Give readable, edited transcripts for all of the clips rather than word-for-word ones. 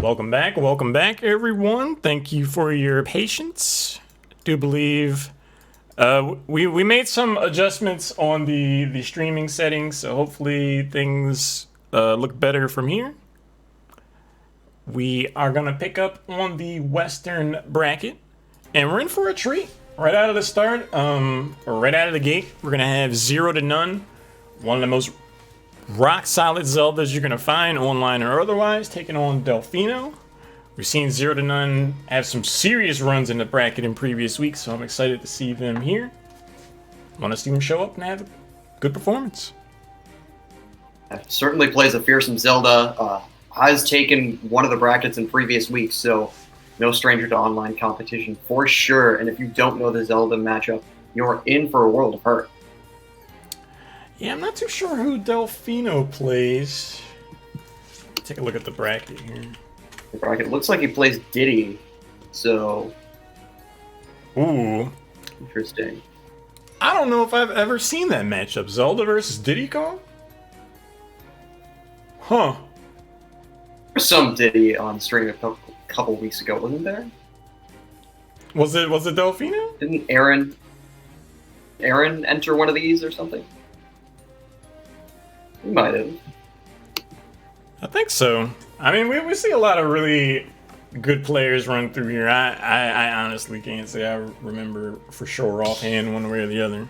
Welcome back, everyone. Thank you for your patience. Do believe we made some adjustments on the streaming settings, so hopefully things look better from here. We are gonna pick up on the Western bracket, and we're in for a treat right out of the start. Right out of the gate, we're gonna have 0 to None, one of the most rock solid Zeldas you're gonna find online or otherwise, taking on Delfino. We've seen 0 to None have some serious runs in the bracket in previous weeks, so I'm excited to see them here. Want to see them show up and have a good performance. Certainly plays a fearsome Zelda. Has taken one of the brackets in previous weeks, so no stranger to online competition for sure. And if you don't know the Zelda matchup, you're in for a world of hurt. Yeah, I'm not too sure who Delfino plays. Take a look at the bracket here. The bracket looks like he plays Diddy, so ooh, interesting. I don't know if I've ever seen that matchup. Zelda versus Diddy Kong? Huh. There's some Diddy on stream a couple weeks ago, wasn't there? Was it Delfino? Didn't Aaron enter one of these or something? He might have. I think so. I mean, we see a lot of really good players run through here. I honestly can't say I remember for sure offhand one way or the other.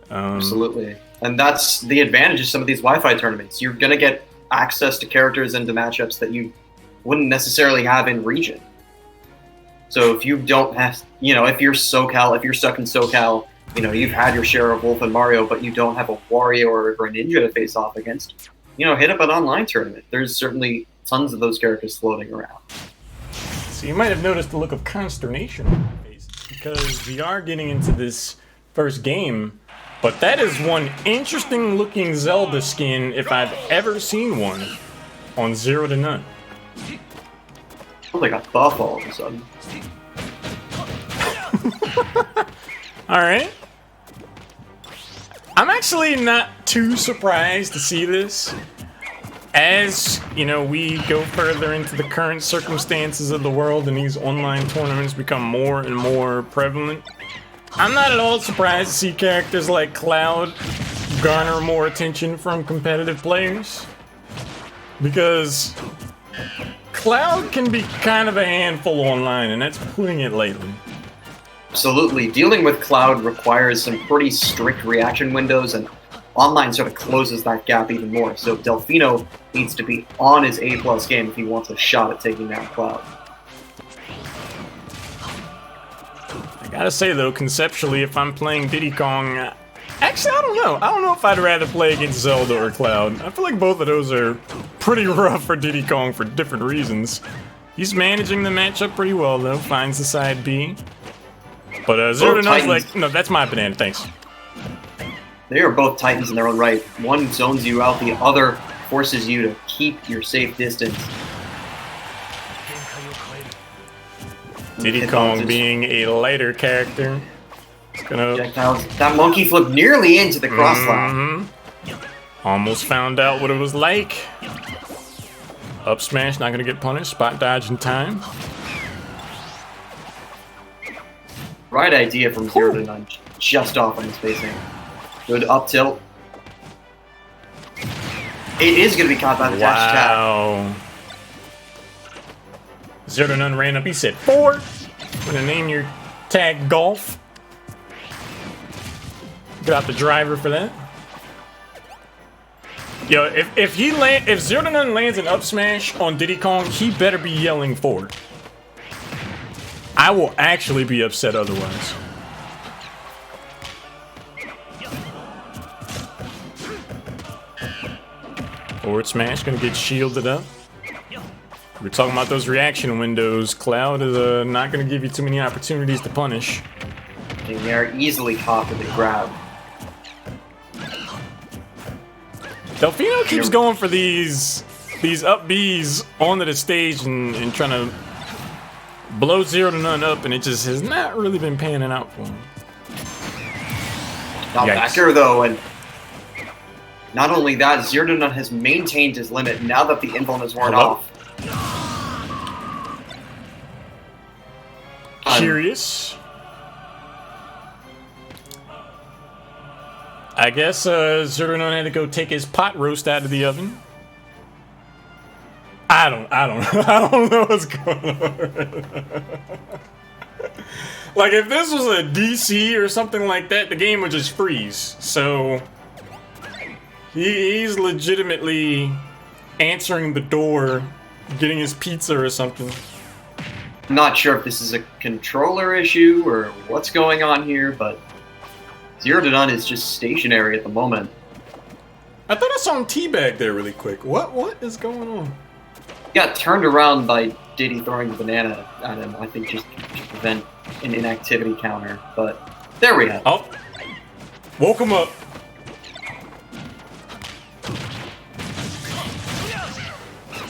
Absolutely. And that's the advantage of some of these Wi-Fi tournaments. You're going to get access to characters into matchups that you wouldn't necessarily have in region. So if you don't have, if you're SoCal, if you're stuck in SoCal, you've had your share of Wolf and Mario, but you don't have a Wario or a Greninja to face off against, hit up an online tournament. There's certainly tons of those characters floating around. So you might have noticed the look of consternation on my face, because we are getting into this first game, but that is one interesting looking Zelda skin if I've ever seen one on 0 to None. Oh, they got buff all of a sudden. Alright. I'm actually not too surprised to see this. As, we go further into the current circumstances of the world and these online tournaments become more and more prevalent, I'm not at all surprised to see characters like Cloud garner more attention from competitive players. Because Cloud can be kind of a handful online, and that's putting it lightly. Absolutely. Dealing with Cloud requires some pretty strict reaction windows, and online sort of closes that gap even more. So Delfino needs to be on his A+ game if he wants a shot at taking down Cloud. I gotta say though, conceptually, if I'm playing Diddy Kong, actually I don't know. I don't know if I'd rather play against Zelda or Cloud. I feel like both of those are pretty rough for Diddy Kong for different reasons. He's managing the matchup pretty well though, finds the side B. But 0 to None's like, no, that's my banana, thanks. They are both Titans in their own right. One zones you out, the other forces you to keep your safe distance. Diddy Kong being a lighter character. It's gonna... That monkey flip nearly into the cross line. Almost found out what it was like. Up smash, not gonna get punished. Spot dodge in time. Right idea from 0 to None, just off on the spacing. Good up tilt. It is going to be caught by the dash attack. Wow. 0 to None ran up. He said 4. I'm going to name your tag Golf. Get out the driver for that. Yo, if 0 to None lands an up smash on Diddy Kong, he better be yelling 4. I will actually be upset otherwise. Forward smash, gonna get shielded up. We're talking about those reaction windows. Cloud is not gonna give you too many opportunities to punish. And they are easily caught with a grab. Delfino keeps going for these up Bs onto the stage and trying to blow 0 to None up, and it just has not really been panning out for him. Not back air though, and not only that, 0 to None has maintained his limit now that the invuln is worn off. curious. I guess Zero None had to go take his pot roast out of the oven. I don't know what's going on. Like, if this was a DC or something like that, the game would just freeze. So he's legitimately answering the door, getting his pizza or something. Not sure if this is a controller issue or what's going on here, but Zero to None is just stationary at the moment. I thought I saw him teabag there really quick. What is going on? He got turned around by Diddy throwing the banana at him, I think just to prevent an inactivity counter, but there we go. Oh, woke him up.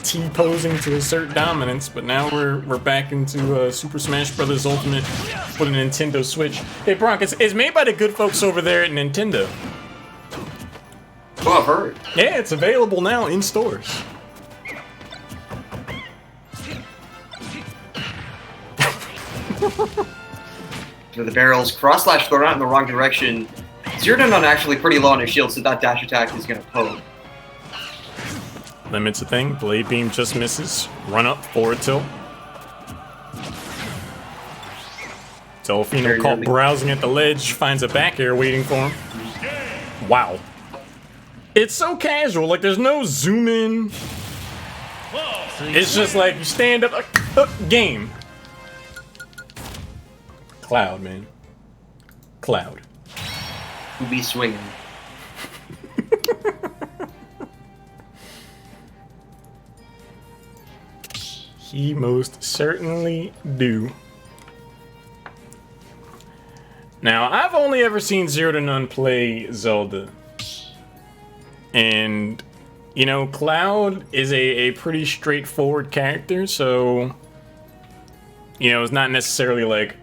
T-posing to assert dominance, but now we're back into Super Smash Bros. Ultimate for the Nintendo Switch. Hey, Bronk, it's made by the good folks over there at Nintendo. Oh, I've heard. Yeah, it's available now in stores. To the barrels, cross slash thrown out in the wrong direction. Zero to None actually pretty low on his shield, so that dash attack is going to poke. Limits a thing. Blade Beam just misses. Run up, forward tilt. Delfino caught browsing at the ledge, finds a back air waiting for him. Wow. It's so casual, like there's no zoom in. It's just like you stand up, game. Cloud, man. Cloud. Who be swinging? He most certainly do. Now, I've only ever seen Zero to None play Zelda. And, you know, Cloud is a pretty straightforward character, so, you know, it's not necessarily like,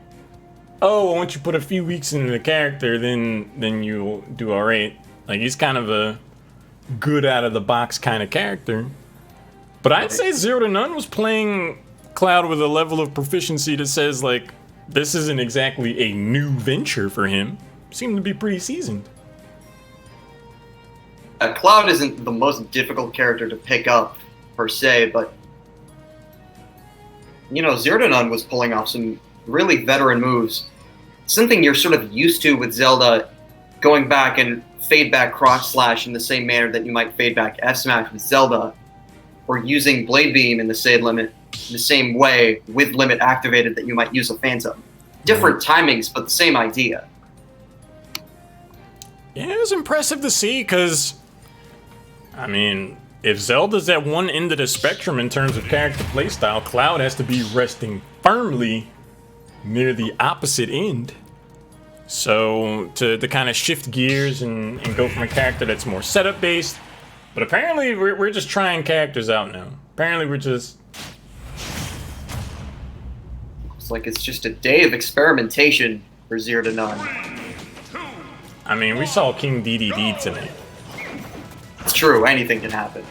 oh, once you put a few weeks into the character, then you'll do alright. Like, he's kind of a good out-of-the-box kind of character. But I'd say Zero to None was playing Cloud with a level of proficiency that says, like, this isn't exactly a new venture for him. Seemed to be pretty seasoned. Cloud isn't the most difficult character to pick up, per se, but, you know, Zero to None was pulling off some really veteran moves. Something you're sort of used to with Zelda, going back and fade back cross slash in the same manner that you might fade back F smash with Zelda, or using Blade Beam in the same way with limit activated that you might use a Phantom. Different timings, but the same idea. Yeah, it was impressive to see, because, I mean, if Zelda's at one end of the spectrum in terms of character playstyle, Cloud has to be resting firmly near the opposite end. So, to kind of shift gears and go from a character that's more setup based. But apparently, we're just trying characters out now. Apparently, we're just... It's like it's just a day of experimentation for Zero to None. I mean, we saw King DDD tonight. It's true, anything can happen.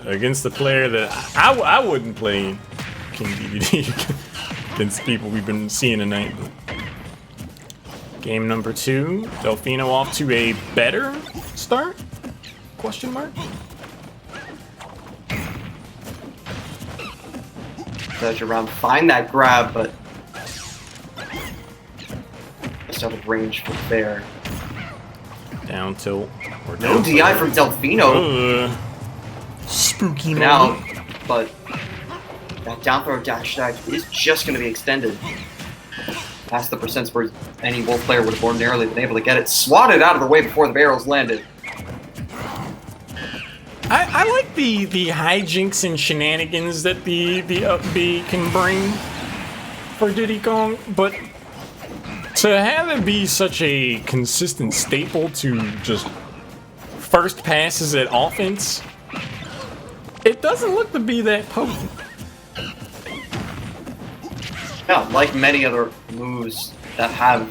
Against the player that I wouldn't play King DDD against people we've been seeing tonight. But game number 2, Delfino off to a better start? Question mark? Dodge around, find that grab, but just out of range for fair. Down tilt. Or No DI from Delfino. Spooky now, moment. but that down throw dash attack is just going to be extended. Past the percents where any Wolf player would have ordinarily been able to get it. Swatted out of the way before the barrels landed. I like the hijinks and shenanigans that the up B can bring for Diddy Kong, but to have it be such a consistent staple to just first passes at offense, it doesn't look to be that potent. Yeah, like many other moves that have,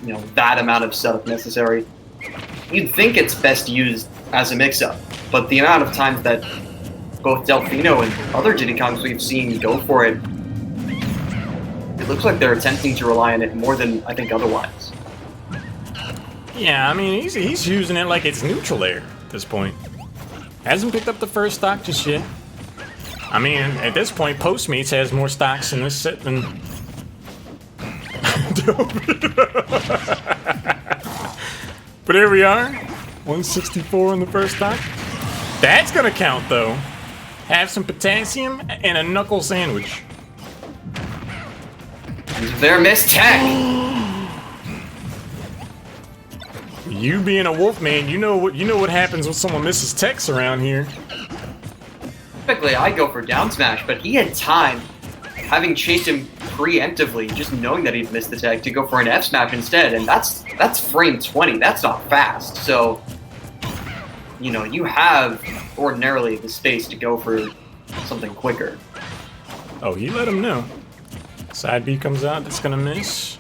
you know, that amount of setup necessary, you'd think it's best used as a mix-up. But the amount of times that both Delfino and other Diddy Kongs we've seen go for it looks like they're attempting to rely on it more than I think otherwise. Yeah, I mean, he's using it like it's neutral air at this point. Hasn't picked up the first stock just yet. I mean, at this point, Postmates has more stocks in this set than... But here we are, 164 in the first stock. That's gonna count, though. Have some potassium and a knuckle sandwich. There, Miss Tech! You being a wolf man, you know what happens when someone misses techs around here. Typically, I go for down smash, but he had time, having chased him preemptively, just knowing that he'd missed the tech, to go for an F smash instead, and that's frame 20. That's not fast. So, you know, you have ordinarily the space to go for something quicker. Oh, he let him know. Side B comes out. That's gonna miss.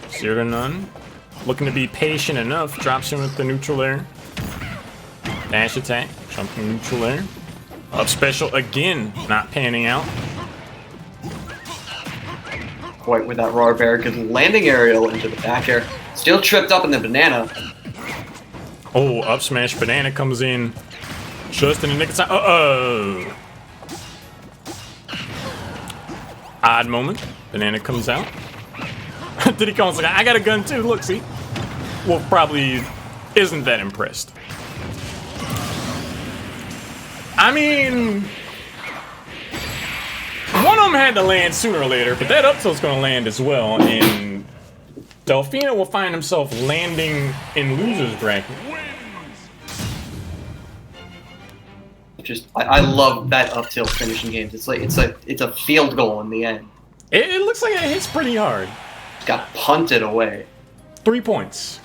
0-0. Looking to be patient enough. Drops in with the neutral air. Dash attack. Jumping neutral air. Up special again. Not panning out. Quite with that raw bear, good landing aerial into the back air. Still tripped up in the banana. Oh, up smash banana comes in just in the nick of time. Uh-oh. Odd moment. Banana comes out. Diddy Kong's like, I got a gun too. Look, see? Wolf probably isn't that impressed. I mean, one of them had to land sooner or later, but that up tilt's going to land as well, and Delfino will find himself landing in loser's bracket. Just, I love that up tilt finishing games. It's a field goal in the end. It looks like it hits pretty hard. Got punted away. 3 points.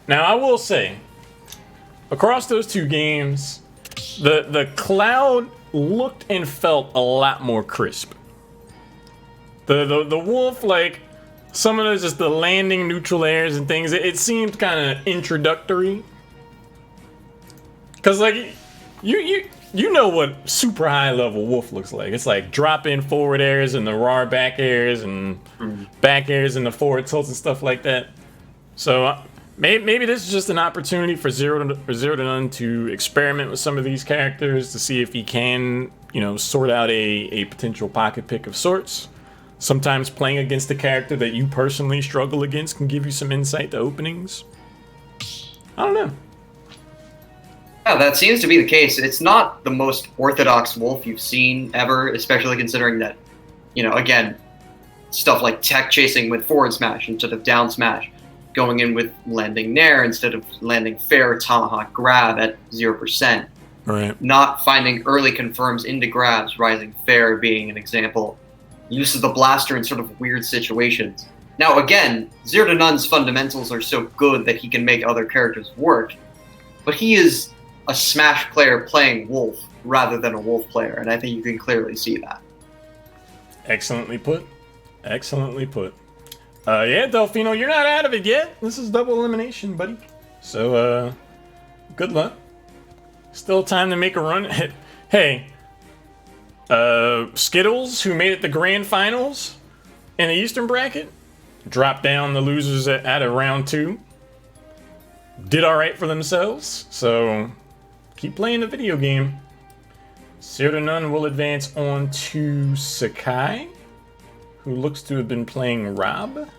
Now I will say, across those two games, the Cloud looked and felt a lot more crisp. The Wolf, like some of those, just the landing neutral airs and things, it seemed kind of introductory. Cause like you know what super high level Wolf looks like. It's like drop in forward airs and the raw back airs and back airs and the forward tilts and stuff like that. So maybe this is just an opportunity for Zero to None to experiment with some of these characters to see if he can, you know, sort out a potential pocket pick of sorts. Sometimes playing against a character that you personally struggle against can give you some insight to openings. I don't know. Yeah, that seems to be the case. It's not the most orthodox Wolf you've seen ever, especially considering that, you know, again, stuff like tech chasing with forward smash instead of down smash, going in with landing nair instead of landing fair tomahawk grab at 0%. Right. Not finding early confirms into grabs, rising fair being an example. Use of the blaster in sort of weird situations. Now, again, Zero to None's fundamentals are so good that he can make other characters work, but he is a Smash player playing Wolf rather than a Wolf player, and I think you can clearly see that. Excellently put. Excellently put. Yeah, Delfino, you're not out of it yet. This is double elimination, buddy. So, good luck. Still time to make a run. Hey, Skittles, who made it the grand finals in the Eastern bracket, dropped down the losers at a round 2. Did all right for themselves, so keep playing the video game. Zero to None will advance on to Sakai, who looks to have been playing Rob.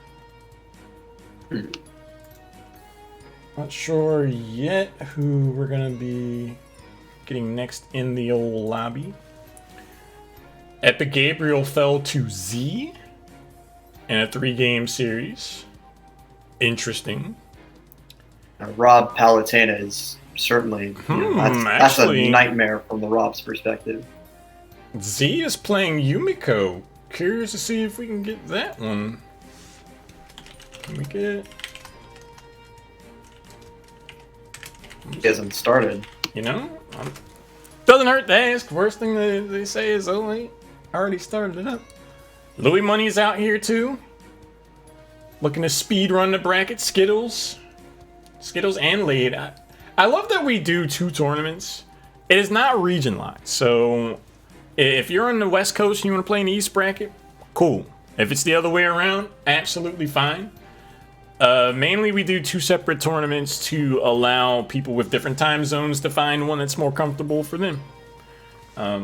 Not sure yet who we're gonna be getting next in the old lobby. Epic Gabriel fell to Z in a 3-game series. Interesting. Rob Palutena is certainly that's a nightmare from the Rob's perspective. Z is playing Yumiko. Curious to see if we can get that one. Can we get it? He hasn't started. You know? Doesn't hurt to ask. Worst thing they say is, oh wait, I already started it up. Louis Money's out here too. Looking to speed run the bracket. Skittles and Lade. I love that we do 2 tournaments. It is not region locked. So if you're on the West Coast and you want to play in the East bracket, cool. If it's the other way around, absolutely fine. Mainly we do 2 separate tournaments to allow people with different time zones to find one that's more comfortable for them.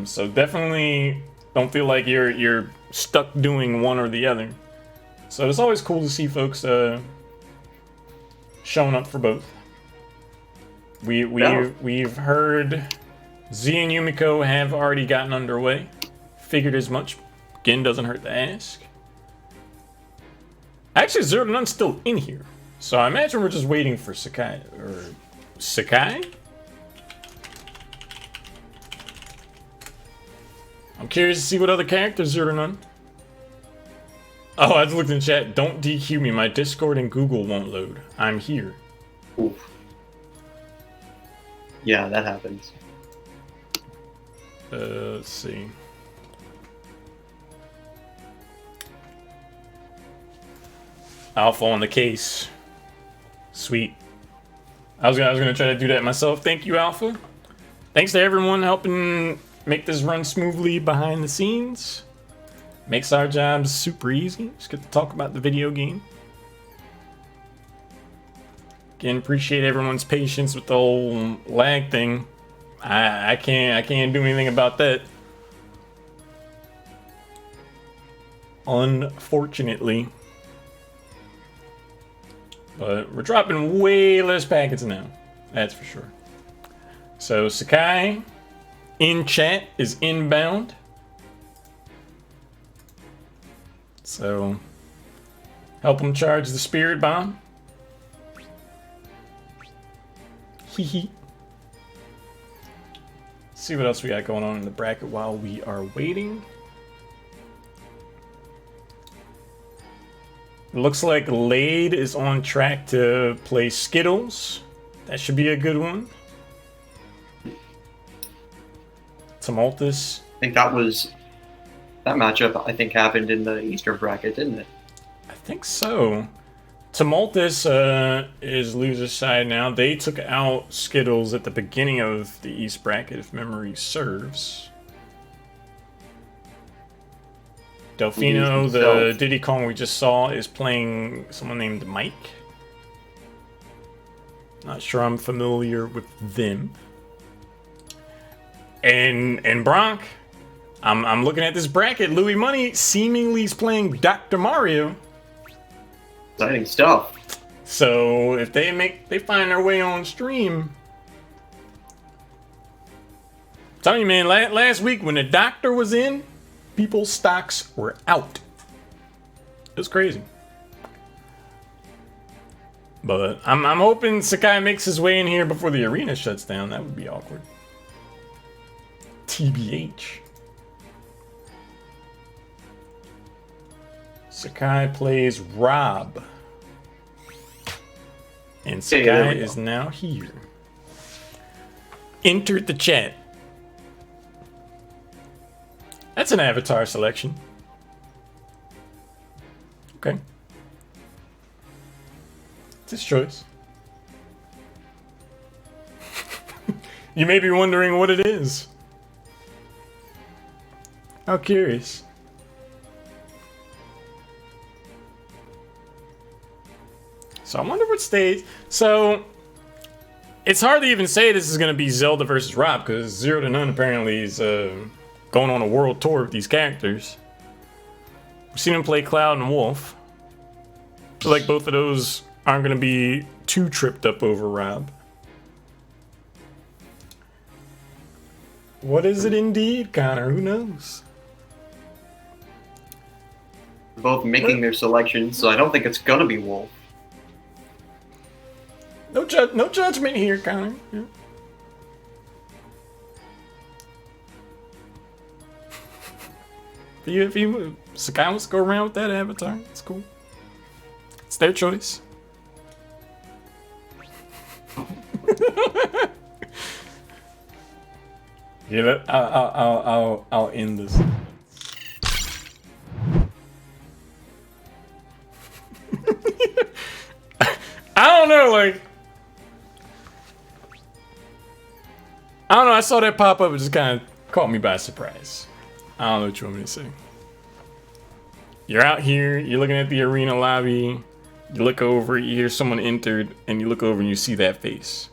So definitely don't feel like you're stuck doing one or the other. So it's always cool to see folks showing up for both. We've heard Z and Yumiko have already gotten underway. Figured as much. Again, doesn't hurt to ask. Actually, Zero to None's still in here. So I imagine we're just waiting for Sakai. Or Sakai? I'm curious to see what other characters Zero to None. Oh, I just looked in chat. Don't DQ me. My Discord and Google won't load. I'm here. Oof. Yeah, that happens. Let's see. Alpha on the case. Sweet. I was gonna try to do that myself. Thank you, Alpha. Thanks to everyone helping make this run smoothly behind the scenes. Makes our jobs super easy. Just get to talk about the video game. Again, appreciate everyone's patience with the whole lag thing. I can't do anything about that. Unfortunately. But we're dropping way less packets now. That's for sure. So Sakai in chat is inbound. So help him charge the spirit bomb. Hee. See what else we got going on in the bracket while we are waiting. Looks like Lade is on track to play Skittles. That should be a good one. Tumultus. I think that matchup, I think, happened in the Eastern bracket, didn't it? I think so. Tumultus is loser's side now. They took out Skittles at the beginning of the East bracket, if memory serves. Delfino, the Diddy Kong we just saw, is playing someone named Mike. Not sure I'm familiar with them. And Bronk, I'm looking at this bracket. Louis Money seemingly is playing Dr. Mario. Exciting stuff. So if they find their way on stream, I'm telling you, man, last week when the doctor was in, people's stocks were out. It was crazy. But I'm hoping Sakai makes his way in here before the arena shuts down. That would be awkward. TBH. Sakai plays Rob. And Sakai is now here. Entered the chat. That's an avatar selection. Okay. It's his choice. You may be wondering what it is. How curious. So I wonder what stage. So it's hard to even say this is going to be Zelda versus Rob because Zero to None apparently is going on a world tour with these characters. We've seen him play Cloud and Wolf. I feel like both of those aren't going to be too tripped up over Rob. What is it indeed, Connor? Who knows? Both making their selections, so I don't think it's gonna be Wolf. No judgment here, Connor. Yeah. If you Sakai wants to go around with that avatar, it's cool. It's their choice. Yeah, I'll end this. I don't know, like, I don't know. I saw that pop up. It just kind of caught me by surprise. I don't know what you want me to say. You're out here, you're looking at the arena lobby, you look over, you hear someone entered, and you look over and you see that face.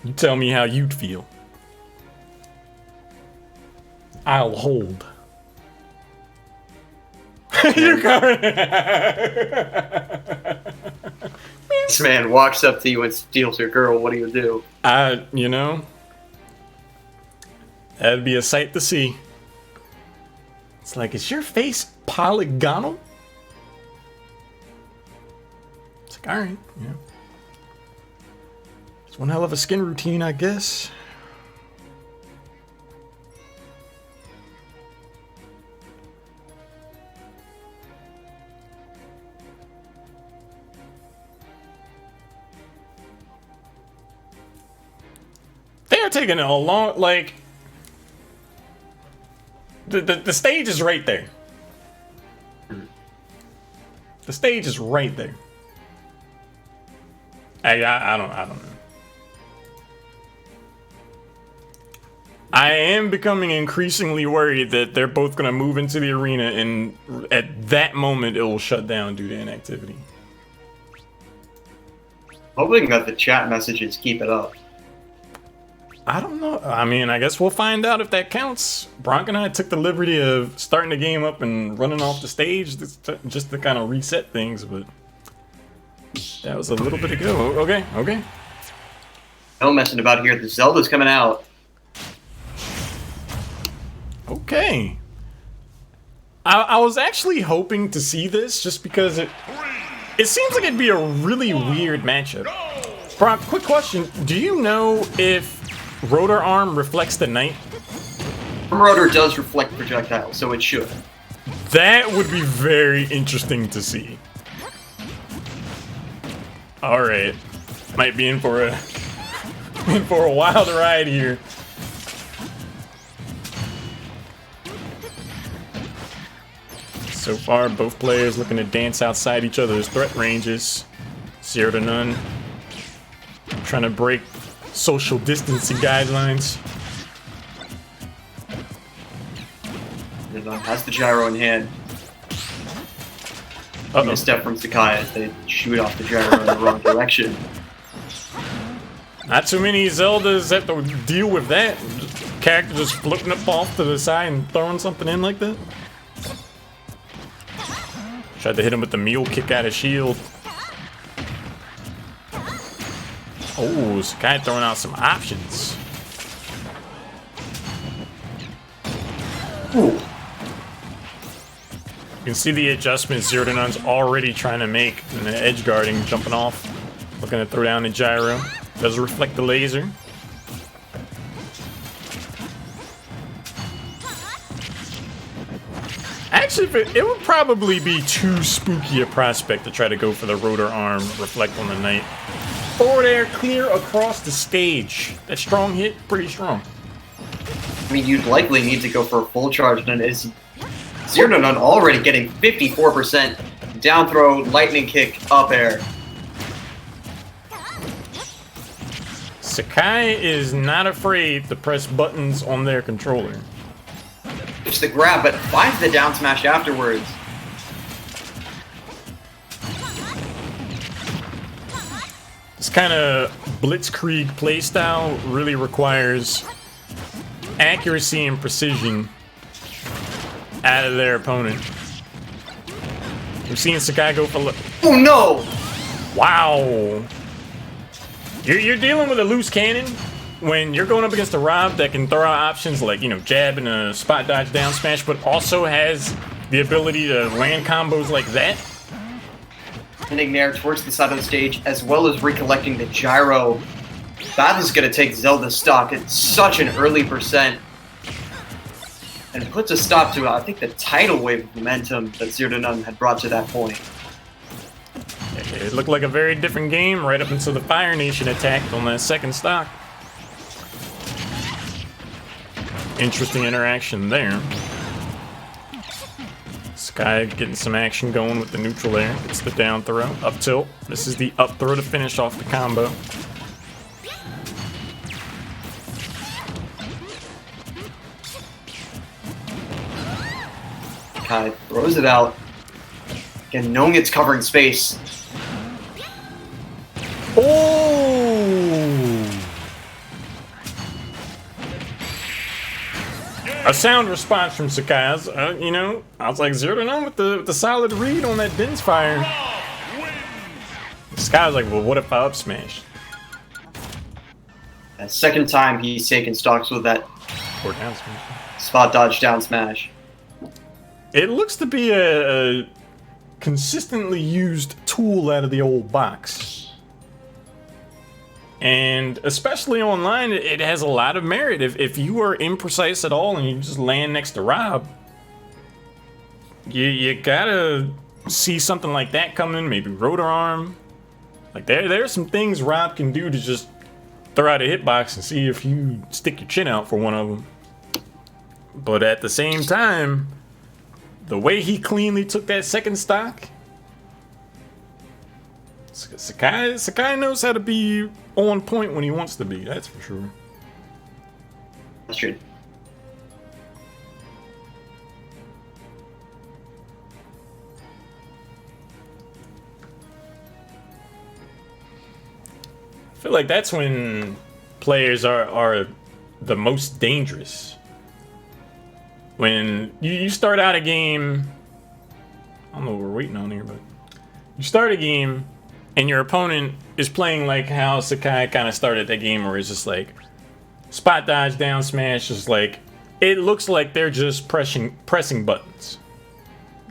You tell me how you'd feel. I'll hold. You're coming. This man walks up to you and steals your girl. What do you do? You know, that'd be a sight to see. It's like, is your face polygonal? It's like, all right, yeah. It's one hell of a skin routine, I guess. They're taking a long, like, the stage is right there. The stage is right there. I don't know. I am becoming increasingly worried that they're both gonna move into the arena, and at that moment it will shut down due to inactivity. Hoping that the chat messages keep it up. I don't know. I mean, I guess we'll find out if that counts. Bronk and I took the liberty of starting the game up and running off the stage just to kind of reset things, but that was a little bit ago. Okay. No messing about here. The Zelda's coming out. Okay. I was actually hoping to see this just because it seems like it'd be a really weird matchup. Bronk, quick question. Do you know if Rotor Arm reflects the night? Rotor does reflect projectiles, so it should. That would be very interesting to see. Alright. Might be in for a wild ride here. So far, both players looking to dance outside each other's threat ranges. 0 to none. Trying to break social distancing guidelines. Has the gyro in hand. A step from Sakai as they shoot off the gyro in the wrong direction. Not too many Zeldas have to deal with that. Character just floating up off to the side and throwing something in like that. Tried to hit him with the mule kick out of shield. Oh, Sakai throwing out some options. Ooh. You can see the adjustment 0 to none's already trying to make in the edge guarding, jumping off, looking to throw down the gyro. Does reflect the laser. Actually, it would probably be too spooky a prospect to try to go for the Rotor Arm reflect on the night. Forward air clear across the stage. That strong hit, pretty strong. I mean, you'd likely need to go for a full charge, and is 0 to none already getting 54% down throw, lightning kick, up air. Sakai is not afraid to press buttons on their controller. It's the grab, but finds the down smash afterwards. This kind of blitzkrieg playstyle really requires accuracy and precision out of their opponent. We've seen Sakai go for... Oh no! Wow! You're dealing with a loose cannon when you're going up against a Rob that can throw out options like, you know, jab and a spot dodge down smash, but also has the ability to land combos like that. Sending Nair towards the side of the stage, as well as recollecting the gyro. That is going to take Zelda's stock at such an early percent. And puts a stop to, I think, the tidal wave of momentum that 0 to none had brought to that point. It looked like a very different game right up until the Fire Nation attacked on that second stock. Interesting interaction there. Sky getting some action going with the neutral air. It's the down throw, up tilt. This is the up throw to finish off the combo. Sakai throws it out. Again, knowing it's covering space. Oh! A sound response from Sakai. I was, I was like 0-0 with the solid read on that Dense Fire. Sakai was like, well, what if I up smash? Second time he's taken stocks with that Or down smash. spot dodge down smash. It looks to be a consistently used tool out of the old box. And especially online, it has a lot of merit. If you are imprecise at all and you just land next to Rob, you gotta see something like that coming, maybe rotor arm. Like there's some things Rob can do to just throw out a hitbox and see if you stick your chin out for one of them. But at the same time, the way he cleanly took that second stock, Sakai knows how to be on point when he wants to be, that's for sure. That's true. I feel like that's when players are the most dangerous. When you start out a game, I don't know what we're waiting on here, but you start a game and your opponent is playing like how Sakai kind of started that game, where it's just like spot dodge, down smash, just like it looks like they're just pressing buttons.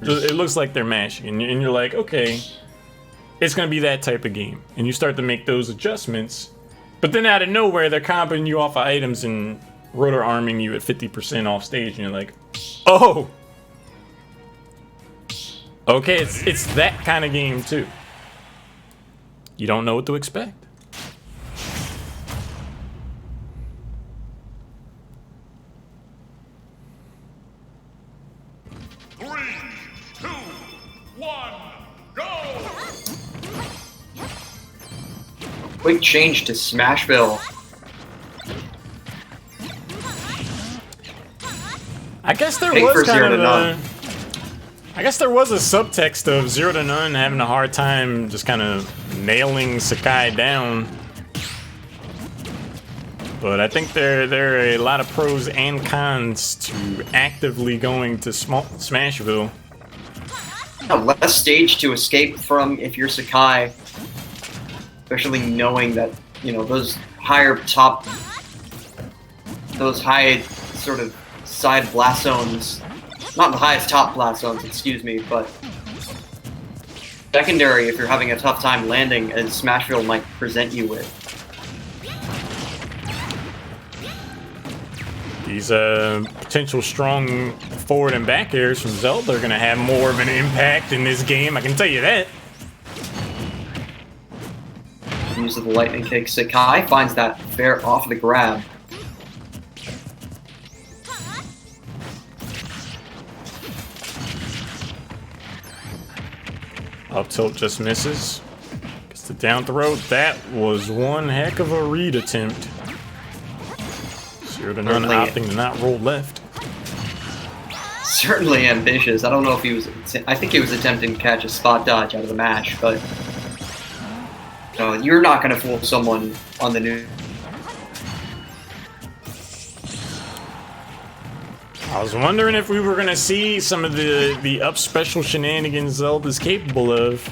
It looks like they're mashing, and you're like, okay, it's gonna be that type of game, and you start to make those adjustments, but then out of nowhere they're comboing you off of items and rotor arming you at 50% off stage, and you're like, oh, okay, it's that kind of game too. You don't know what to expect. Quick change to Smashville. I guess there Pay was for kind 0 of to none. I guess there was a subtext of 0 to none having a hard time just kind of nailing Sakai down. But I think there are a lot of pros and cons to actively going to Smashville. Less stage to escape from if you're Sakai. Especially knowing that, those higher top, those high sort of side blast zones, not the highest top blast zones, excuse me, but secondary, if you're having a tough time landing, as Smashville might present you with. These potential strong forward and back airs from Zelda are going to have more of an impact in this game, I can tell you that. Use of the lightning kick. Sakai finds that fair off the grab. Up tilt just misses. Gets the down throw. That was one heck of a read attempt. 0 to none, opting to not roll left. Certainly ambitious. I don't know if he was. I think he was attempting to catch a spot dodge out of the mash, but you're not going to fool someone on the new. I was wondering if we were going to see some of the up special shenanigans Zelda's capable of.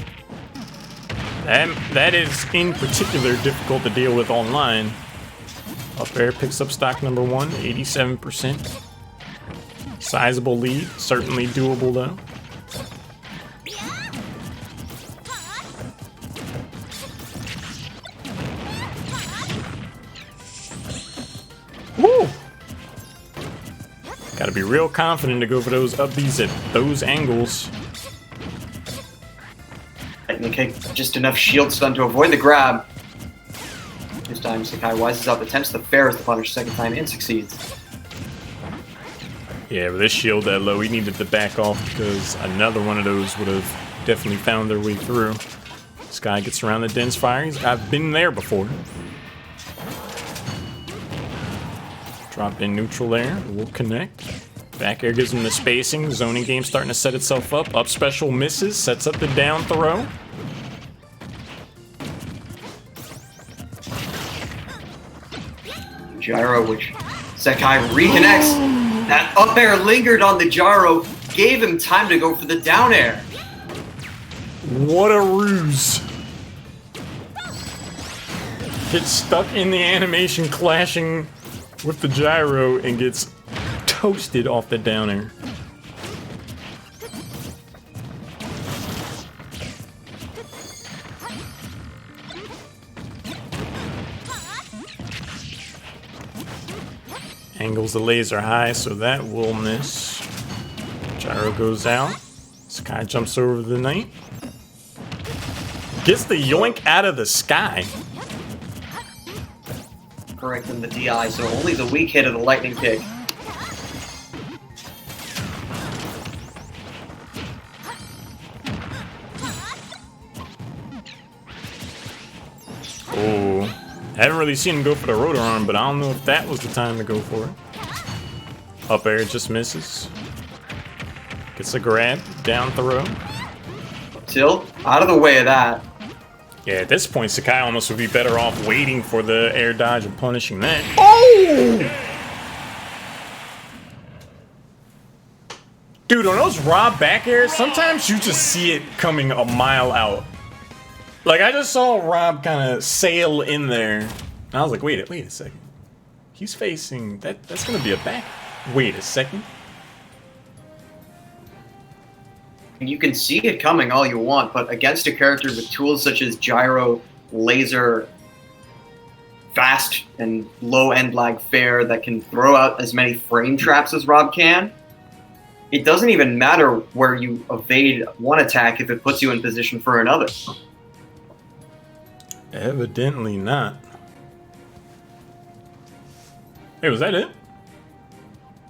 That is in particular difficult to deal with online. Up air picks up stock number 1, 87%. Sizable lead, certainly doable though. Woo! Gotta be real confident to go for those up Bs at those angles. Lightning kick, just enough shield stun to avoid the grab. This time Sakai wises up, attempts the fair as the punish second time and succeeds. Yeah, with this shield that low, he needed to back off because another one of those would have definitely found their way through. This guy gets around the Dense Fire. I've been there before. Drop in neutral there. We'll connect. Back air gives him the spacing. Zoning game starting to set itself up. Up special misses. Sets up the down throw. Gyro, which Sekai reconnects. That up air lingered on the gyro, gave him time to go for the down air. What a ruse. Gets stuck in the animation clashing with the gyro and gets toasted off the down air. Angles the laser high, so that will miss. Gyro goes out. Sky jumps over the knight. Gets the yoink out of the sky. Correct in the DI, so only the weak hit of the lightning kick. Oh, haven't really seen him go for the rotor arm, but I don't know if that was the time to go for it. Up air just misses. Gets a grab, down throw. Tilt, out of the way of that. Yeah, at this point, Sakai almost would be better off waiting for the air dodge and punishing that. Oh! Dude, on those raw back airs, sometimes you just see it coming a mile out. Like, I just saw Rob kind of sail in there. And I was like, wait a second. He's facing... That's going to be a back... Wait a second. You can see it coming all you want, but against a character with tools such as gyro, laser, fast and low end lag fair that can throw out as many frame traps as Rob can, it doesn't even matter where you evade one attack if it puts you in position for another. Evidently not. Hey, was that it?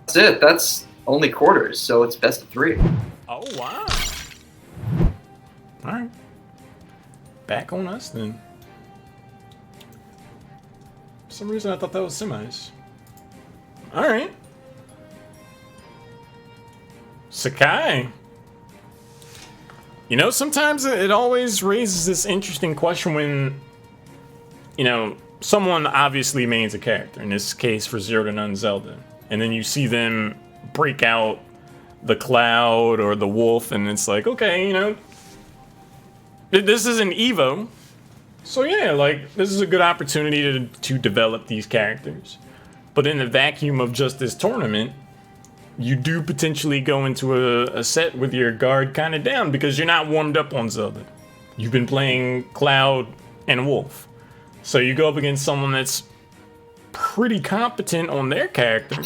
That's it. That's only quarters, so it's best of 3. Oh, wow. Alright. Back on us, then. For some reason, I thought that was semis. Alright. Sakai. You know, sometimes it always raises this interesting question when, you know, someone obviously mains a character. In this case, for Zero to None Zelda. And then you see them break out the Cloud or the Wolf, and it's like, okay, you know, this is an Evo, so yeah, like, this is a good opportunity to develop these characters. But in the vacuum of just this tournament, you do potentially go into a set with your guard kind of down because you're not warmed up on Zelda. You've been playing Cloud and Wolf, so you go up against someone that's pretty competent on their character.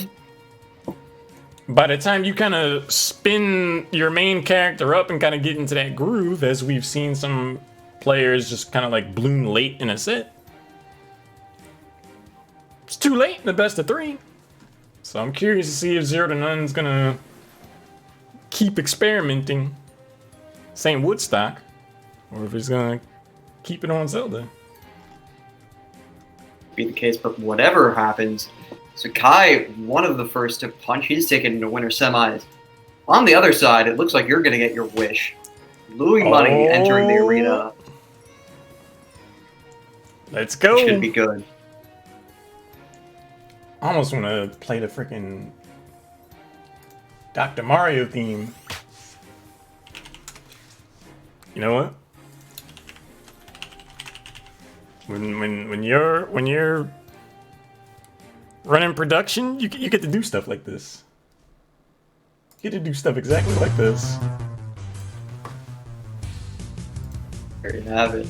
By the time you kind of spin your main character up and kind of get into that groove, as we've seen some players just kind of like bloom late in a set, it's too late in the best of 3. So I'm curious to see if Zero to None's gonna keep experimenting, same Woodstock, or if he's gonna keep it on Zelda. Be the case, but whatever happens, Sakai, one of the first to punch his ticket into winter semis. On the other side, it looks like you're going to get your wish. Louis Money entering the arena. Let's go. Should be good. I almost want to play the freaking Dr. Mario theme. You know what? When you're running production, you get to do stuff like this. You get to do stuff exactly like this. There you have it.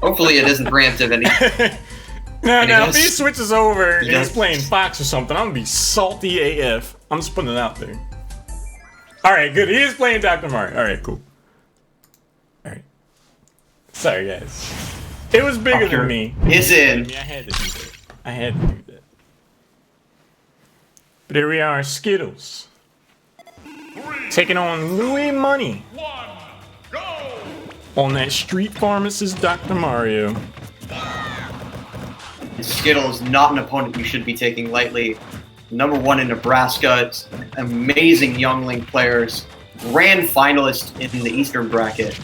Hopefully it isn't preemptive anymore. Now if he switches over and he's playing Fox or something, I'm gonna be salty AF. I'm just putting it out there. Alright, good. He is playing Dr. Mario. Alright, cool. Alright. Sorry, guys. It was bigger than me. Is in. I had to do that. I had to do that. But here we are, Skittles. Taking on Louis Money. On that Street Pharmacist Dr. Mario. Skittle is not an opponent you should be taking lightly. #1 in Nebraska, amazing young Link players, grand finalist in the Eastern bracket.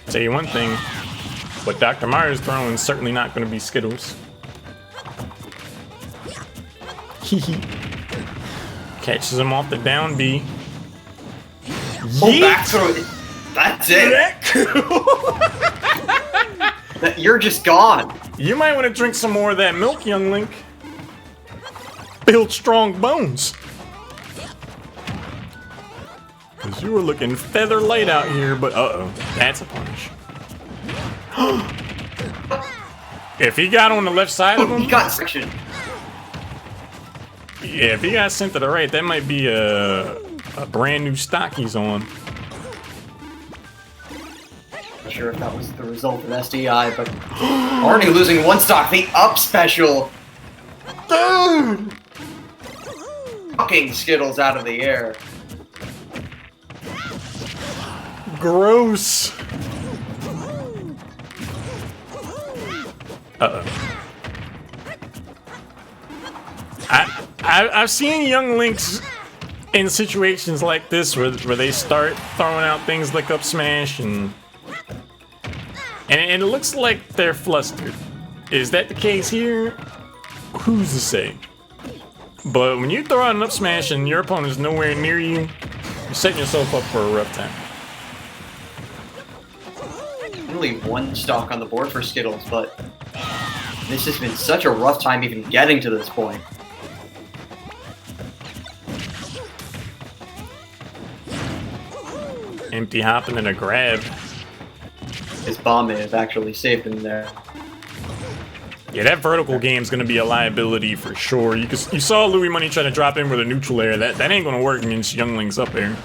Tell you one thing, what Dr. Mario's throwing is certainly not going to be Skittles. Catches him off the down B. Oh, back throw. That's it. You're just gone. You might want to drink some more of that milk, young Link. Build strong bones. Because you were looking feather light out here, but uh-oh, that's a punish. If he got on the left side of him... He got section. Yeah, if he got sent to the right, that might be a brand new stock he's on. Not sure if that was the result of SDI, but already losing 1 stock. The up special. Dude! Fucking Skittles out of the air. Gross. Uh-oh. I've seen young Links in situations like this where they start throwing out things like up smash and it looks like they're flustered. Is that the case here? Who's to say? But when you throw out an up smash and your opponent's nowhere near you, you're setting yourself up for a rough time. Only 1 stock on the board for Skittles, but this has been such a rough time even getting to this point. Empty hopping and a grab. His bomb may have actually saved him there. Yeah, that vertical game's gonna be a liability for sure. You saw Louis Money try to drop in with a neutral air. That ain't gonna work against young Links up there.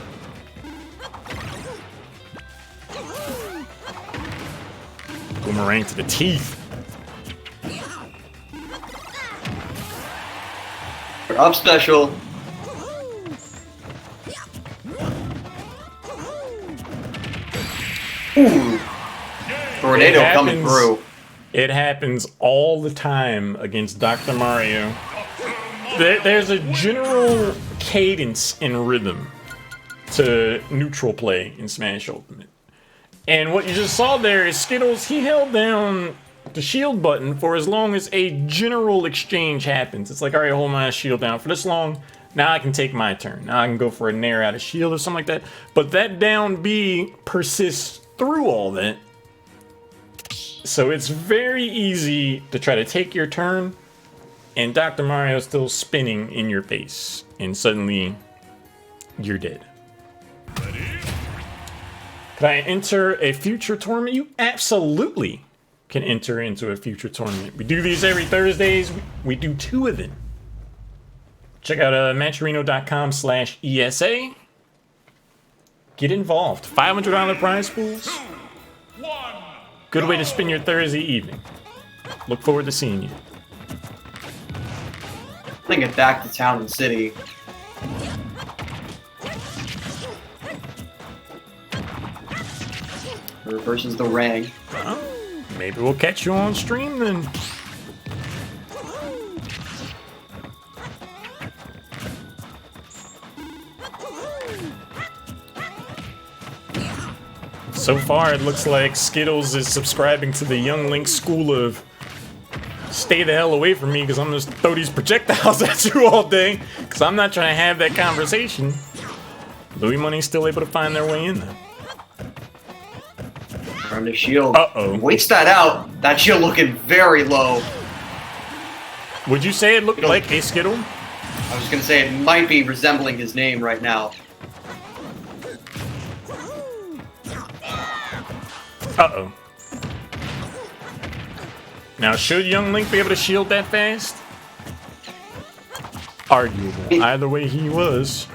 Boomerang to the teeth. Up special. Ooh. Tornado coming through. It happens all the time against Dr. Mario. There's a general cadence and rhythm to neutral play in Smash Ultimate. And what you just saw there is Skittles, he held down the shield button for as long as a general exchange happens. It's like, all right, hold my shield down for this long. Now I can take my turn. Now I can go for a nair out of shield or something like that. But that down B persists through all that. So it's very easy to try to take your turn, and Dr. Mario's still spinning in your face, and suddenly you're dead. Can I enter a future tournament? You absolutely can enter into a future tournament. We do these every Thursdays. We do 2 of them. Check out matcherino.com/ESA. Get involved. $500 prize pools. Good way to spend your Thursday evening. Look forward to seeing you. Bring it back to town and city. Reverses the rang. Well, maybe we'll catch you on stream then. So far, it looks like Skittles is subscribing to the Young Link school of stay the hell away from me because I'm just throw these projectiles at you all day because I'm not trying to have that conversation. Louis Money's still able to find their way in there. On the shield. Uh-oh. Waits that out. That shield looking very low. Would you say it looked like a Skittle? I was going to say it might be resembling his name right now. Uh-oh. Now, should Young Link be able to shield that fast? Arguable. Either way he was.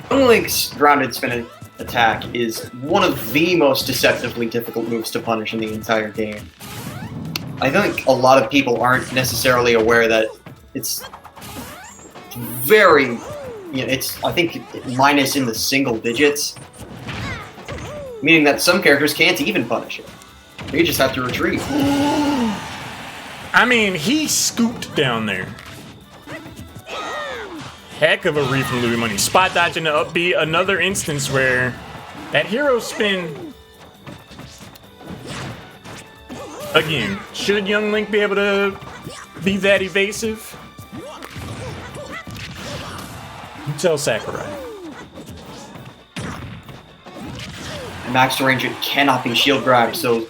Young Link's grounded spin attack is one of the most deceptively difficult moves to punish in the entire game. I think a lot of people aren't necessarily aware that it's very, it's, I think, minus in the single digits. Meaning that some characters can't even punish it. You just have to retreat. I mean, he scooped down there. Heck of a read from Louis Money. Spot dodging the up B. Another instance where that hero spin. Again, should Young Link be able to be that evasive? You tell Sakurai. And Max Ranger cannot be shield grabbed, so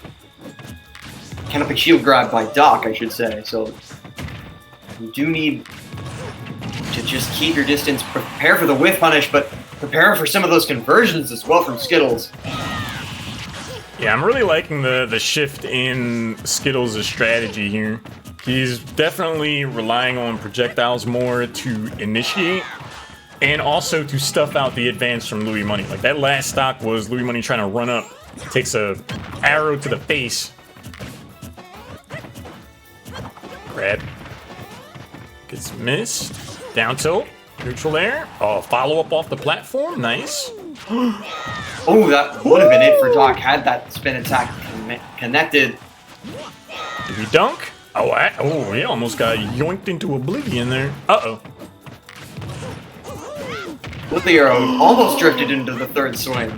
cannot be shield grabbed by Doc, I should say. So you do need to just keep your distance, prepare for the whiff punish, but prepare for some of those conversions as well from Skittles. Yeah, I'm really liking the shift in Skittles' strategy here. He's definitely relying on projectiles more to initiate, and also to stuff out the advance from Louis Money. Like, that last stock was Louis Money trying to run up, takes a arrow to the face. Grab. Gets missed. Down tilt. Neutral air. Oh, follow up off the platform. Nice. Oh, that would have been it for Doc had that spin attack connected. Did he dunk? Oh, he almost got yoinked into oblivion there. Uh-oh. With the arrow, almost drifted into the third swing.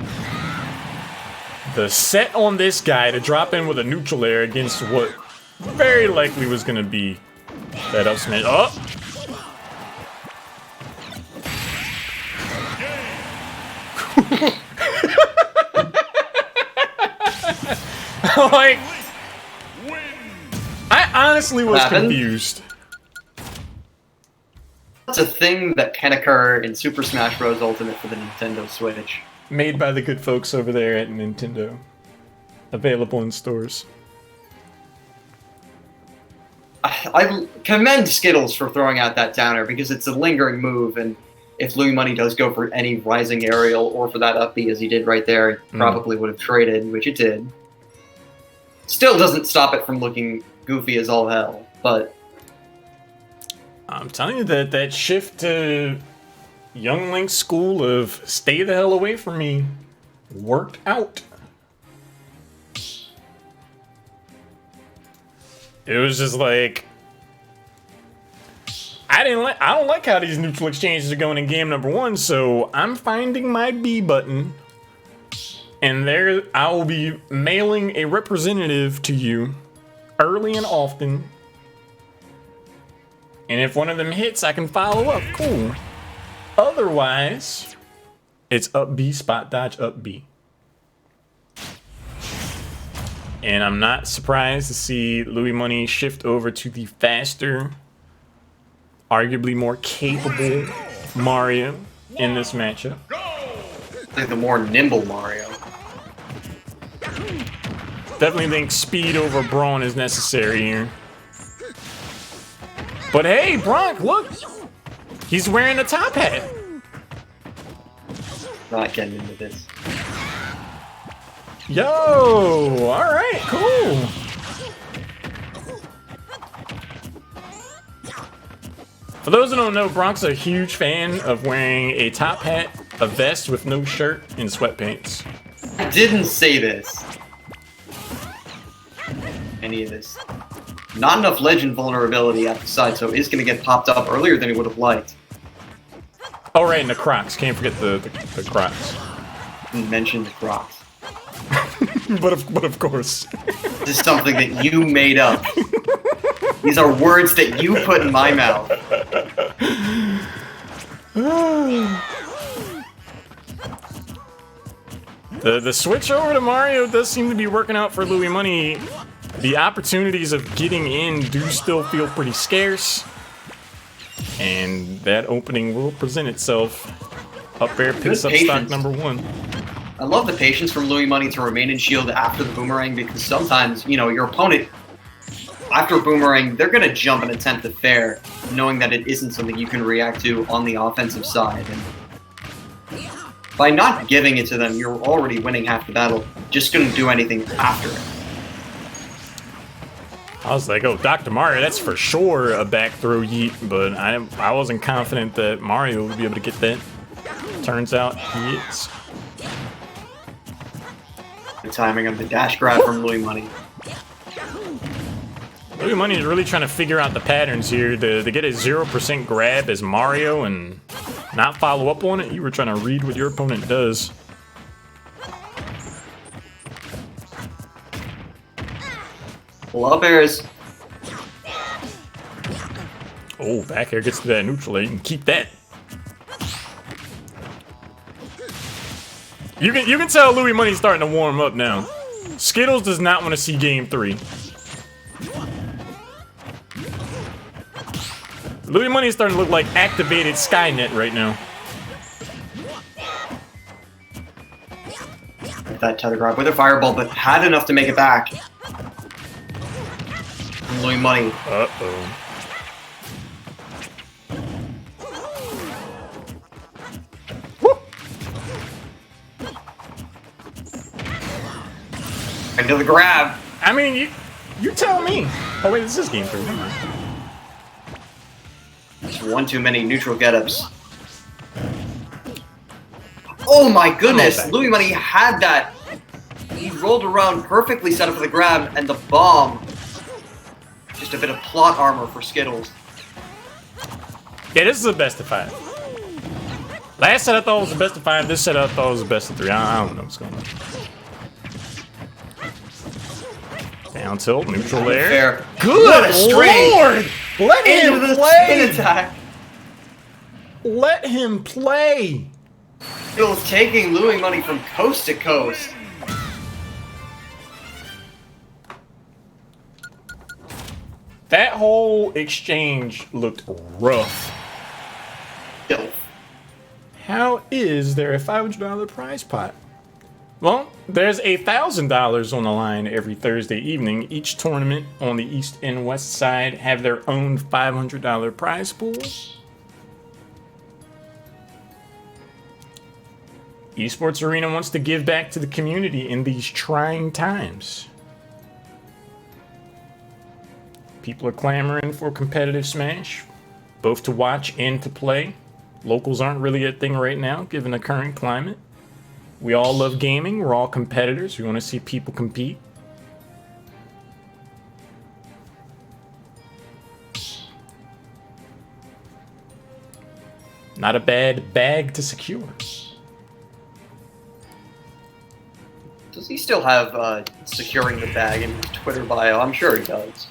The set on this guy to drop in with a neutral air against what very likely was going to be that up smash. Oh! Like, I honestly was confused. It's a thing that can occur in Super Smash Bros. Ultimate for the Nintendo Switch. Made by the good folks over there at Nintendo. Available in stores. I commend Skittles for throwing out that downer because it's a lingering move, and if Louis Money does go for any rising aerial or for that up B as he did right there, it probably would have traded, which it did. Still doesn't stop it from looking goofy as all hell, but I'm telling you that shift to Young Link's school of stay the hell away from me worked out. It was just like, I don't like how these neutral exchanges are going in game number 1, so I'm finding my B button, and there I will be mailing a representative to you early and often. And if one of them hits, I can follow up. Cool. Otherwise, it's up B, spot dodge, up B. And I'm not surprised to see Louis Money shift over to the faster, arguably more capable Mario in this matchup. Like the more nimble Mario. Definitely think speed over brawn is necessary here. But hey, Bronk, look! He's wearing a top hat. Not getting into this. Yo! Alright, cool. For those who don't know, Bronk's a huge fan of wearing a top hat, a vest with no shirt, and sweatpants. I didn't say this. Any of this. Not enough legend vulnerability at the side, so it's going to get popped up earlier than he would have liked. Oh, right, and the Crocs. Can't forget the Crocs. Didn't mention the Crocs. but of course. This is something that you made up. These are words that you put in my mouth. The switch over to Mario does seem to be working out for Louis Money. The opportunities of getting in do still feel pretty scarce. And that opening will present itself. Up air picks up stock number 1. I love the patience from Louis Money to remain in shield after the boomerang, because sometimes, you know, your opponent, after a boomerang, they're going to jump and attempt the fair, knowing that it isn't something you can react to on the offensive side. And by not giving it to them, you're already winning half the battle. Just going to do anything after it. I was like, oh, Dr. Mario, that's for sure a back throw yeet, but I wasn't confident that Mario would be able to get that. Turns out he is. The timing of the dash grab from Louis Money. Louis Money is really trying to figure out the patterns here to get a 0% grab as Mario and not follow up on it. You were trying to read what your opponent does. Love airs. Oh, back air gets to that neutral air. You can keep that. You can tell Louis Money's starting to warm up now. Skittles does not want to see game 3. Louis Money's starting to look like activated Skynet right now. That tether grab with a fireball, but had enough to make it back. Louis Money. Uh-oh. Into the grab. I mean, you tell me. Oh wait, this is game 3. Just one too many neutral get-ups. Oh my goodness! Louis Money had that. He rolled around perfectly set up for the grab, and the bomb. Just a bit of plot armor for Skittles. Yeah, this is a best of 5. Last set I thought was the best of 5. This set I thought was the best of 3. I don't know what's going on. Down tilt, neutral air. Fair. Good what a string. Lord! Let him Into the play! spin attack. Let him play! Skittles taking Louis Money from coast to coast. That whole exchange looked rough. How is there a $500 prize pot? Well, there's $1,000 on the line every Thursday evening. Each tournament on the East and West side have their own $500 prize pool. Esports Arena wants to give back to the community in these trying times. People are clamoring for competitive Smash, both to watch and to play. Locals aren't really a thing right now, given the current climate. We all love gaming. We're all competitors. We want to see people compete. Not a bad bag to secure. Does he still have securing the bag in his Twitter bio? I'm sure he does.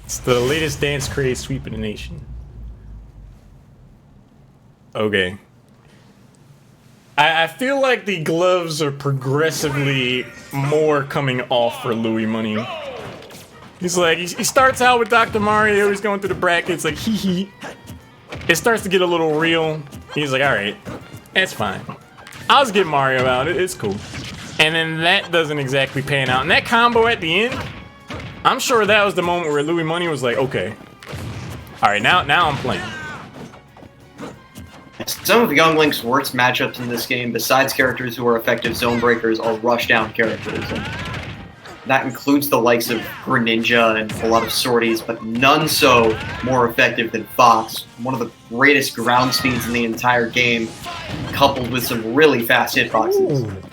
It's the latest dance craze sweeping the nation. Okay. I feel like the gloves are progressively more coming off for Louis Money. He's like, he starts out with Dr. Mario, he's going through the brackets, like, hee hee. It starts to get a little real. He's like, alright, it's fine. I'll just get Mario out, it's cool. And then that doesn't exactly pan out. And that combo at the end, I'm sure that was the moment where Louis Money was like, okay. Alright, now I'm playing. Some of Young Link's worst matchups in this game, besides characters who are effective zone breakers, are rushdown characters. And that includes the likes of Greninja and a lot of sorties, but none so more effective than Fox, one of the greatest ground speeds in the entire game, coupled with some really fast hitboxes.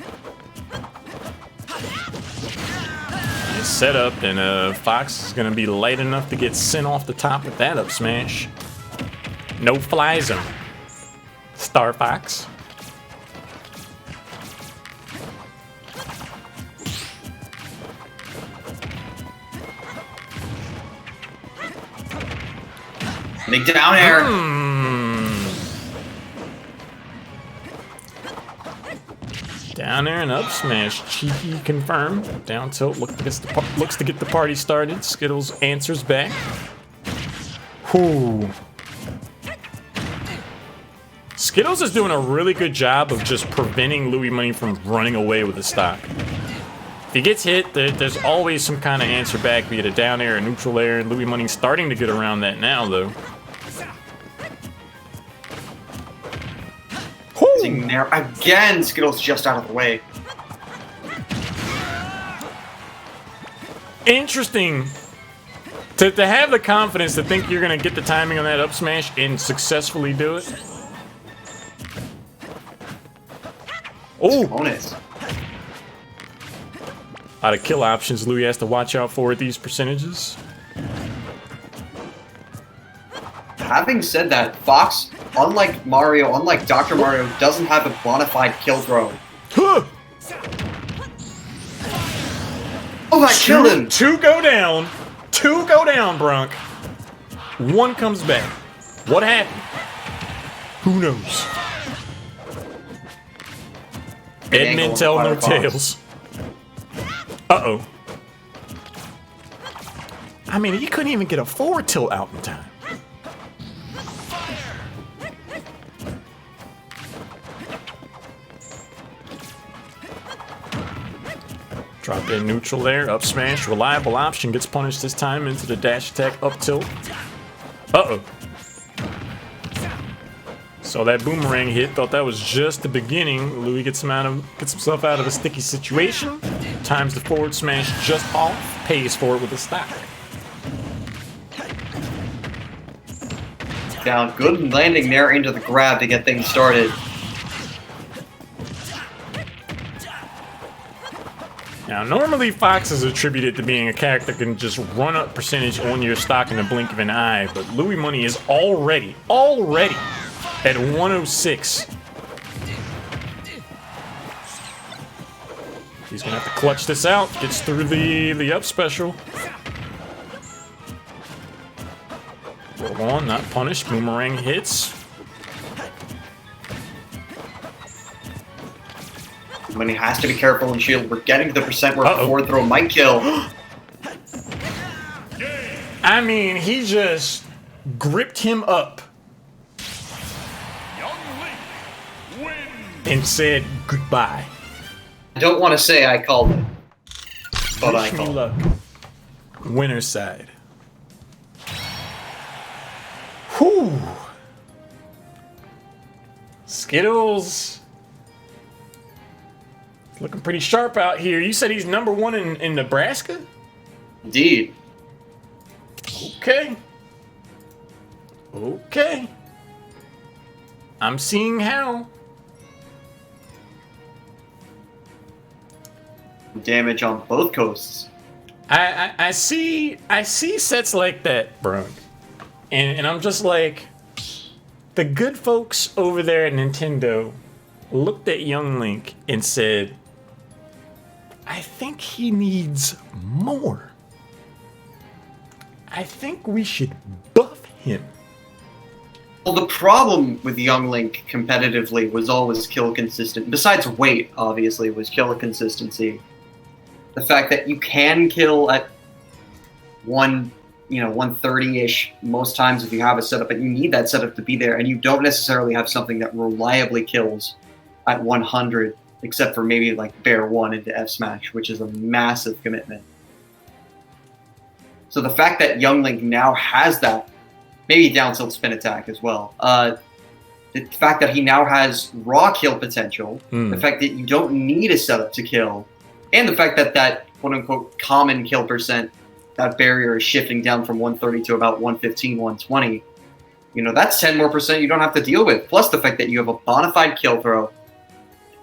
Nice setup, and Fox is going to be light enough to get sent off the top with that up smash. No fly zone. Star Fox. Big down air. Down air and up smash. Cheeky confirm. Down tilt looks to get the party started. Skittles answers back. Whoo. Skittles is doing a really good job of just preventing Louis Money from running away with the stock. If he gets hit, there's always some kind of answer back, be it a down air or neutral air, and Louis Money's starting to get around that now, though. There again, Skittles just out of the way. Interesting. To have the confidence to think you're going to get the timing on that up smash and successfully do it. Oh! Bonus. A lot of kill options Louis has to watch out for at these percentages. Having said that, Fox, unlike Mario, unlike Dr. Mario, doesn't have a bona fide kill throw. Huh. Oh, that killed him! Two go down. Two go down, Bronk. One comes back. What happened? Who knows? Edmund tell no tales. Uh-oh. I mean, he couldn't even get a forward tilt out in time. Drop in neutral there, up smash, reliable option, gets punished this time into the dash attack, up tilt. Uh-oh. So that boomerang hit, thought that was just the beginning. Louis gets himself out of a sticky situation. Times the forward smash just off, pays for it with a stock. Down, good landing there into the grab to get things started. Now, normally Fox is attributed to being a character that can just run up percentage on your stock in the blink of an eye, but Louis Money is already at 106. He's gonna have to clutch this out. Gets through the up special. Roll on, not punished. Boomerang hits. When he has to be careful in shield, we're getting to the percent where a forward throw might kill. I mean, he just gripped him up and said goodbye. I don't want to say I called it, but I Wish me called luck. Winner's side. Whew. Skittles. Looking pretty sharp out here. You said he's number one in Nebraska? Indeed. Okay. Okay. I'm seeing how. Damage on both coasts. I see sets like that, bro. And I'm just like, the good folks over there at Nintendo looked at young Link and said, I think he needs more. I think we should buff him. Well, the problem with young Link competitively was always kill consistent. Besides weight, obviously, was kill consistency. The fact that you can kill at 130-ish most times if you have a setup, but you need that setup to be there, and you don't necessarily have something that reliably kills at 100, except for maybe like Bear 1 into F Smash, which is a massive commitment. So the fact that young Link now has that, maybe down tilt spin attack as well, the fact that he now has raw kill potential, the fact that you don't need a setup to kill, and the fact that that quote-unquote common kill percent, that barrier is shifting down from 130 to about 115, 120, that's 10% more you don't have to deal with. Plus the fact that you have a bona fide kill throw,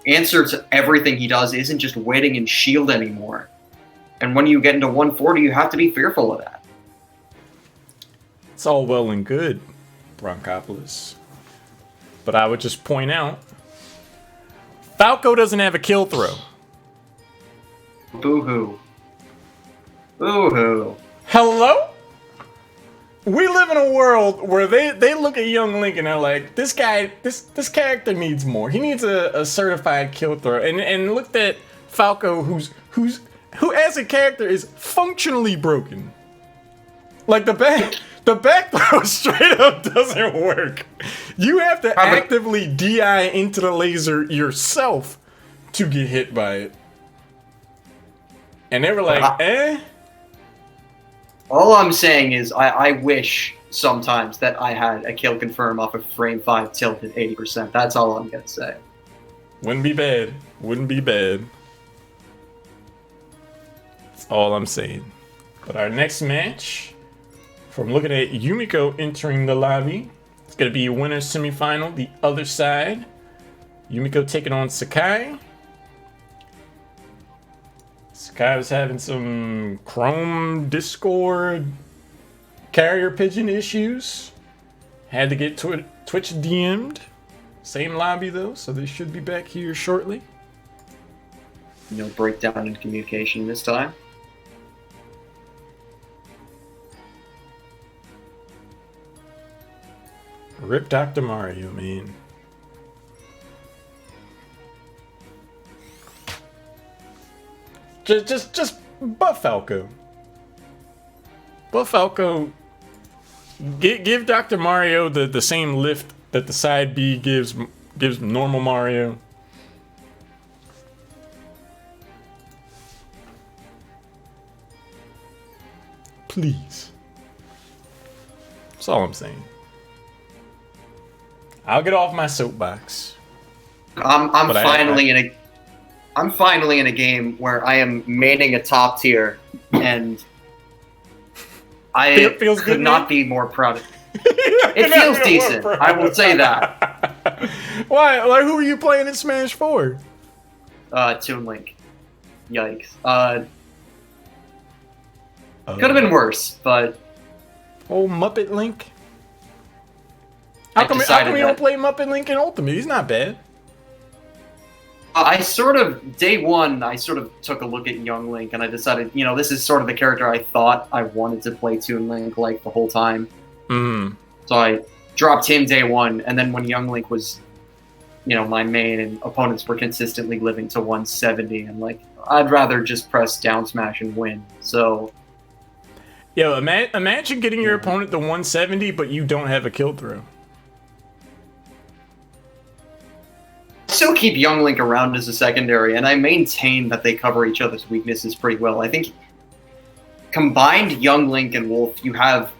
answer to everything he does isn't just waiting and shield anymore. And when you get into 140, you have to be fearful of that. It's all well and good, Bronkopolis. But I would just point out, Falco doesn't have a kill throw. Boo-hoo. Boo-hoo. Hello? We live in a world where they look at young Link and they're like, this guy, this character needs more. He needs a certified kill throw. And looked at Falco, who as a character is functionally broken. Like the back throw straight up doesn't work. You have to actively DI into the laser yourself to get hit by it. And they were like, All I'm saying is I wish sometimes that I had a kill confirm off of frame 5 tilt at 80%. That's all I'm going to say. Wouldn't be bad. Wouldn't be bad. That's all I'm saying. But our next match, from looking at Yumiko entering the lobby, it's going to be winner's semifinal, the other side. Yumiko taking on Sakai. Sakai was having some Chrome Discord carrier pigeon issues. Had to get Twitch DM'd. Same lobby though, so they should be back here shortly. No breakdown in communication this time. Rip Dr. Mario, man. Just buff Falco. Buff Falco. Give Dr. Mario the same lift that the side B gives normal Mario. Please. That's all I'm saying. I'll get off my soapbox. I'm finally in a game where I am maining a top tier, and I could not be more proud of it. It feels decent. I will say that. Why? Like, who are you playing in Smash 4? Toon Link. Yikes. Could have been worse, but... Oh, Muppet Link? How come you don't play Muppet Link in Ultimate? He's not bad. Day one, I sort of took a look at Young Link, and I decided, this is sort of the character I thought I wanted to play Toon Link, like, the whole time. Mm. So I dropped him day one, and then when Young Link was, my main, and opponents were consistently living to 170, and, like, I'd rather just press down smash and win, so... Yo, imagine getting your opponent to 170, but you don't have a kill throw. I still keep Young Link around as a secondary, and I maintain that they cover each other's weaknesses pretty well. I think combined Young Link and Wolf, you have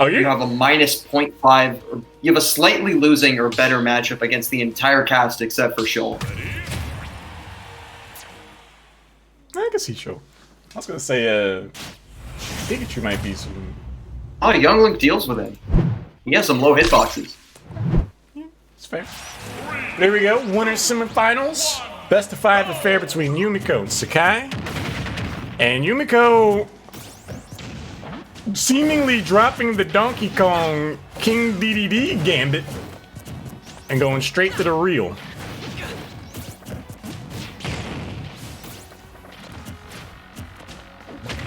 you have a minus 0.5, or you have a slightly losing or better matchup against the entire cast except for Shoal. I can see Shoal. I was gonna say, Pikachu might be some... Oh, Young Link deals with him. He has some low hitboxes. It's fair. There we go. Winners semifinals. Best of 5 affair between Yumiko and Sakai. And Yumiko seemingly dropping the Donkey Kong King DDD gambit and going straight to the real.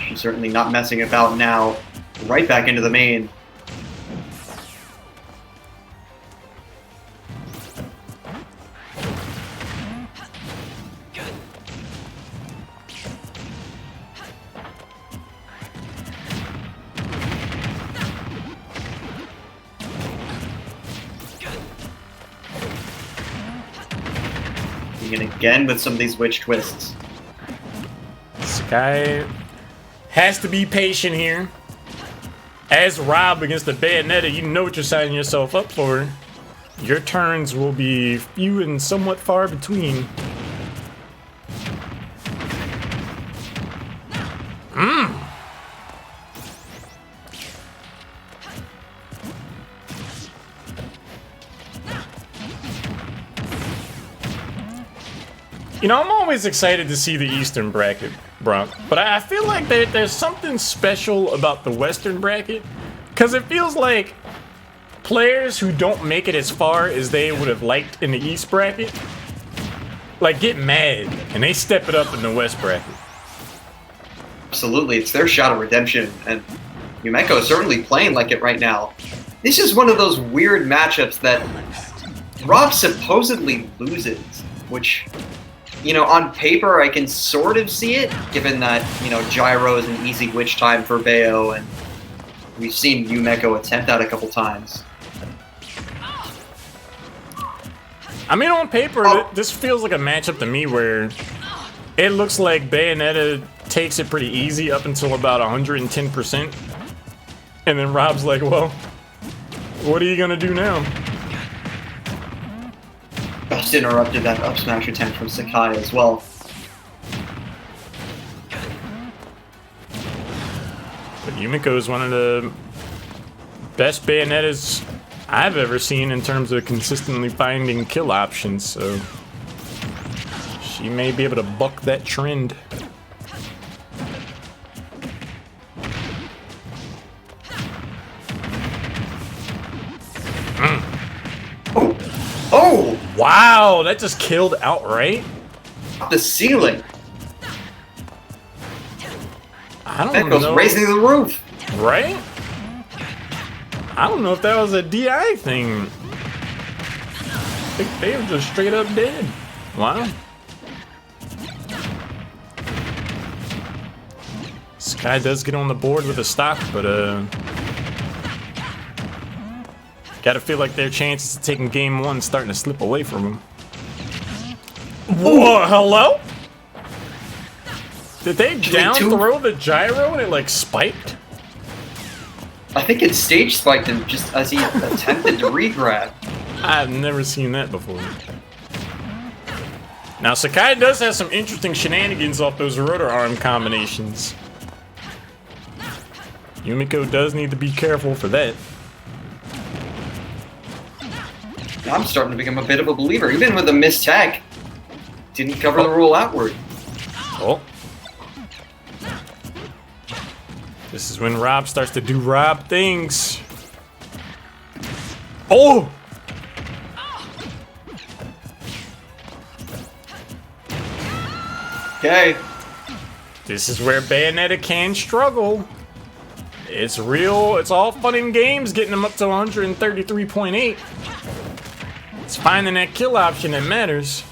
She's certainly not messing about now. Right back into the main. Again with some of these witch twists. Sakai has to be patient here. As Rob against the Bayonetta, you know what you're signing yourself up for. Your turns will be few and somewhat far between. I'm always excited to see the Eastern bracket, Bronk, but I feel like there's something special about the Western bracket, because it feels like players who don't make it as far as they would have liked in the East bracket, like, get mad, and they step it up in the West bracket. Absolutely, it's their shot of redemption, and Yumeko is certainly playing like it right now. This is one of those weird matchups that Rob supposedly loses, which... on paper, I can sort of see it, given that, Gyro is an easy witch time for Bayo, and we've seen Yumeko attempt that a couple times. I mean, on paper, this feels like a matchup to me where it looks like Bayonetta takes it pretty easy up until about 110%. And then Rob's like, well, what are you going to do now? Just interrupted that up smash attempt from Sakai as well. But Yumiko is one of the best Bayonettas I've ever seen in terms of consistently finding kill options, so She may be able to buck that trend. Oh! Wow, that just killed outright. The ceiling. I don't That goes know. raising the roof. Right? I don't know if that was a DI thing. I think they were just straight up dead. Wow. Sky does get on the board with a stock, but gotta feel like their chances of taking game one starting to slip away from them. Whoa, hello? Did they down throw the gyro and it like spiked? I think it stage spiked him just as he attempted to re-grab. I've never seen that before. Now Sakai does have some interesting shenanigans off those rotor arm combinations. Yumiko does need to be careful for that. I'm starting to become a bit of a believer. Even with a missed tag, didn't cover the roll outward. Oh. This is when Rob starts to do Rob things. Oh! Okay. This is where Bayonetta can struggle. It's real, it's all fun and games getting them up to 133.8. It's finding that kill option that matters.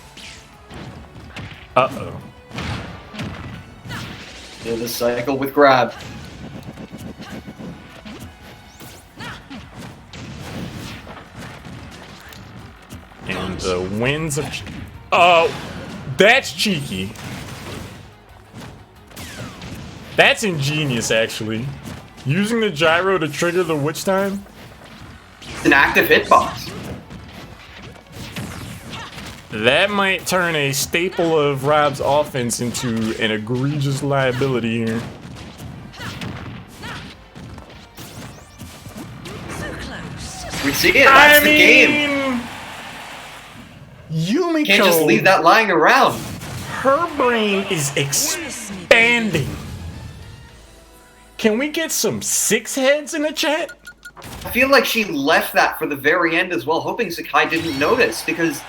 Uh-oh. Yeah, the cycle with grab. And the winds of... Oh, that's cheeky. That's ingenious, actually. Using the gyro to trigger the witch time? It's an active hitbox. That might turn a staple of Rob's offense into an egregious liability here. We see it, that's the game. Yumiko, Can't just leave that lying around. her brain is expanding. Can we get some six heads in the chat? I feel like she left that for the very end as well, hoping Sakai didn't notice, because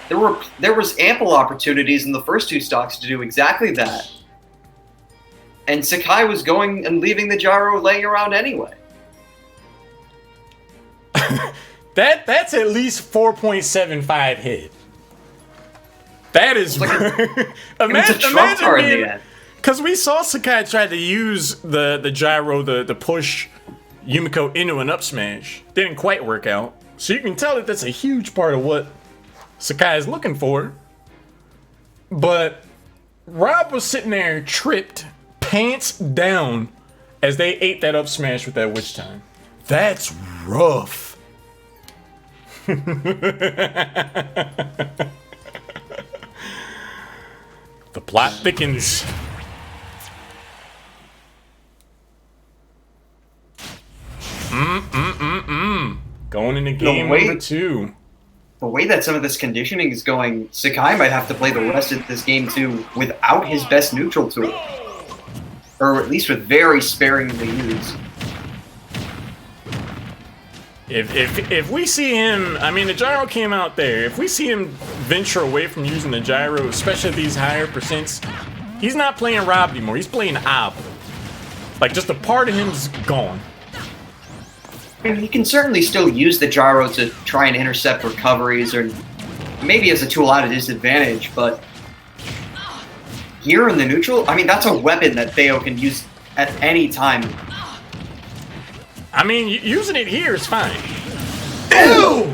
there was ample opportunities in the first two stocks to do exactly that. And Sakai was going and leaving the gyro laying around anyway. That's at least 4.75 hit. That is It was a trump imagine card in being, the end. because we saw Sakai try to use the gyro to push Yumiko into an up smash. Didn't quite work out. So you can tell that that's a huge part of what Sakai is looking for. But Rob was sitting there tripped, pants down, as they ate that up smash with that witch time. That's rough. The plot thickens. Going into game number 2. The way that some of this conditioning is going, Sakai might have to play the rest of this game too without his best neutral tool. Or at least with very sparingly used. If we see him, I mean, the gyro came out there. If we see him venture away from using the gyro, especially at these higher percents, he's not playing Rob anymore. He's playing Ab. Like, just a part of him's gone. I mean, he can certainly still use the gyro to try and intercept recoveries, or maybe as a tool at a disadvantage, but here in the neutral, I mean, that's a weapon that Theo can use at any time. I mean, using it here is fine. Ew!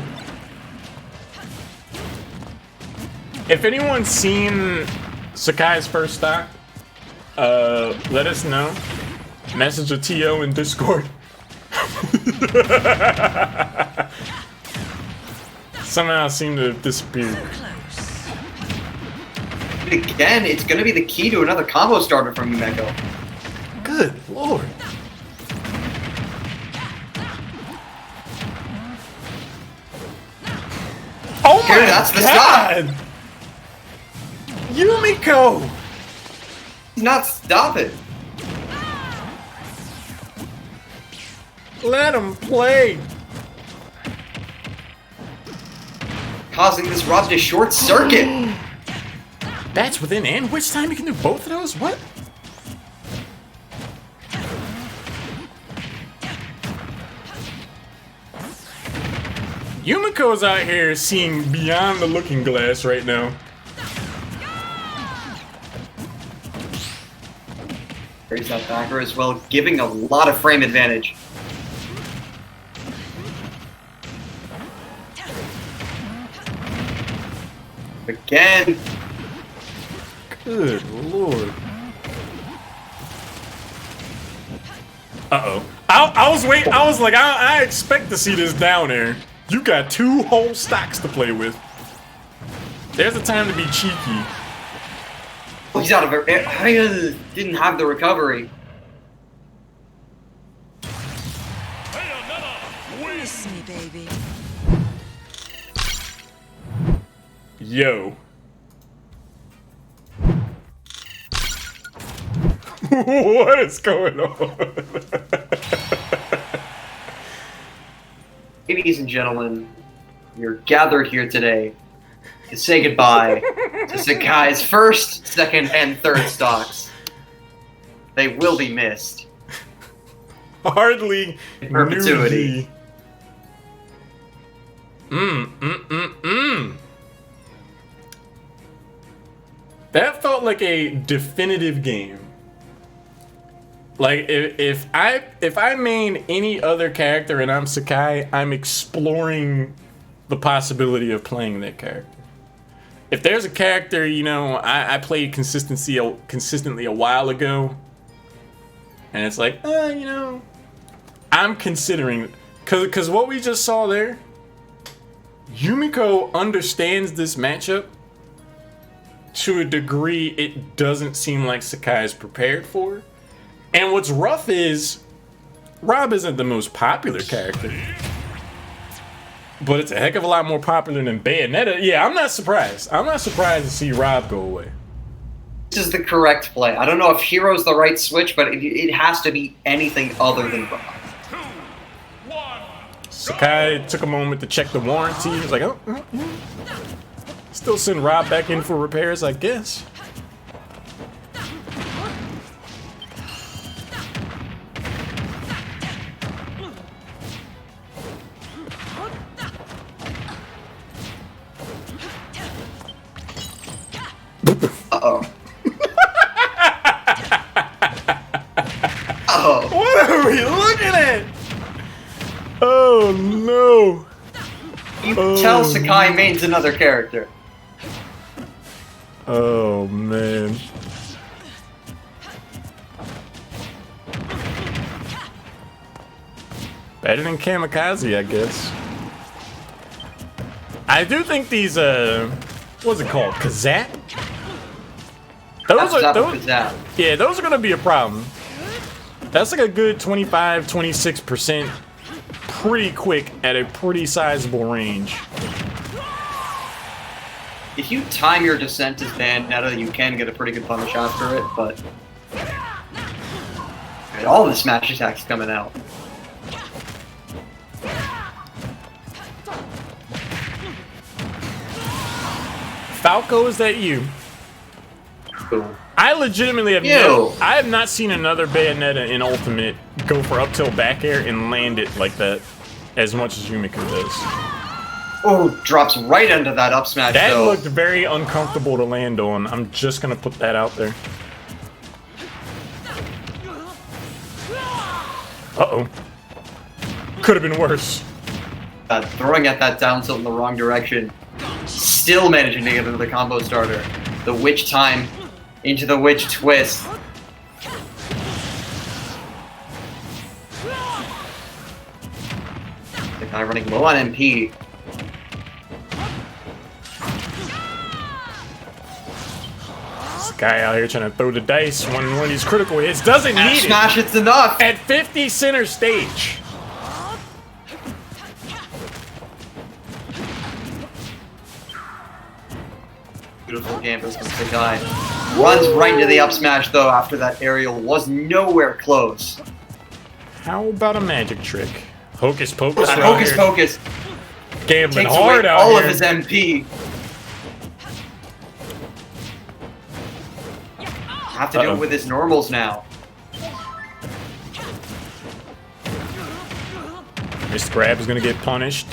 If anyone's seen Sakai's first stock, let us know. Message a TO in Discord. Somehow seem to have disappeared. But again, it's going to be the key to another combo starter from Yumeko. Good lord. Oh my Here, that's the god! Yumiko! He's not stopping. Let him play. Causing this Rob to short circuit. That's within and which time you can do both of those? What? Yumiko's out here seeing beyond the looking glass right now. Carries that backer as well, giving a lot of frame advantage. Again. Good lord. Uh-oh. I was waiting. I was like, I expect to see this down air. You got 2 whole stocks to play with. There's a time to be cheeky. Oh, he's out of it. He didn't have the recovery. Kiss me, baby. Yo. What is going on? Ladies and gentlemen, you're gathered here today to say goodbye to Sakai's first, second, and third stocks. They will be missed. Hardly In perpetuity. That felt like a definitive game. Like if I main any other character and I'm Sakai, I'm exploring the possibility of playing that character. If there's a character, you know, I played consistently a while ago, and it's like, you know, I'm considering, cause what we just saw there, Yumiko understands this matchup to a degree it doesn't seem like Sakai is prepared for. And what's rough is, Rob isn't the most popular character, but it's a heck of a lot more popular than Bayonetta. Yeah, I'm not surprised. I'm not surprised to see Rob go away. This is the correct play. I don't know if Hero's the right switch, but it has to be anything other than Rob. Sakai took a moment to check the warranty. He was like, oh, still send Rob back in for repairs, I guess. Uh-oh. Uh-oh. What are we looking at? Oh no. You tell Sakai mains another character. Oh man. Better than Kamikaze, I guess. I do think these what's it called? Kazat? Those yeah, those are gonna be a problem. That's like a good 25-26% pretty quick at a pretty sizable range. If you time your descent as Bayonetta, you can get a pretty good punish after it, but all the smash attacks coming out. Falco, is that you? Cool. I legitimately have I have not seen another Bayonetta in Ultimate go for up tilt back air and land it like that as much as Yumiko does. Oh, drops right into that up smash. That though. looked very uncomfortable to land on. I'm just gonna put that out there. Uh-oh. Could have been worse. Throwing at that down tilt in the wrong direction. Still managing to get into the combo starter. The witch time into the witch twist. The guy running low on MP. This guy out here trying to throw the dice when one of these critical hits doesn't need it. Smash, it's enough. At 50 center stage. Beautiful gambit from Sakai. Runs right into the up smash though after that aerial was nowhere close. How about a magic trick? Hocus Pocus. That Hocus Pocus Gambling takes hard away out all here. of his MP. Have to do it with his normals now. Mr. Grab is gonna get punished.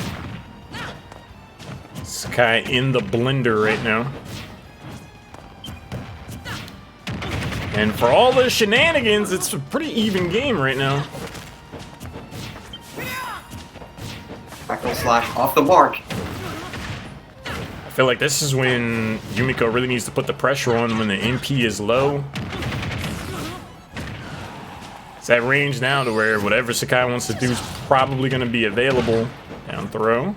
Sakai in the blender right now. And for all the shenanigans, it's a pretty even game right now. Tackle slash off the mark. I feel like this is when Yumiko really needs to put the pressure on when the MP is low. It's at range now to where whatever Sakai wants to do is probably going to be available. Down throw.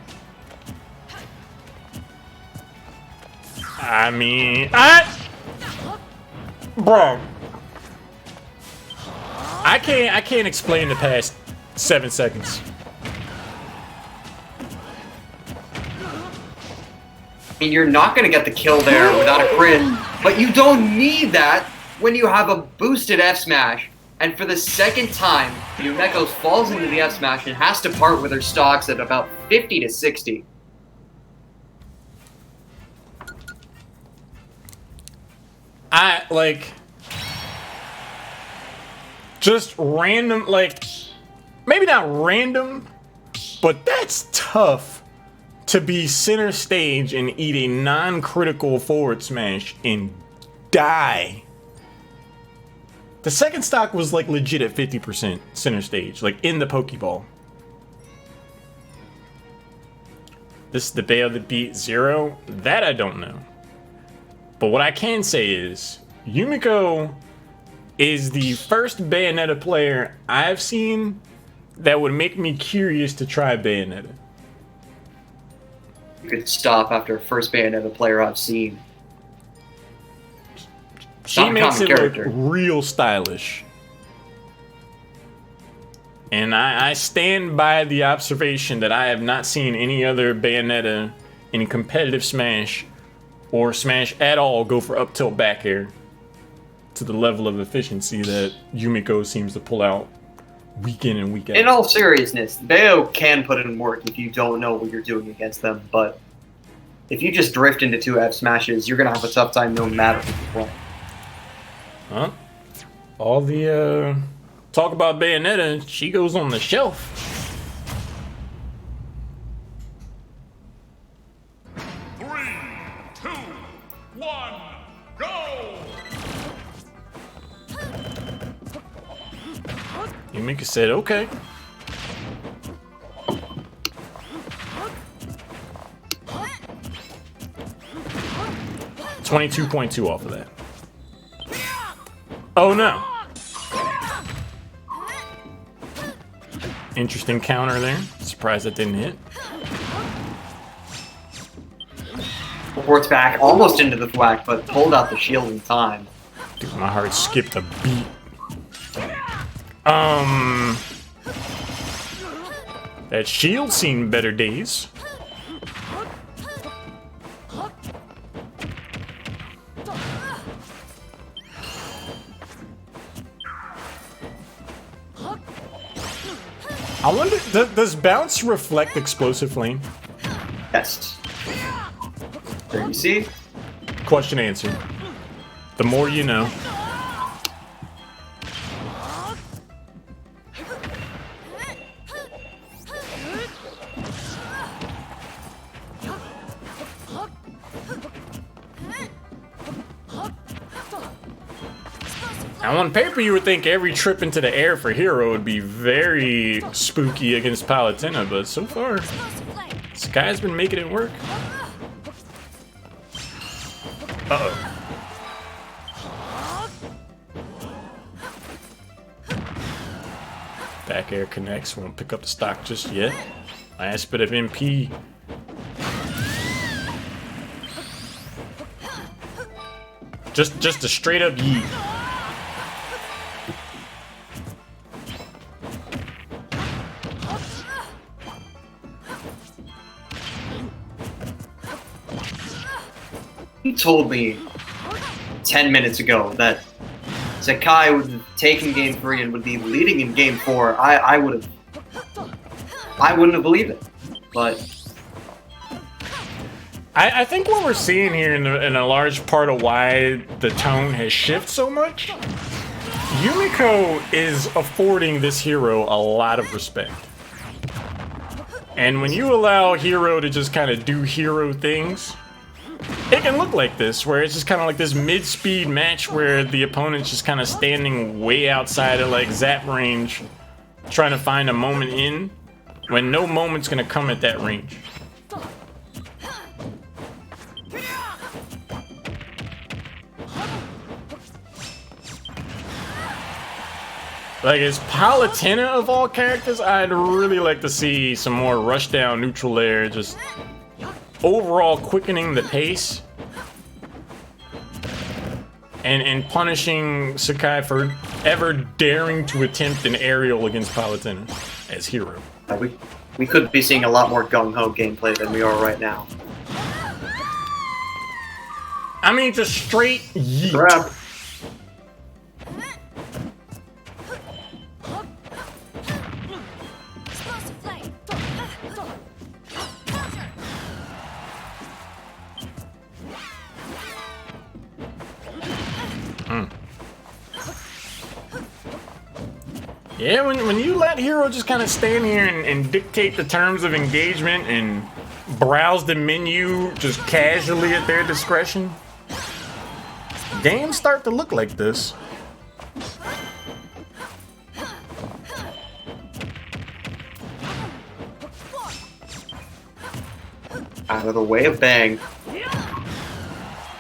I mean, bro, I can't explain the past 7 seconds. I mean, you're not going to get the kill there without a crit, but you don't need that when you have a boosted F smash. And for the second time, Yumeko falls into the F smash and has to part with her stocks at about 50 to 60. Just random, like, maybe not random, but that's tough to be center stage and eat a non-critical forward smash and die. The second stock was like legit at 50% center stage, like in the Pokeball. This is the Bayo that beat Zero? That I don't know. But what I can say is, Yumiko is the first Bayonetta player I've seen that would make me curious to try Bayonetta. You could stop after first Bayonetta player I've seen. She Not makes common it character. look real stylish. And I stand by the observation that I have not seen any other Bayonetta in competitive Smash or Smash at all go for up tilt back air to the level of efficiency that Yumiko seems to pull out week in and week out. In all seriousness, Bayo can put in work if you don't know what you're doing against them, but if you just drift into 2 F smashes, you're going to have a tough time no matter who you play. Huh? All the talk about Bayonetta, she goes on the shelf. 3, 2, 1, go! Yumiko said, okay. $22.2 off of that. Oh no. Interesting counter there. Surprised that didn't hit. Reports back almost into the thwack, but pulled out the shield in time. Dude, my heart skipped a beat. That shield seen better days. I wonder, does bounce reflect explosive flame? Yes. There you see. Question answered. The more you know. Now on paper you would think every trip into the air for Hero would be very spooky against Palutena, but so far, Sky's been making it work. Uh-oh. Back air connects, won't pick up the stock just yet. Last bit of MP. Just a straight up yeet. told me 10 minutes ago that Sakai would have taken game 3 and would be leading in game 4, I wouldn't have believed it. But I think what we're seeing here in a large part of why the tone has shifted so much, Yumiko is affording this hero a lot of respect. And when you allow Hero to just kind of do hero things, it can look like this, where it's just kind of like this mid-speed match where the opponent's just kind of standing way outside of like zap range, trying to find a moment in, when no moment's gonna come at that range. Like, as Palutena of all characters, I'd really like to see some more rushdown neutral air, just overall quickening the pace and punishing Sakai for ever daring to attempt an aerial against Palutena as Hero. we could be seeing a lot more gung-ho gameplay than we are right now. I mean, just straight yeet. Crap. Yeah, when you let Hero just kind of stand here and dictate the terms of engagement and browse the menu just casually at their discretion, games start to look like this. Out of the way of Bang.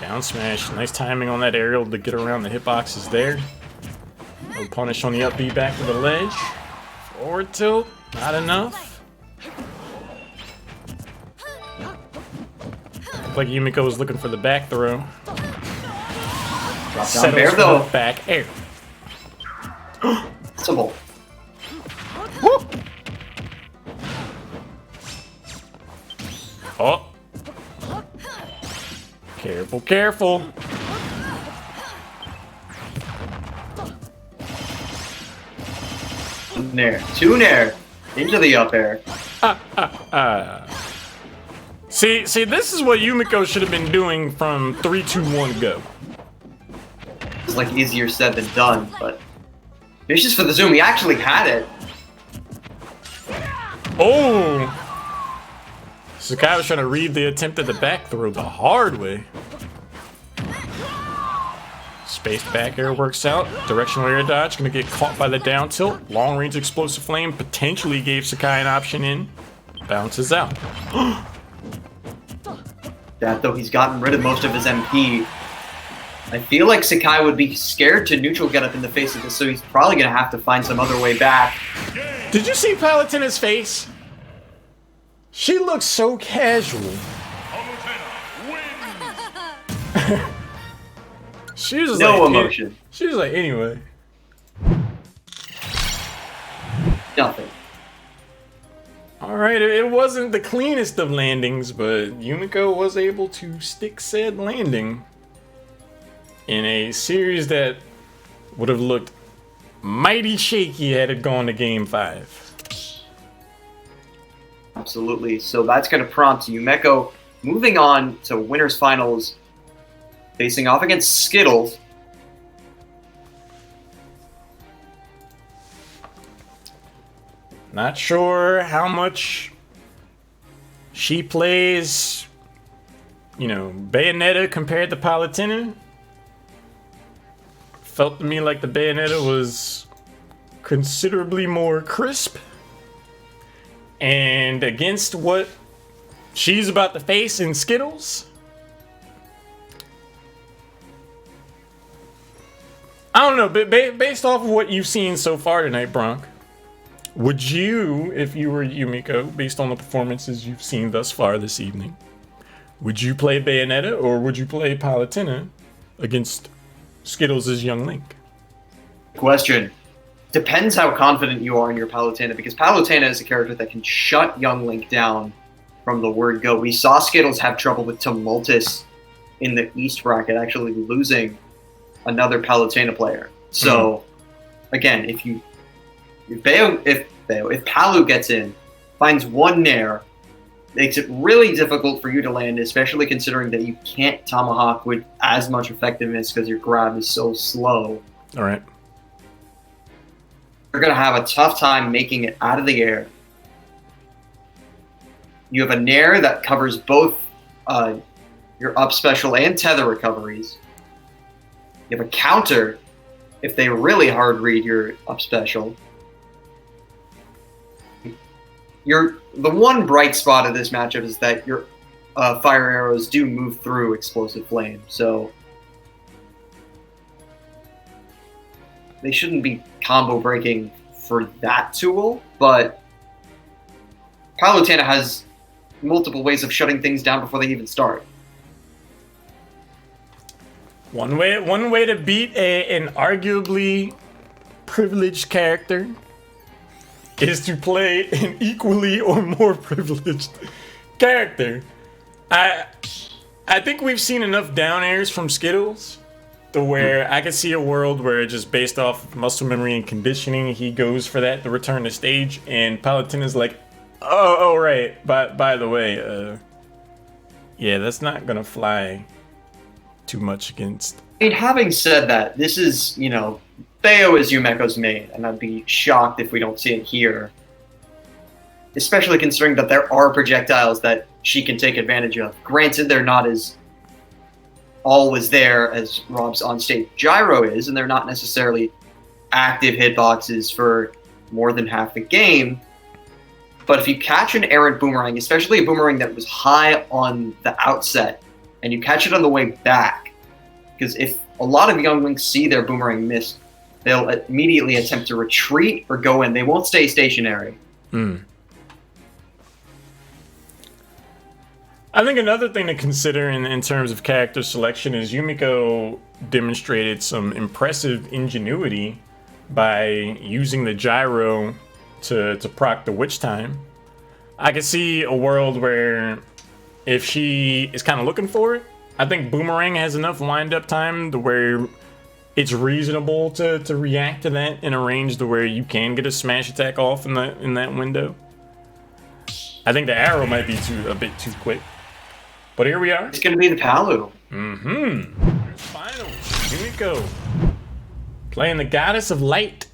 Down smash. Nice timing on that aerial to get around the hitboxes there. No punish on the up B back to the ledge. Forward tilt. Not enough. Looked like Yumiko was looking for the back throw. Drop down Settles bear for though. the back air. Simple. Woo! Oh. Careful, careful. Nair. 2 Nair. Into the up air. See, this is what Yumiko should have been doing from 3, 2, 1, go. It's like easier said than done, but vicious for the zoom. He actually had it. Oh! Sakai was trying to read the attempt at the back throw the hard way. Spaced back air works out. Directional air dodge, gonna get caught by the down tilt. Long range explosive flame potentially gave Sakai an option in. Bounces out. That though he's gotten rid of most of his MP. I feel like Sakai would be scared to neutral get up in the face of this, so he's probably gonna have to find some other way back. Did you see Palutena's face? She looks so casual. She was No like, emotion. She was like, anyway. Nothing. Alright, it wasn't the cleanest of landings, but Yumiko was able to stick said landing in a series that would have looked mighty shaky had it gone to game 5. Absolutely. So that's going to prompt Yumeko moving on to winners finals, facing off against Skittles. Not sure how much she plays, Bayonetta compared to Palutena. Felt to me like the Bayonetta was considerably more crisp. And against what she's about to face in Skittles, I don't know, but based off of what you've seen so far tonight, Bronk, would you, if you were Yumiko, based on the performances you've seen thus far this evening, would you play Bayonetta or would you play Palutena against Skittles' young Link? Question. Depends how confident you are in your Palutena, because Palutena is a character that can shut young Link down from the word go. We saw Skittles have trouble with Tumultus in the East bracket actually losing another Palutena player. So again, if Palu gets in, finds one Nair, makes it really difficult for you to land, especially considering that you can't tomahawk with as much effectiveness because your grab is so slow. All right. You're going to have a tough time making it out of the air. You have a Nair that covers both your up special and tether recoveries. You have a counter if they really hard read your up special. The one bright spot of this matchup is that your fire arrows do move through explosive flame, so they shouldn't be combo breaking for that tool, but Palutena has multiple ways of shutting things down before they even start. One way to beat an arguably privileged character is to play an equally or more privileged character. I think we've seen enough down airs from Skittles to where I could see a world where just based off muscle memory and conditioning, he goes for that to return to stage, and Palutena is like, oh right, by the way, yeah, that's not gonna fly too much against. I mean, having said that, this is, Bayo is Yumeko's main, and I'd be shocked if we don't see it here. Especially considering that there are projectiles that she can take advantage of. Granted, they're not as always there as Rob's on-stage gyro is, and they're not necessarily active hitboxes for more than half the game. But if you catch an errant boomerang, especially a boomerang that was high on the outset, and you catch it on the way back, because if a lot of young links see their boomerang missed, they'll immediately attempt to retreat or go in. They won't stay stationary. I think another thing to consider in terms of character selection is Yumiko demonstrated some impressive ingenuity by using the gyro to proc the witch time. I could see a world where if she is kind of looking for it, I think Boomerang has enough lined up time to where it's reasonable to react to that in a range to where you can get a smash attack off in that window. I think the arrow might be a bit too quick. But here we are. It's going to be the Palu. Final. Yumiko. Playing the Goddess of Light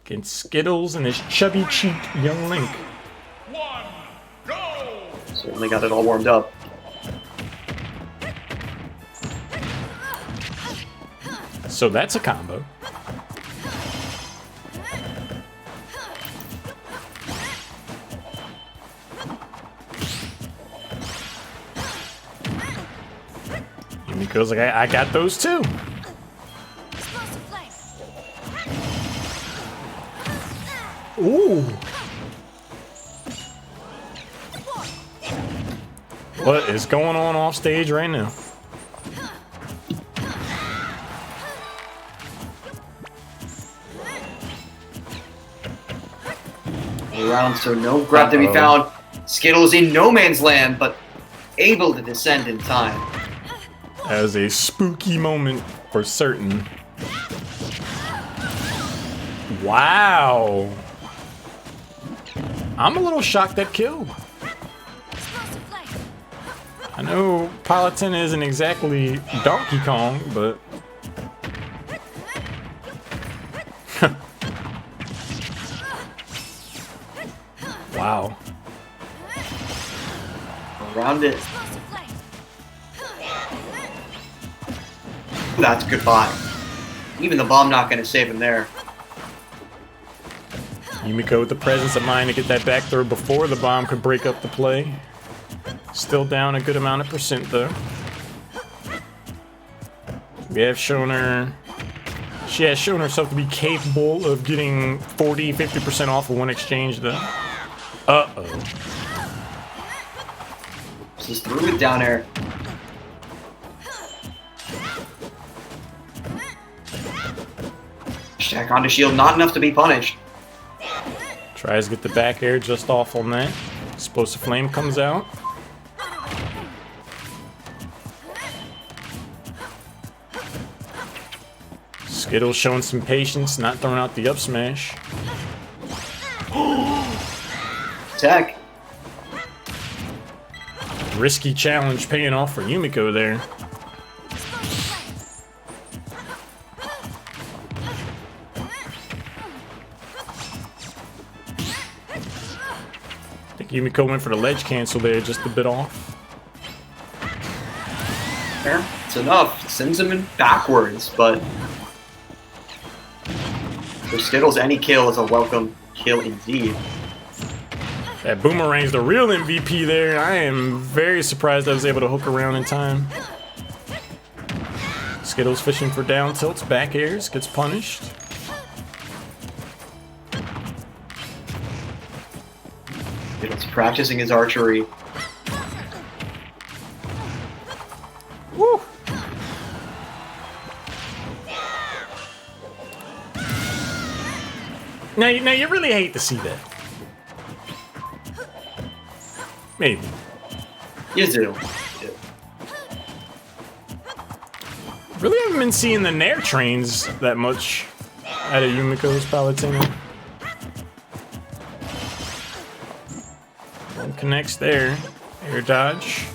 against Skittles and his chubby-cheeked young Link. One, go! Certainly got it all warmed up. So that's a combo. Yumiko's like, I got those too. Ooh. What is going on off stage right now? Around, so no grab to be found. Skittles in no man's land, but able to descend in time. As a spooky moment for certain. Wow. I'm a little shocked that killed. I know Palutena isn't exactly Donkey Kong, but... Wow. Around it. That's goodbye. Even the bomb not going to save him there. Yumiko with the presence of mind to get that back throw before the bomb could break up the play. Still down a good amount of percent though. We have shown her... She has shown herself to be capable of getting 40-50% off of one exchange though. Uh-oh. She's through it down air. Stack onto shield, not enough to be punished. Tries to get the back air just off on that. Explosive Flame comes out. Skittles showing some patience, not throwing out the up smash. Tech. Risky challenge paying off for Yumiko there. I think Yumiko went for the ledge cancel there, just a bit off. Yeah, it's enough. Sends him in backwards, but for Skittles, any kill is a welcome kill indeed. That Boomerang's the real MVP there. I am very surprised I was able to hook around in time. Skittles fishing for down tilts, back airs, gets punished. Skittles practicing his archery. Woo! Now you really hate to see that. Maybe. You do. Really haven't been seeing the Nair trains that much out of Yumiko's Palutena. One connects there. Air dodge.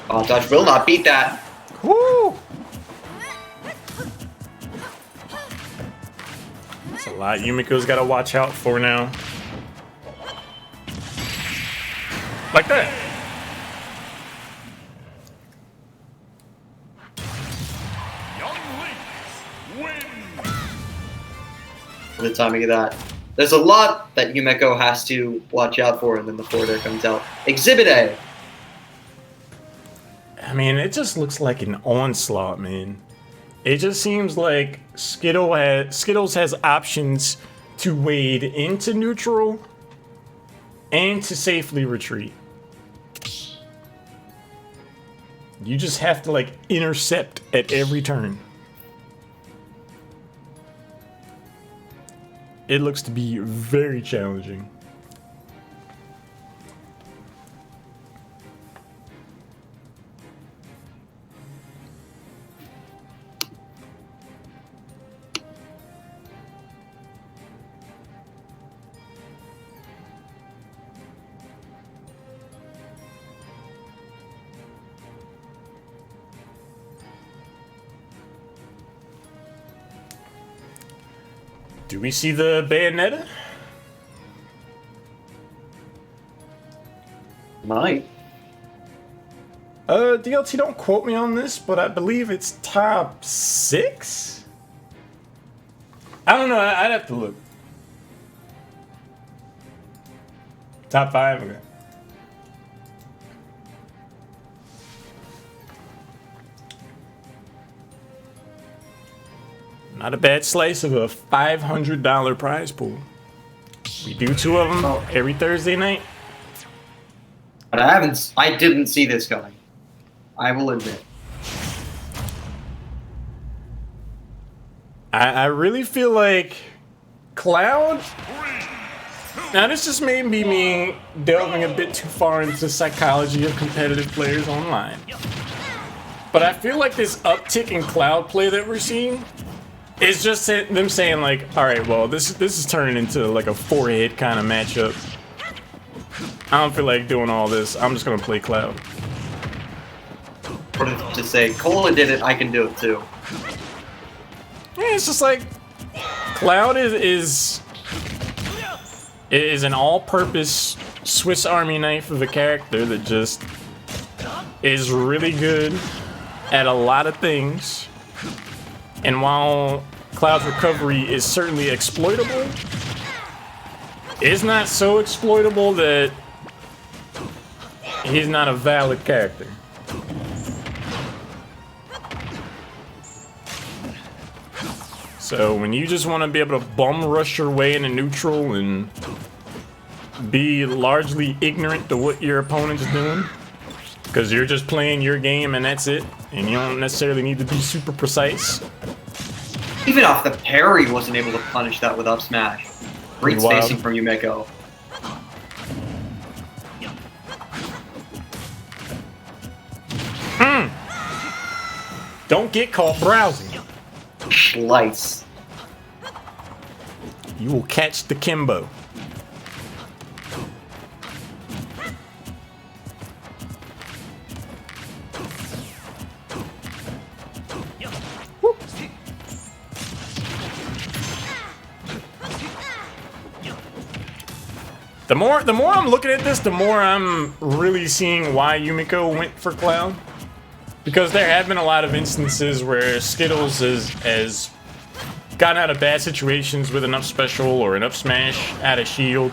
Oh, Dodge will not beat that. Woo! That's a lot Yumiko's got to watch out for now. Like that. Young Link win. For the timing of that. There's a lot that Yumiko has to watch out for, and then the forwarder comes out. Exhibit A. I mean, it just looks like an onslaught, man. It just seems like Skittles has options to wade into neutral and to safely retreat. You just have to, like, intercept at every turn. It looks to be very challenging. Do we see the Bayonetta? Might. DLT, don't quote me on this, but I believe it's top 6? I don't know, I'd have to look. Top 5, okay. Not a bad slice of a $500 prize pool. We do 2 of them every Thursday night. But I didn't see this coming. I will admit. I really feel like Cloud. Now this just may be me delving a bit too far into the psychology of competitive players online. But I feel like this uptick in Cloud play that we're seeing is just them saying like, all right, well, this is turning into like a 4-hit kind of matchup. I don't feel like doing all this. I'm just gonna play Cloud. To say, Cola did it, I can do it too. Yeah, it's just like Cloud is an all-purpose Swiss Army knife of a character that just is really good at a lot of things. And while Cloud's recovery is certainly exploitable, it's not so exploitable that he's not a valid character. So when you just want to be able to bum rush your way into neutral and be largely ignorant to what your opponent's doing, because you're just playing your game and that's it, and you don't necessarily need to be super precise. Even off the parry, wasn't able to punish that with up smash. Great Wild. spacing from Yumiko. Don't get caught browsing. Slice. You will catch the Kimbo. Woo. The more I'm looking at this, the more I'm really seeing why Yumiko went for Cloud. Because there have been a lot of instances where Skittles has gotten out of bad situations with an up special or an up smash out of shield.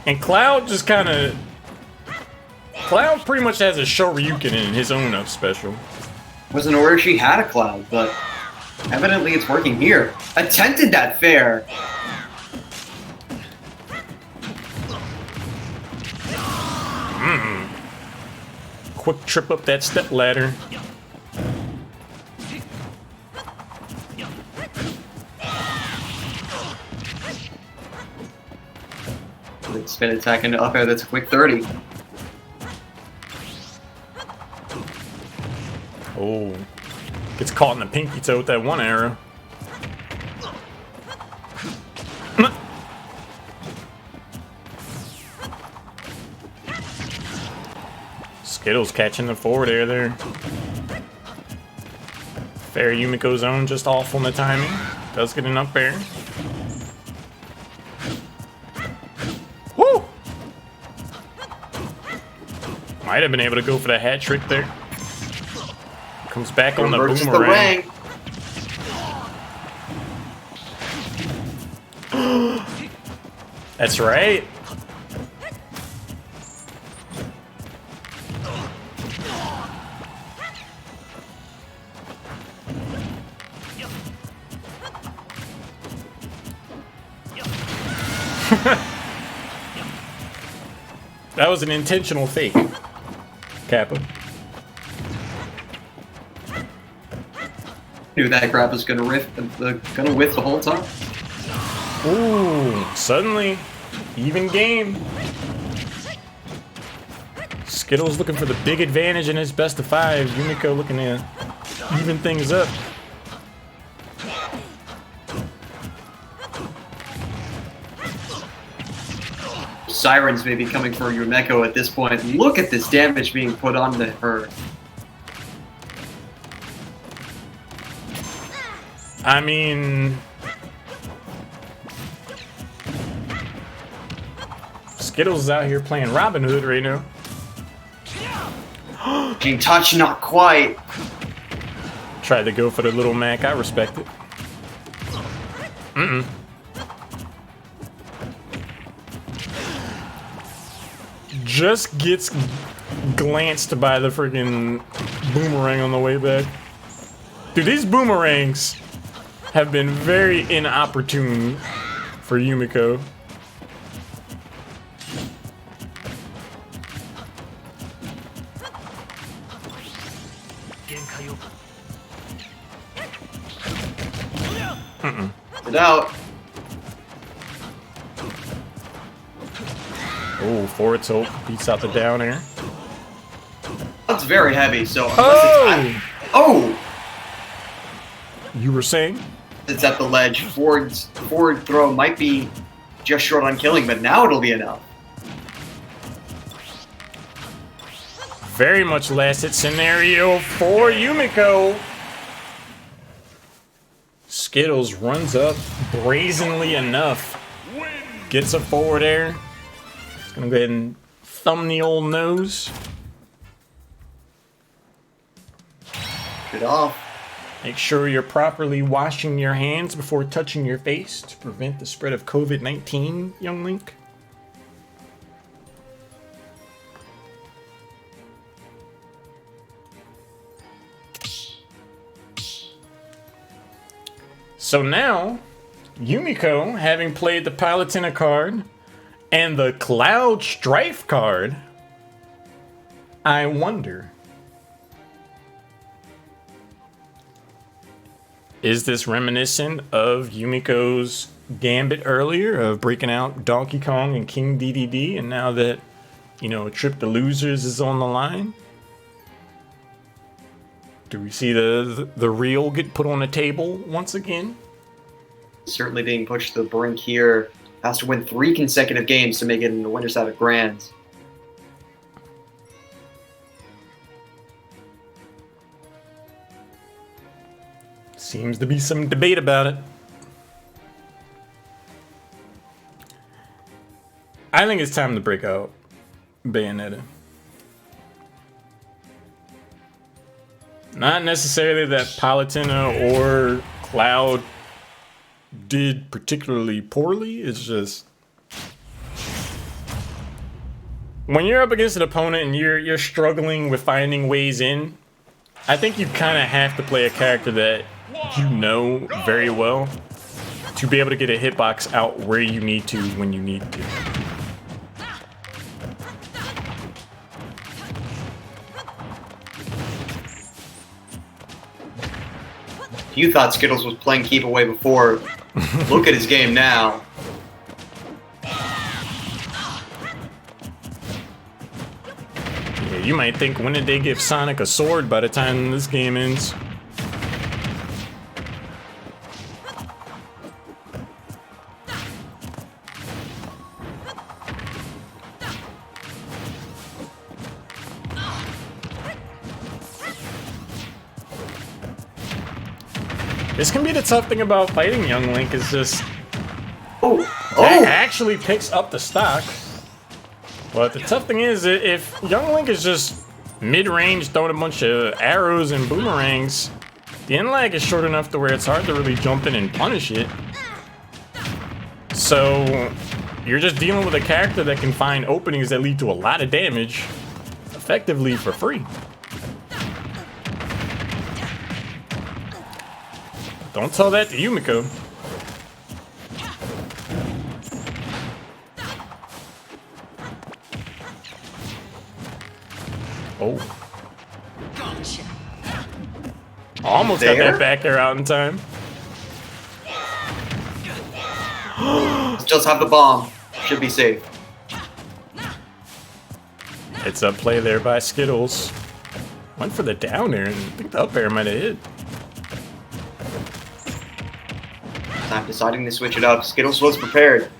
And Cloud just kind of... Cloud pretty much has a Shoryuken in his own up special. Wasn't aware she had a Cloud, but evidently it's working here. Attempted that fair. Quick trip up that step ladder. Spin attack into up air, that's a quick 30. Oh. Gets caught in the pinky toe with that one arrow. Skittles catching the forward air there. Fair Yumiko's own, just off on the timing. Does get an up air. Woo! Might have been able to go for the hat trick there. Comes back on the Reverses boomerang. That's right. That was an intentional fake, Kappa. Knew that grab was gonna whiff the whole time. Ooh, suddenly, even game. Skittles looking for the big advantage in his best of 5. Yumiko looking to even things up. Sirens may be coming for Yumeko at this point. Look at this damage being put onto her. I mean... Skittles is out here playing Robin Hood right now. Being touched, not quite. Tried to go for the little Mac, I respect it. Just gets glanced by the friggin' boomerang on the way back. Dude, these boomerangs have been very inopportune for Yumiko. It out. Oh, forward tilt beats out the down air. That's very heavy, so unless Oh! oh! You were saying? It's at the ledge. Forward throw might be just short on killing, but now it'll be enough. Very much last hit scenario for Yumiko. Skittles runs up brazenly enough. Gets a forward air. Just gonna go ahead and thumb the old nose. Good off. Make sure you're properly washing your hands before touching your face to prevent the spread of COVID-19, young Link. So now, Yumiko, having played the Palutena card and the Cloud Strife card, I wonder, is this reminiscent of Yumiko's gambit earlier of breaking out Donkey Kong and King DDD, and now that, you know, Trip to Losers is on the line? Do we see the real get put on the table once again? Certainly being pushed to the brink here. Has to win 3 consecutive games to make it into Winter Savage Grands. Seems to be some debate about it. I think it's time to break out Bayonetta. Not necessarily that Palutena or Cloud did particularly poorly. It's just when you're up against an opponent and you're struggling with finding ways in, I think you kind of have to play a character that you know very well to be able to get a hitbox out where you need to when you need to. You thought Skittles was playing keep away before. Look at his game now. Yeah, you might think, when did they give Sonic a sword by the time this game ends? This can be the tough thing about fighting Young Link, is just it actually picks up the stock. But the tough thing is, if Young Link is just mid-range throwing a bunch of arrows and boomerangs, the end lag is short enough to where it's hard to really jump in and punish it. So you're just dealing with a character that can find openings that lead to a lot of damage effectively for free. Don't tell that to Yumiko. Oh. Gotcha. Almost got that back air out in time. Just have the bomb. Should be safe. It's a play there by Skittles. Went for the down air, and I think the up air might have hit. Time deciding to switch it up. Skittles was prepared.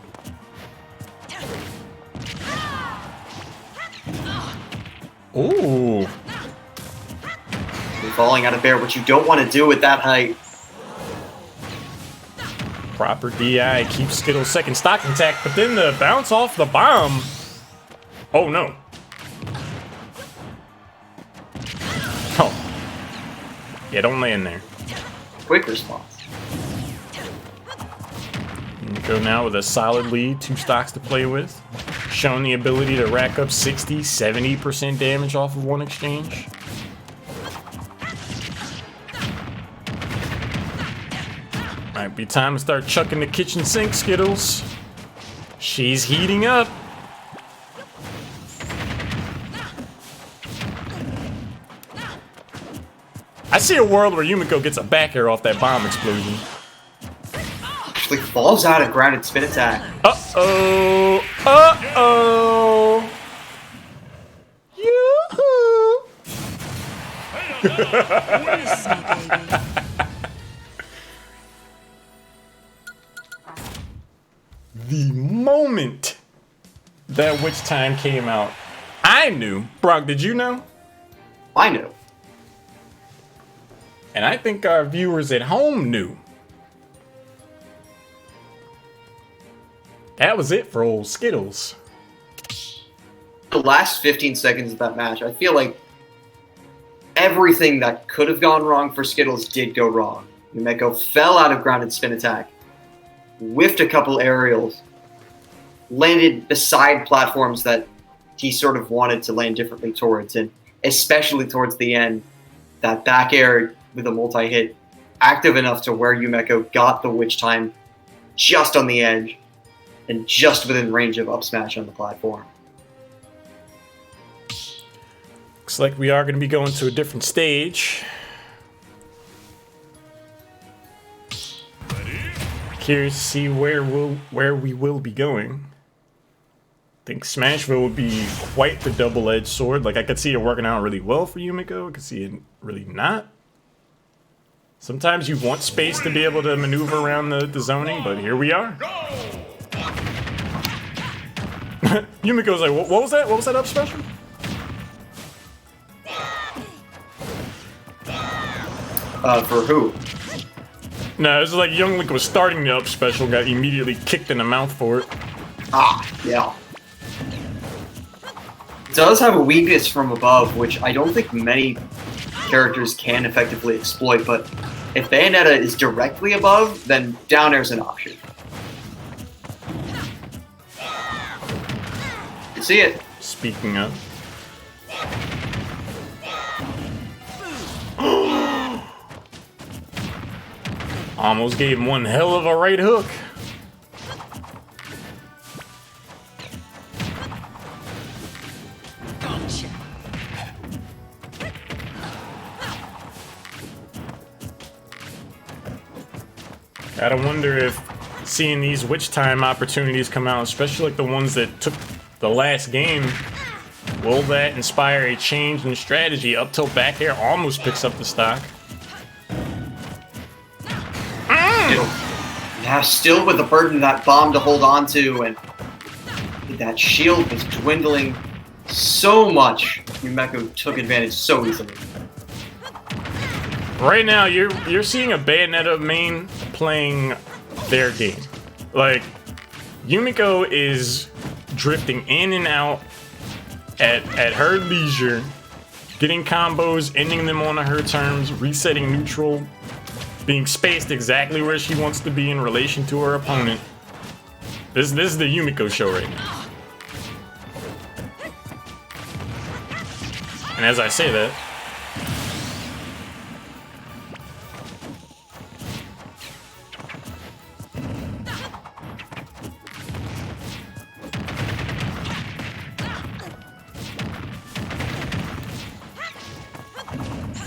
Ooh. You're falling out of air, which you don't want to do at that height. Proper DI keeps Skittles' second stock intact, but then the bounce off the bomb. Oh no. Oh. Yeah, don't land there. Quick response. Go now with a solid lead, 2 stocks to play with. Showing the ability to rack up 60, 70% damage off of one exchange. Might be time to start chucking the kitchen sink, Skittles. She's heating up. I see a world where Yumiko gets a back air off that bomb explosion. Actually falls out of grounded spin attack. Uh-oh. Uh-oh. Yoo-hoo. Kiss me, baby. The moment that Witch Time came out, I knew. Brock, did you know? I knew. And I think our viewers at home knew. That was it for old Skittles. The last 15 seconds of that match, I feel like everything that could have gone wrong for Skittles did go wrong. Yumeko fell out of grounded spin attack, whiffed a couple aerials, landed beside platforms that he sort of wanted to land differently towards, and especially towards the end, that back air with a multi-hit active enough to where Yumeko got the Witch Time just on the edge and just within range of up smash on the platform. Looks like we are going to be going to a different stage. Curious to see where we will be going. I think Smashville would be quite the double-edged sword. Like, I could see it working out really well for Yumiko. I could see it really not. Sometimes you want space to be able to maneuver around the zoning, but here we are. Yumiko's like, what was that? What was that up special? For who? No, this is like Young Link was starting the up special, got immediately kicked in the mouth for it. Ah, yeah. It does have a weakness from above, which I don't think many characters can effectively exploit, but if Bayonetta is directly above, then down air's an option. You see it. Speaking of. Almost gave him one hell of a right hook. Gotcha. Gotta wonder if seeing these witch time opportunities come out, especially like the ones that took the last game, will that inspire a change in strategy? Up till back air almost picks up the stock. Yeah, still with the burden of that bomb to hold on to, and that shield was dwindling so much. Yumeko took advantage so easily. Right now, you're seeing a Bayonetta main playing their game. Like, Yumiko is drifting in and out at her leisure, getting combos, ending them on her terms, resetting neutral, being spaced exactly where she wants to be in relation to her opponent. This is the Yumiko show right now. And as I say that,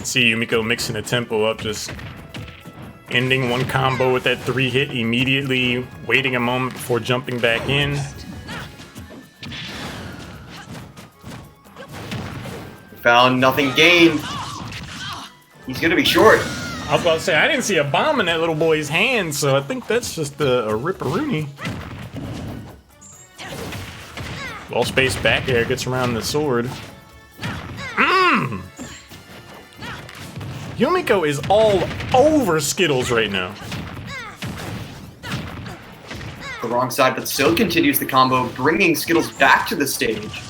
see Yumiko mixing the tempo up, just ending one combo with that 3-hit immediately, waiting a moment before jumping back in. Found nothing gained. He's gonna be short. I was about to say, I didn't see a bomb in that little boy's hand, so I think that's just a ripperoonie. Well spaced back air gets around the sword. Yumiko is all over Skittles right now. The wrong side, but still continues the combo, bringing Skittles back to the stage.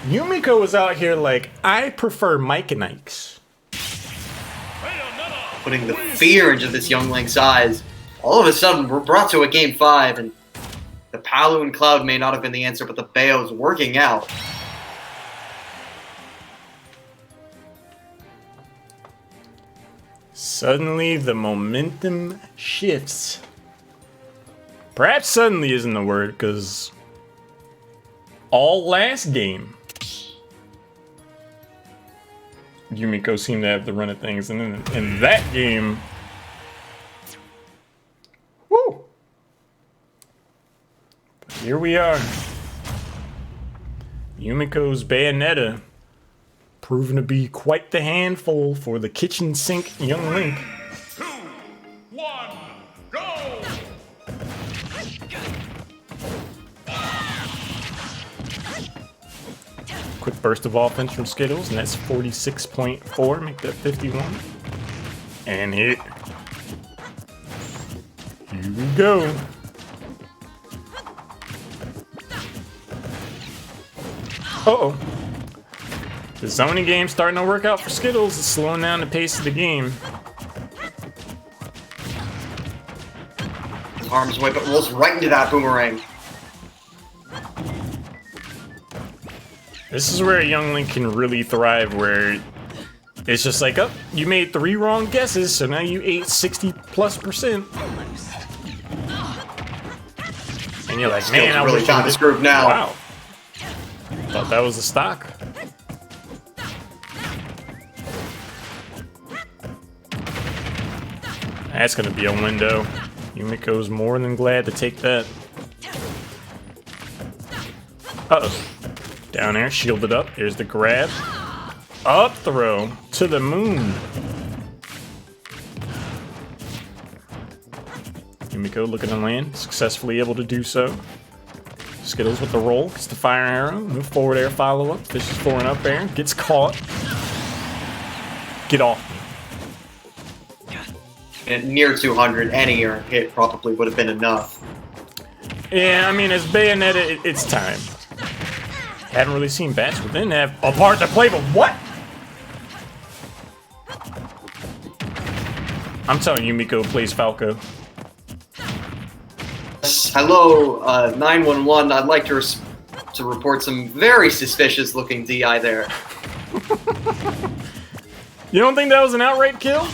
Yumiko was out here like, I prefer Mike and Ike's. Putting the fear into this young Link's eyes. All of a sudden, we're brought to a game 5, and the Palu and Cloud may not have been the answer, but the Bayo's working out. Suddenly, the momentum shifts. Perhaps suddenly isn't the word, because all last game, Yumiko seemed to have the run of things, and then in that game, woo! But here we are. Yumiko's Bayonetta proving to be quite the handful for the kitchen sink young Link. 2, 1, go! Quick burst of offense from Skittles, and that's 46.4, make that 51. And hit. Here we go. Uh-oh. The zoning game starting to work out for Skittles. It's slowing down the pace of the game. Arms away, but rolls right into that boomerang. This is where a young Link can really thrive, where it's just like, oh, you made 3 wrong guesses, so now you ate 60+%. And you're like, man, I really wish found his groove now. Wow. Thought that was the stock. That's gonna be a window. Yumiko's more than glad to take that. Uh-oh. Down there, shielded up. Here's the grab. Up throw to the moon. Yumiko looking to land, successfully able to do so. Skittles with the roll, gets the fire arrow, move forward air follow up, fishes for an up air, gets caught. Get off. And near 200, any air hit probably would have been enough. Yeah, I mean, as Bayonetta, it's time. Haven't really seen Bats Within have a part to play, but what? I'm telling you, Yumiko plays Falco. Hello, 911. I'd like to report some very suspicious-looking DI there. You don't think that was an outright kill?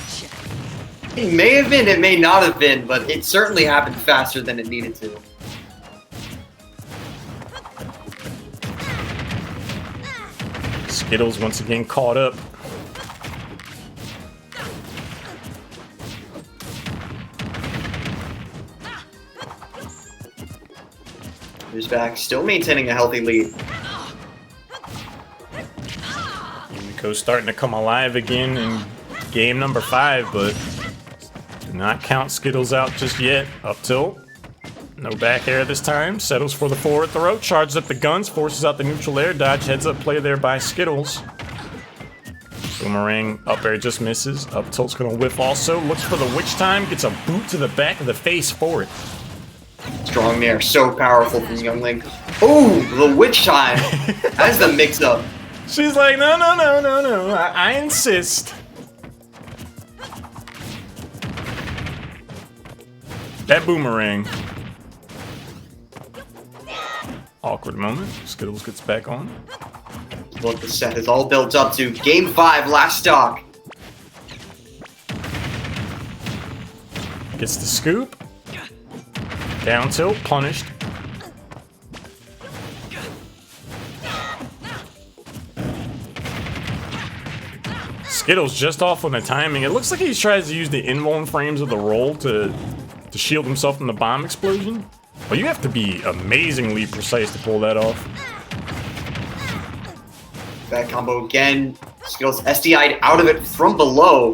It may have been, it may not have been, but it certainly happened faster than it needed to. Skittles once again caught up. Who's back, still maintaining a healthy lead. Yumiko's starting to come alive again in game number 5, but do not count Skittles out just yet. Up tilt. No back air this time. Settles for the forward throw. Charges up the guns. Forces out the neutral air dodge. Heads up play there by Skittles. Boomerang up air just misses. Up tilt's gonna whiff also. Looks for the witch time. Gets a boot to the back of the face for it. Strong there, so powerful from Young Link. Ooh, the witch time. That's the mix-up. She's like, no, no, no, no, no. I insist. That boomerang. Awkward moment. Skittles gets back on. What the set is all built up to. Game 5, last stock. Gets the scoop. Down tilt, punished. Skittles just off on the timing. It looks like he tries to use the invuln frames of the roll to shield himself from the bomb explosion. But you have to be amazingly precise to pull that off. Back combo again. Skittles SDI'd out of it from below.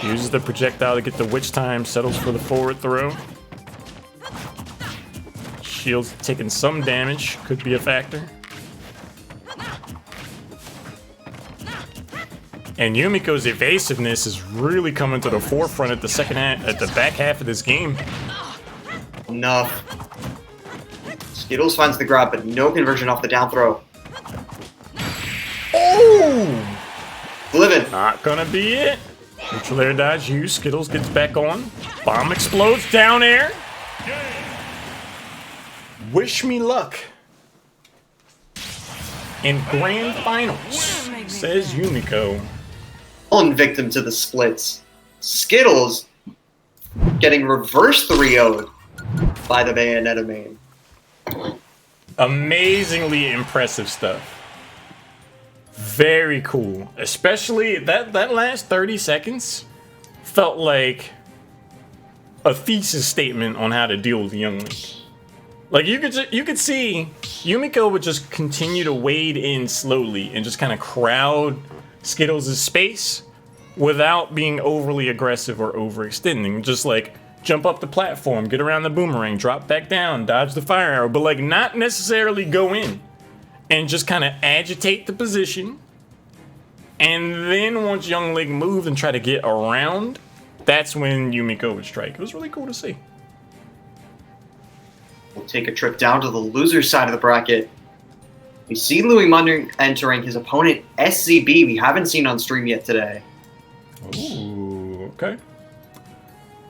Uses the projectile to get the witch time, settles for the forward throw. Shield's taking some damage, could be a factor. And Yumiko's evasiveness is really coming to the forefront at the back half of this game. Enough. Skittles finds the grab, but no conversion off the down throw. Oh! Living. Not gonna be it. Neutral air dodge used. Skittles gets back on. Bomb explodes down air. Wish me luck. In grand finals, says Yumiko. Fallen victim to the splits. Skittles getting reverse 3-0'd by the Bayonetta main. Amazingly impressive stuff. Very cool. Especially that last 30 seconds felt like a thesis statement on how to deal with Young Link. Like you could see Yumiko would just continue to wade in slowly and just kind of crowd Skittles' space without being overly aggressive or overextending. Just like jump up the platform, get around the boomerang, drop back down, dodge the fire arrow, but like not necessarily go in. And just kind of agitate the position. And then once Young Link moved and tried to get around, that's when Yumiko would strike. It was really cool to see. We'll take a trip down to the loser side of the bracket. We see Louis Munder entering his opponent, SCB. We haven't seen on stream yet today. Ooh, okay.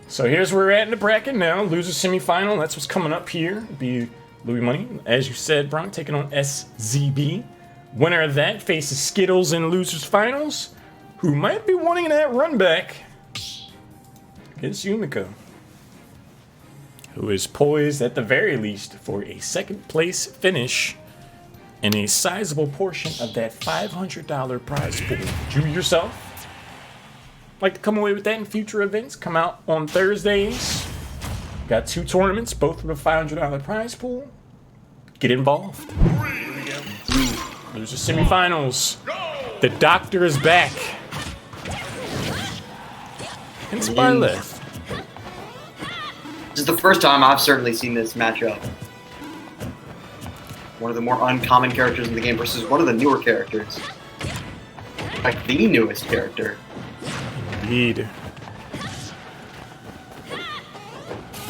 So here's where we're at in the bracket now. Loser semifinal. That's what's coming up here. It'll be Louis Money, as you said, Bronk, taking on SZB. Winner of that faces Skittles in losers finals, who might be wanting that run back against Yumiko, who is poised at the very least for a second place finish and a sizable portion of that $500 prize pool. You yourself like to come away with that in future events. Come out on Thursdays. Got 2 tournaments, both with a $500 prize pool. Get involved. There's the semifinals. The Doctor is back. And Spyleth. This is the first time I've certainly seen this matchup. One of the more uncommon characters in the game versus one of the newer characters. Like the newest character. Indeed.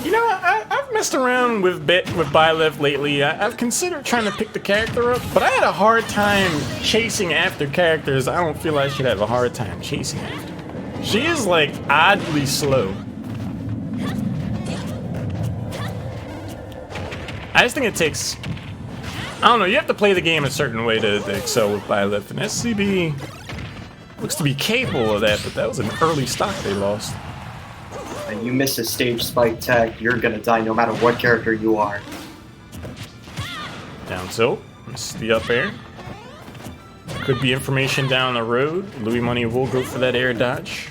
You know, I've messed around with Byleth lately. I've considered trying to pick the character up, but I had a hard time chasing after characters I don't feel I should have a hard time chasing after. She is, like, oddly slow. I just think it takes... I don't know, you have to play the game a certain way to excel with Byleth, and SCB looks to be capable of that, but that was an early stock they lost. And you miss a stage spike tech, you're gonna die no matter what character you are. Down tilt, miss the up air. Could be information down the road. Louis Money will go for that air dodge.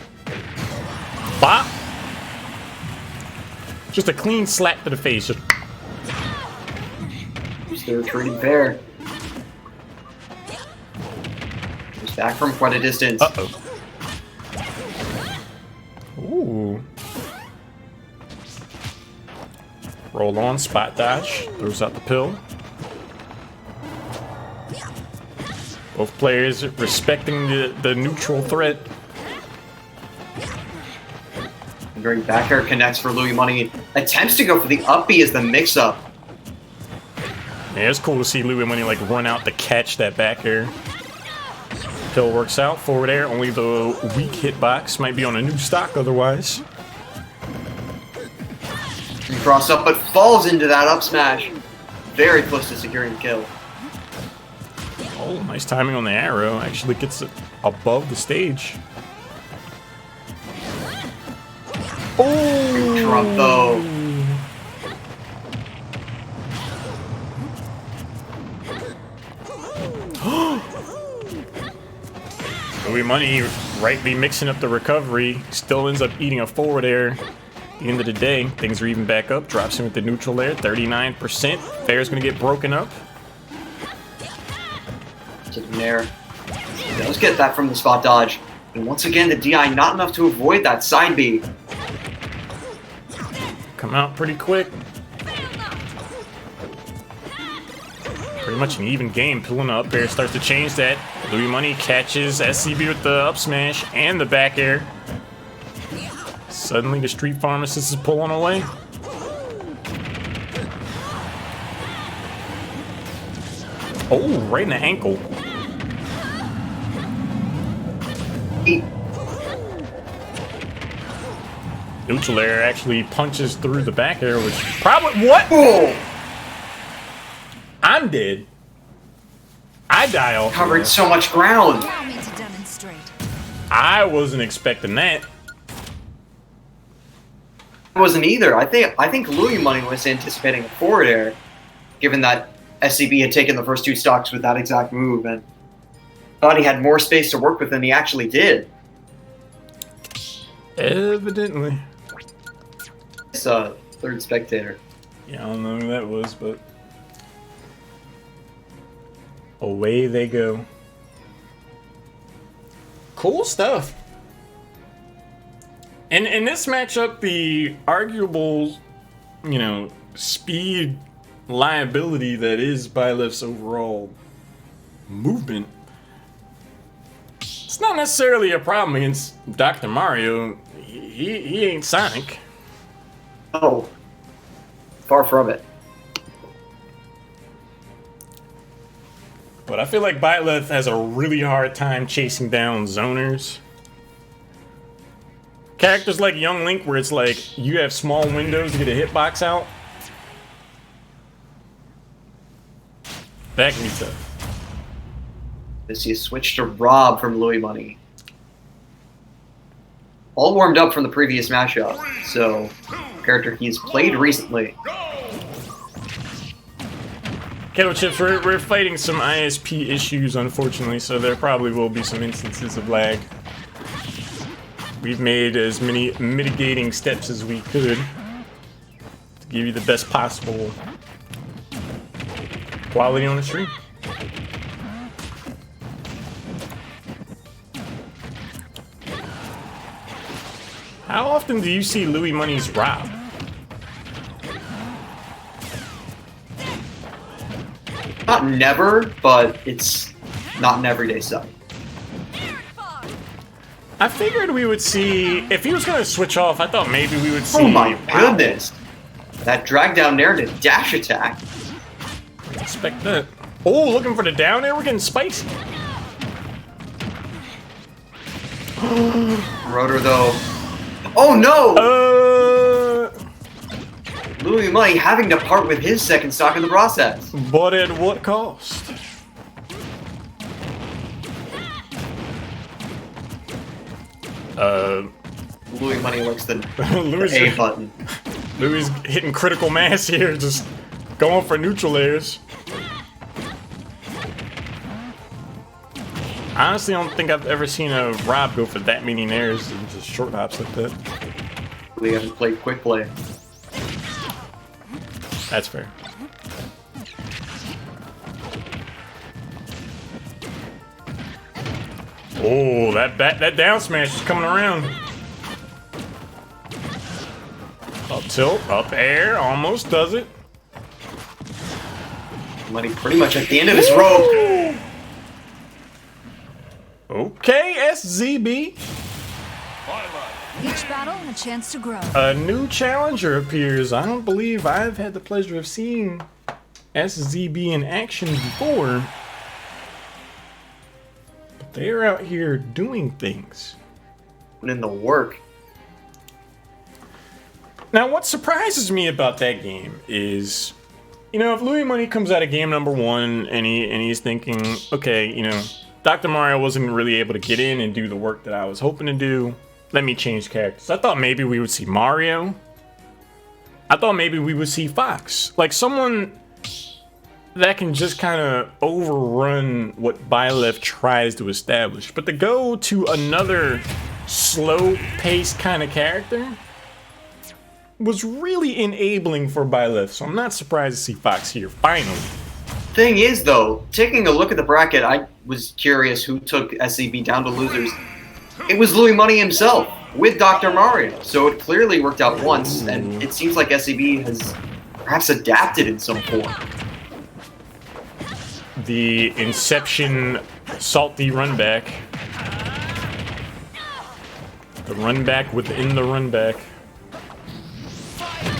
Bop! Just a clean slap to the face. Just... They're retreating pair. He's back from quite a distance. Uh-oh. Ooh. Roll on, spot dodge. Throws out the pill. Both players respecting the neutral threat. Great back air connects for Louis Money. Attempts to go for the up B as the mix-up. Yeah, it's cool to see Louis Money like run out to catch that back air. Pill works out, forward air, only the weak hitbox might be on a new stock otherwise. Cross up, but falls into that up smash. Very close to securing the kill. Oh, nice timing on the arrow. Actually gets it above the stage. Oh! Drop though. Louis Money rightly mixing up the recovery. Still ends up eating a forward air. At the end of the day, things are even back up. Drops him with the neutral air, 39%. Fair's gonna get broken up. To the air. Does get that from the spot dodge. And once again, the DI not enough to avoid that side B. Come out pretty quick. Pretty much an even game. Pulling up air starts to change that. Louis Money catches SCB with the up smash and the back air. Suddenly the Street Pharmacist is pulling away. Oh, right in the ankle. Neutral air actually punches through the back air, which probably... What? Oh! I'm dead. I die off. Covered so much ground. Allow me to demonstrate. I wasn't expecting that. I wasn't either. I think Louis Money was anticipating a forward air, given that SCB had taken the first 2 stocks with that exact move, and thought he had more space to work with than he actually did. Evidently. It's third spectator. Yeah, I don't know who that was, but away they go. Cool stuff. And in this matchup, the arguable, you know, speed liability that is Byleth's overall movement, it's not necessarily a problem against Dr. Mario. He ain't Sonic. Oh, far from it. But I feel like Byleth has a really hard time chasing down zoners. Characters like Young Link, where it's like you have small windows to get a hitbox out. That can be tough. I see a switch to Rob from Louis Money. All warmed up from the previous matchup, so character he's played recently. Kettle Chips, we're fighting some ISP issues, unfortunately, so there probably will be some instances of lag. we've made as many mitigating steps as we could to give you the best possible quality on the stream. How often do you see Louis Money's rob? Not never, but it's not an everyday sight. I figured we would see, if he was going to switch off, I thought maybe we would see. Oh my goodness! That drag down there to dash attack. Expect that. Oh, looking for the down air. We're getting spicy. Rotor though. Oh no! Louis Money having to part with his second stock in the process. But at what cost? Louis Money likes the Louis, A button. Louis hitting critical mass here, just going for neutral airs. Honestly, I don't think I've ever seen a Rob go for that many airs and just short hops like that. We haven't played quick play. That's fair. Oh, that down smash is coming around. Up tilt, up air, almost does it. Money pretty much at the end of his rope. Okay, SZB. Each battle a chance to grow. A new challenger appears. I don't believe I've had the pleasure of seeing SZB in action before. But they're out here doing things. Put in the work. Now, what surprises me about that game is, you know, if Louis Money comes out of game number 1 and he's thinking, okay, you know, Dr. Mario wasn't really able to get in and do the work that I was hoping to do. Let me change characters. I thought maybe we would see Mario. I thought maybe we would see Fox. Like someone that can just kind of overrun what Byleth tries to establish. But to go to another slow-paced kind of character was really enabling for Byleth. So I'm not surprised to see Fox here, finally. Thing is, though, taking a look at the bracket, I was curious who took SCB down to losers. It was Louis Money himself with Dr. Mario, so it clearly worked out once, and it seems like SCB has perhaps adapted in some form. The Inception salty run back. The run back within the run back.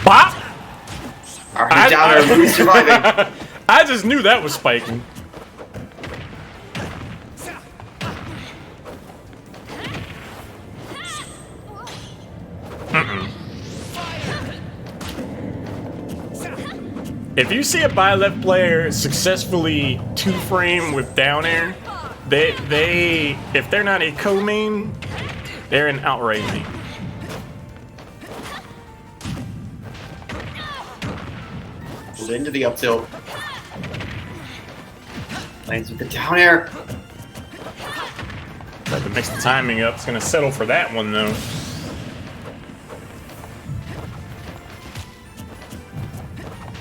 Bop! Alright, down there, Louis surviving. I just knew that was spiking. If you see a Byleth player successfully 2-frame with down air, they if they're not a co-main, they're an outright main. Into the up tilt. Lands with the down air. Try to mix the timing up. It's gonna settle for that one though.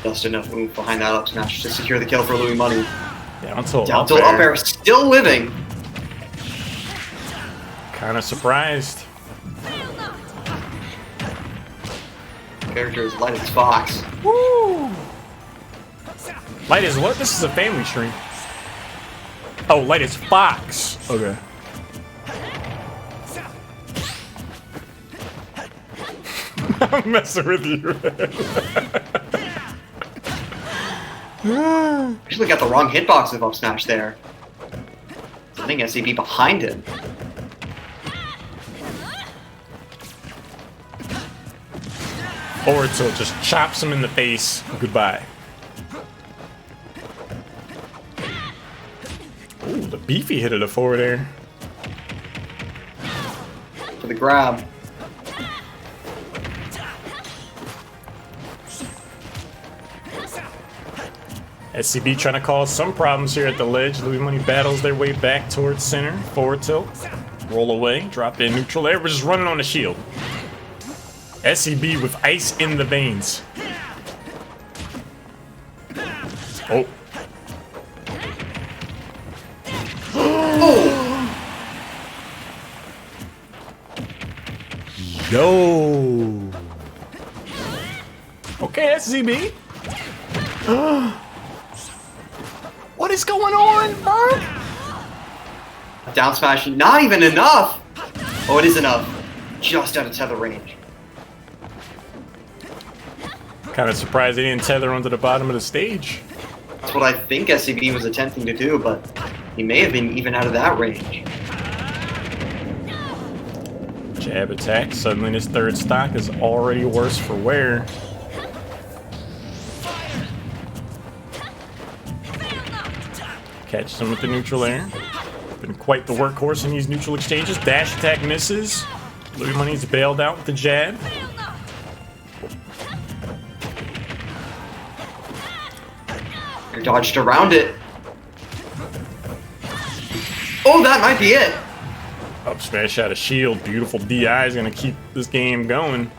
Just enough move behind that up smash to secure the kill for Louis Money. Down tilt, Down tilt up air still living. Kind of surprised. Character is light as Fox. Woo! Light as what? This is a family stream. Oh, light as Fox. Okay. I'm messing with you. Actually got the wrong hitbox of up smash there. I think SCB behind him. Forward tilt just chops him in the face. Goodbye. Ooh, the beefy hit of the forward air. For the grab. SCB trying to cause some problems here at the ledge. Louis Money battles their way back towards center. Forward tilt. Roll away, drop in neutral air. We're just running on the shield. SCB with ice in the veins. Oh. Yo. Okay, SCB. What is going on, bro? Down smash, not even enough. Oh, it is enough. Just out of tether range. Kind of surprised they didn't tether onto the bottom of the stage. That's what I think SCB was attempting to do, but he may have been even out of that range. Jab attack. Suddenly this third stock is already worse for wear. Catches him with the neutral air. Been quite the workhorse in these neutral exchanges. Dash attack misses. Louis Money's bailed out with the jab. He dodged around it. Oh, that might be it. Up smash out of shield. Beautiful DI is going to keep this game going.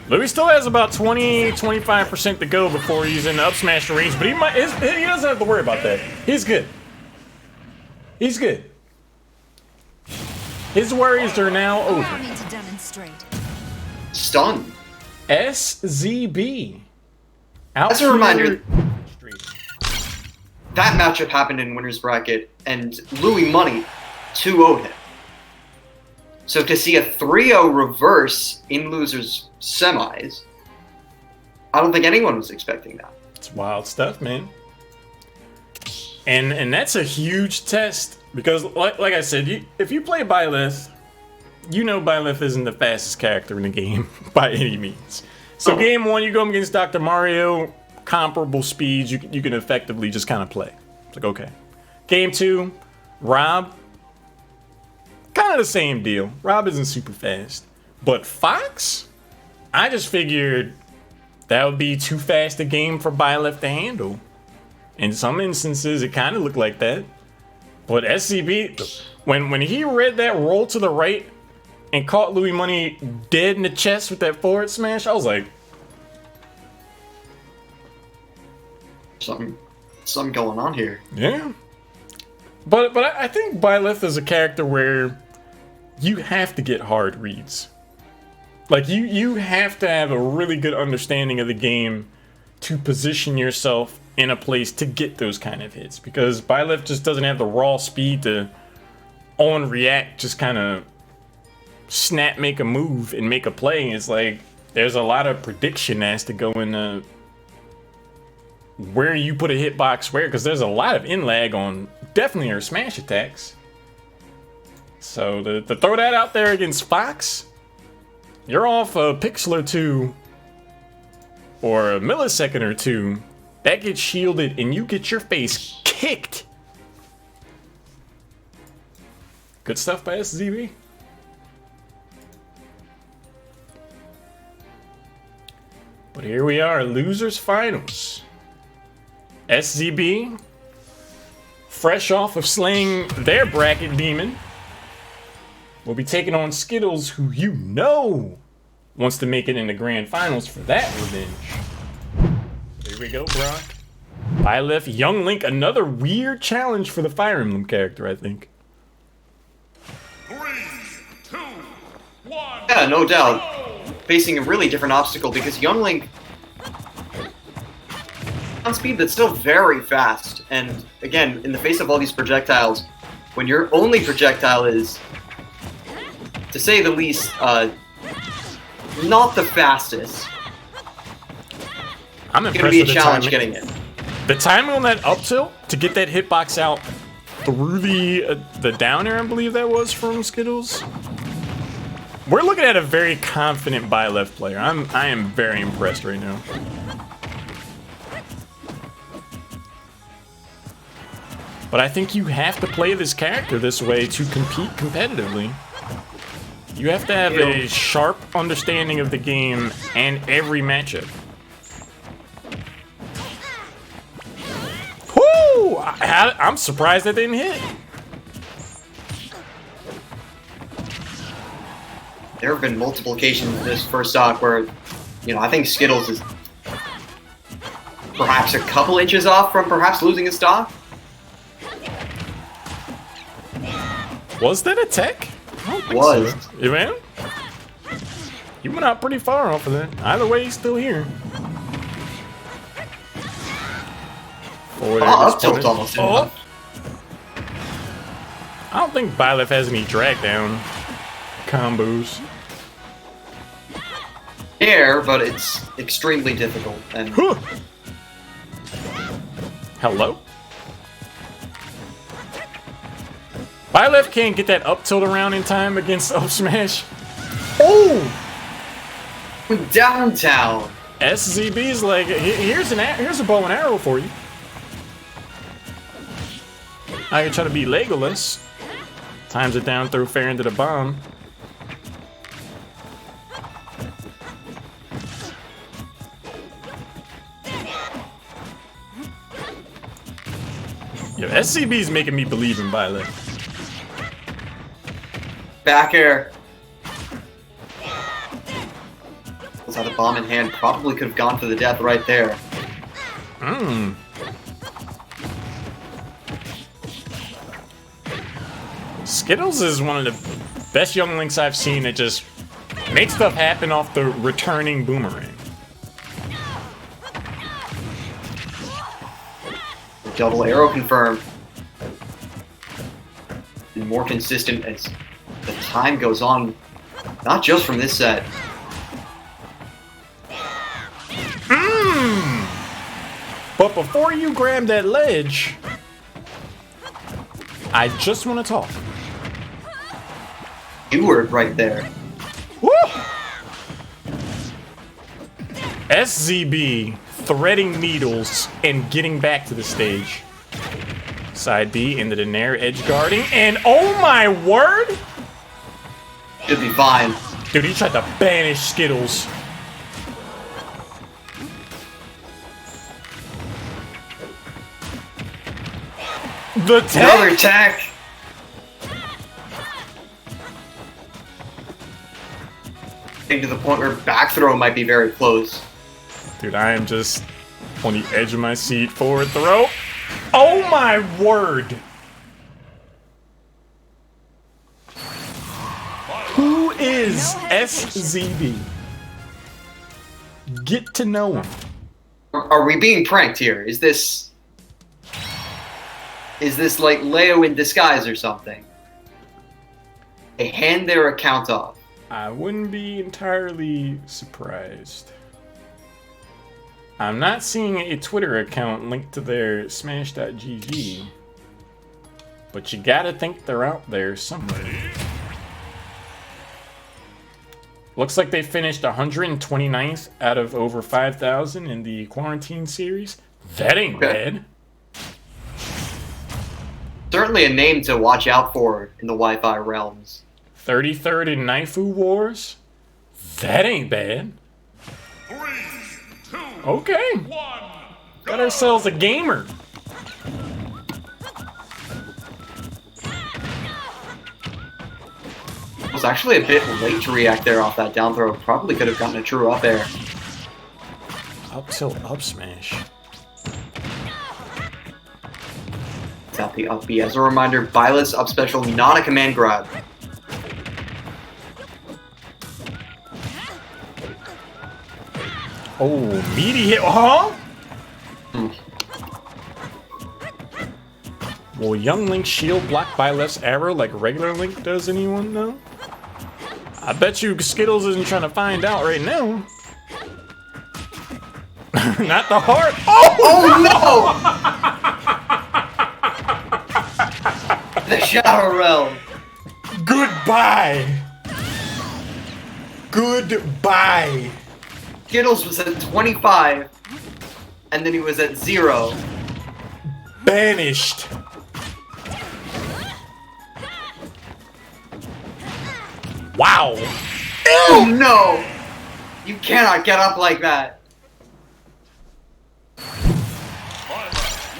Louis still has about 20-25% to go before he's in the up smash range, but he doesn't have to worry about that. He's good. He's good. His worries are now over. Allow me to demonstrate. Stun. SZB. Out As a reminder, here- that matchup happened in winner's bracket, and Louis Money 2-0'd him. So to see a 3-0 reverse in losers semis, I don't think anyone was expecting that. It's wild stuff, man. And that's a huge test because, like I said, if you play Byleth, you know Byleth isn't the fastest character in the game by any means. So game one, you go up against Dr. Mario, comparable speeds, you can effectively just kind of play. It's like, okay. Game two, Rob, kind of the same deal. Rob isn't super fast. But Fox, I just figured that would be too fast a game for Byleth to handle. In some instances, it kind of looked like that. But SCB, when he read that roll to the right and caught Louis Money dead in the chest with that forward smash, I was like, Something going on here. yeah. But I think Byleth is a character where you have to get hard reads. Like, you have to have a really good understanding of the game to position yourself in a place to get those kind of hits. Because Byleth just doesn't have the raw speed to on react, just kind of snap, make a move, and make a play. It's like, there's a lot of prediction that has to go into where you put a hitbox where, because there's a lot of in lag on definitely your smash attacks. So to throw that out there against Fox, you're off a pixel or two or a millisecond or two, that gets shielded and you get your face kicked. Good stuff by SZB. But here we are, losers finals. SZB, fresh off of slaying their bracket demon, will be taking on Skittles, who you know wants to make it in the grand finals for that revenge. Here we go, Brock. Byleth, Young Link, another weird challenge for the Fire Emblem character, I think. 3, 2, 1. Yeah, no doubt. Facing a really different obstacle because Young Link on speed that's still very fast. And again, in the face of all these projectiles, when your only projectile is, to say the least, not the fastest, I'm it's impressed going to be a with the challenge timing. getting it. The timing on that up tilt to get that hitbox out through the down air, I believe that was from Skittles. We're looking at a very confident Byleth player. I am very impressed right now. But I think you have to play this character this way to compete competitively. You have to have a sharp understanding of the game and every matchup. Woo! I'm surprised that didn't hit. There have been multiple occasions in this first stock where, you know, I think Skittles is perhaps a couple inches off from perhaps losing his stock. Was that a tech? I don't think Was. so. Yeah, man? You went out pretty far off of that. Either way, he's still here. Forward air Up tilt disappointed. almost. Oh. I don't think Byleth has any drag down combos. Air, but it's extremely difficult. And Huh. Hello? Byleth can't get that up tilt around in time against up smash. Oh! downtown. SZB's like, here's a bow and arrow for you. I can try to be Legolas. Times it down, throw fair into the bomb. Yo, SCB's making me believe in Byleth. Back air. Was had a bomb in hand. Probably could have gone for the death right there. Mmm. Skittles is one of the best young links I've seen that just makes stuff happen off the returning boomerang. Double arrow confirmed. And more consistent as the time goes on. Not just from this set. But before you grab that ledge, I just want to talk. Keyword right there. Woo! SZB threading needles and getting back to the stage. Side B into the Nair edge guarding, and oh my word! Should be fine. Dude, he tried to banish Skittles. The Another tech! tech. Getting to the point where back throw might be very close. Dude, I am just on the edge of my seat. Forward throw. Oh my word! Who is SZB? Get to know him. Are we being pranked here? Is this like Leo in disguise or something? They hand their account off. I wouldn't be entirely surprised. I'm not seeing a Twitter account linked to their Smash.gg, but you gotta think they're out there somewhere. Looks like they finished 129th out of over 5,000 in the Quarantine series. That ain't bad. Certainly a name to watch out for in the Wi-Fi realms. 33rd in Naifu Wars. That ain't bad. 3, 2, Okay. 1. Got ourselves a gamer. Was actually a bit late to react there off that down throw. Probably could have gotten a true up air. Up tilt, up smash. Tap the up B. As a reminder, Byleth's up special, not a command grab. Oh, meaty hit. Huh? Will young Link shield block Byleth's arrow like regular Link does? Anyone know? I bet you Skittles isn't trying to find out right now. Not the heart. Oh no! The Shadow Realm. Goodbye. Goodbye. Skittles was at 25, and then he was at 0. Banished. Wow. Oh no! You cannot get up like that.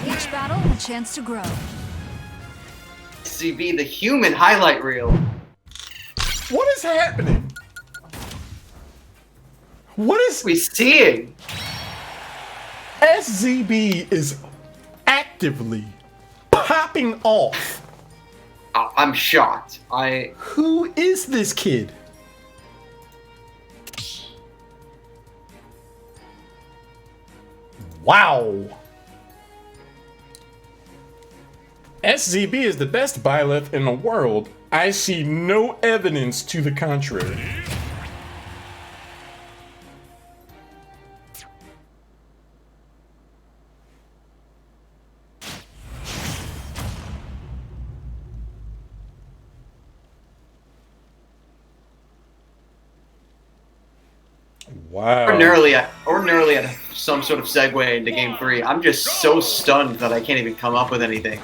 Each battle chance to grow. SCB, the human highlight reel. What is happening? What is We seeing? SZB is actively popping off. I'm shocked. Who is this kid? Wow. SZB is the best Byleth in the world. I see no evidence to the contrary. Wow. Ordinarily at some sort of segue into Game 3, I'm just so stunned that I can't even come up with anything.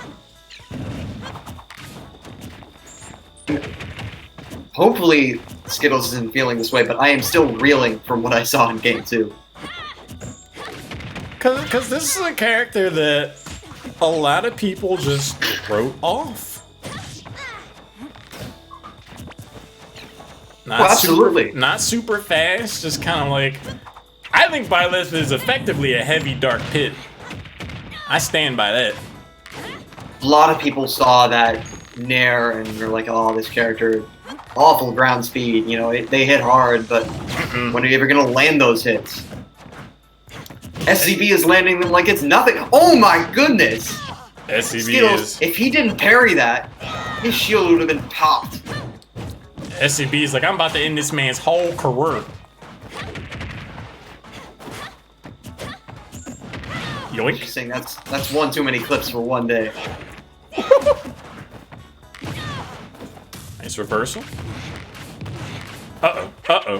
Hopefully, Skittles isn't feeling this way, but I am still reeling from what I saw in Game 2. Because this is a character that a lot of people just wrote off. Not Absolutely. Not super fast, just kind of like... I think Byleth is effectively a heavy Dark Pit. I stand by that. A lot of people saw that Nair and they're like, oh, this character, awful ground speed, you know, they hit hard, but when are you ever going to land those hits? SCB is landing them like it's nothing. Oh my goodness! SCB Skittles, is... if he didn't parry that, his shield would have been popped. SCB is like, I'm about to end this man's whole career. Yoink. Just saying, that's one too many clips for one day. Nice reversal. Uh-oh. Uh-oh.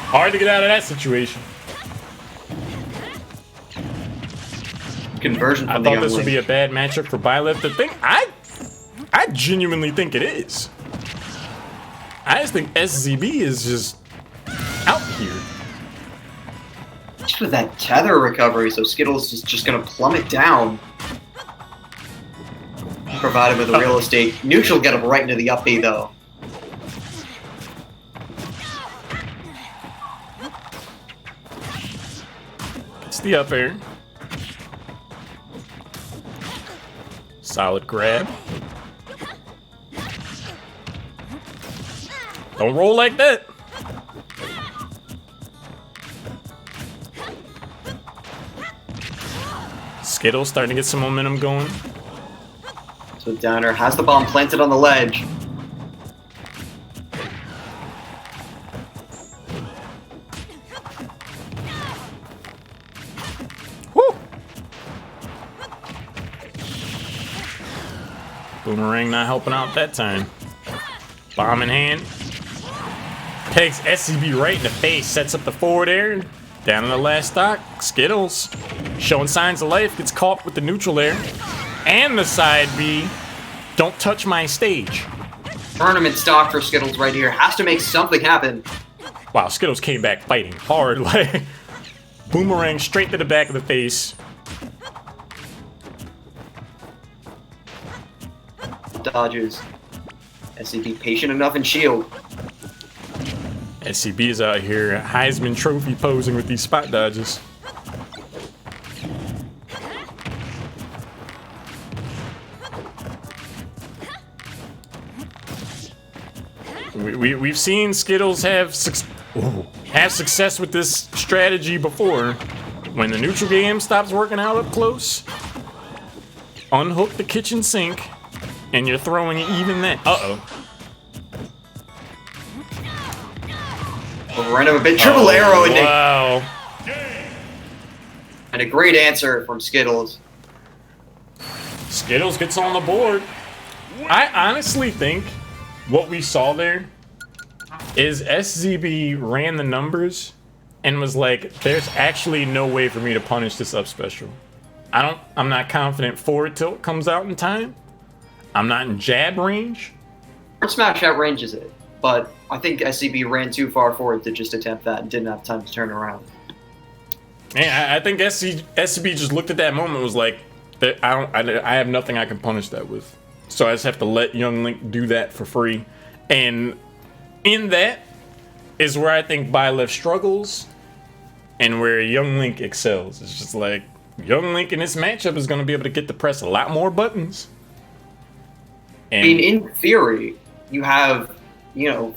Hard to get out of that situation. Conversion from I the thought young this would be Link. a bad matchup for Byleth. The thing, I genuinely think it is. I just think SZB is just out here. Just with that tether recovery, so Skittles is just gonna plummet down. Provide him with the real estate. Neutral get him right into the up B though. It's the up air. Solid grab. Don't roll like that. Skittles starting to get some momentum going. So Downer has the bomb planted on the ledge. Woo! Boomerang not helping out that time. Bomb in hand. Pegs SCB right in the face, sets up the forward air. Down in the last stock, Skittles showing signs of life, gets caught with the neutral air. And the side B, don't touch my stage. Tournament stock for Skittles right here. Has to make something happen. Wow, Skittles came back fighting hard. Like, boomerang straight to the back of the face. Dodges. SCB patient enough and shield. SCB is out here Heisman Trophy posing with these spot dodges. We've seen Skittles have success with this strategy before. When the neutral game stops working out up close, unhook the kitchen sink, and you're throwing even that. Uh-oh. Random a bit. Triple arrow and Wow. a great answer from Skittles. Skittles gets on the board. I honestly think what we saw there is SZB ran the numbers and was like, there's actually no way for me to punish this up special. I'm not confident forward tilt comes out in time. I'm not in jab range. Smash outranges it, but I think SCB ran too far forward to just attempt that and didn't have time to turn around. Man, I think SCB just looked at that moment and was like, I have nothing I can punish that with. So I just have to let Young Link do that for free. And in that is where I think Byleth struggles and where Young Link excels. It's just like, Young Link in this matchup is going to be able to get to press a lot more buttons. And I mean, in theory, you have,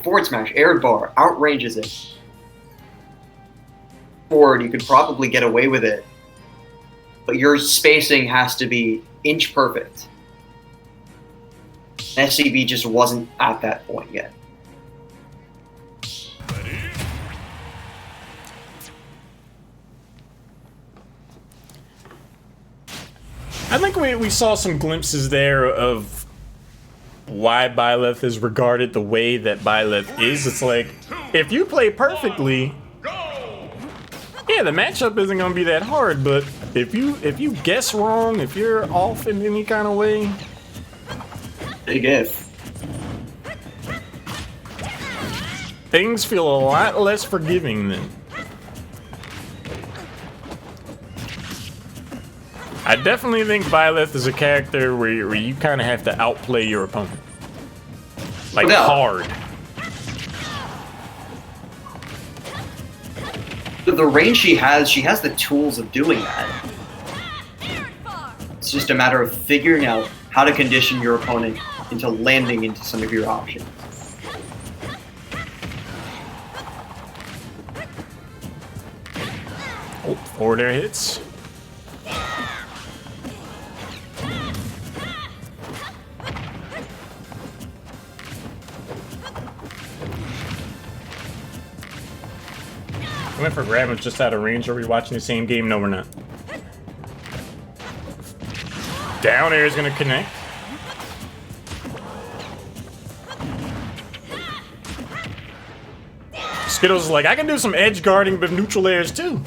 forward smash, air bar, outranges it. Forward, you could probably get away with it. But your spacing has to be inch perfect. SCB just wasn't at that point yet. I think we saw some glimpses there of why Byleth is regarded the way that Byleth is. It's like, if you play perfectly, yeah, the matchup isn't going to be that hard, but if you guess wrong, if you're off in any kind of way, big if. Things feel a lot less forgiving then. I definitely think Byleth is a character where you kind of have to outplay your opponent. Like, hard. The range she has the tools of doing that. It's just a matter of figuring out how to condition your opponent into landing into some of your options. Oh, forward air hits. I went for grab, just out of range. Are we watching the same game? No, we're not. Down air is going to connect. Skittles is like, I can do some edge guarding with neutral airs too.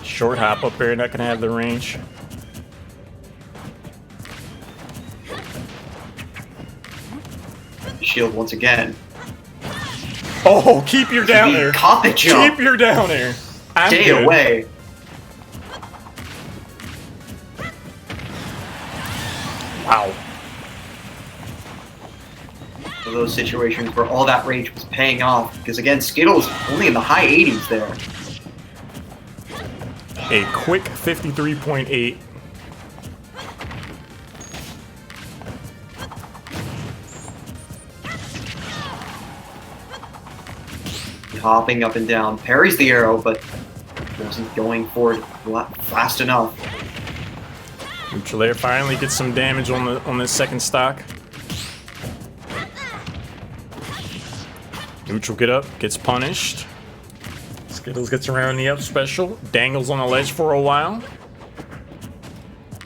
Short hop up air, not going to have the range. Shield once again. Oh, keep your down air. Caught the jump. Keep your down air. Stay away. Wow. For those situations where all that rage was paying off, because again, Skittles only in the high 80s there. A quick 53.8. Hopping up and down, parries the arrow, but wasn't going forward fast enough. Neutral air finally gets some damage on this second stock. Neutral get up, gets punished. Skittles gets around the up special, dangles on the ledge for a while.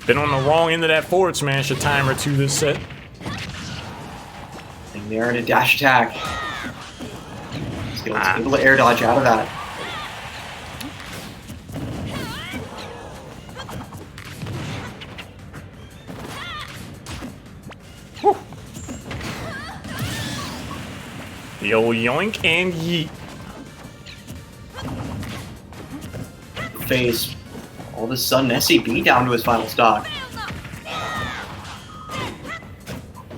Been on the wrong end of that forward smash a time or two this set. And there in a dash attack. Skittles able to air dodge out of that. Whew. The old yoink and yeet. Phase. All of a sudden, SCB down to his final stock.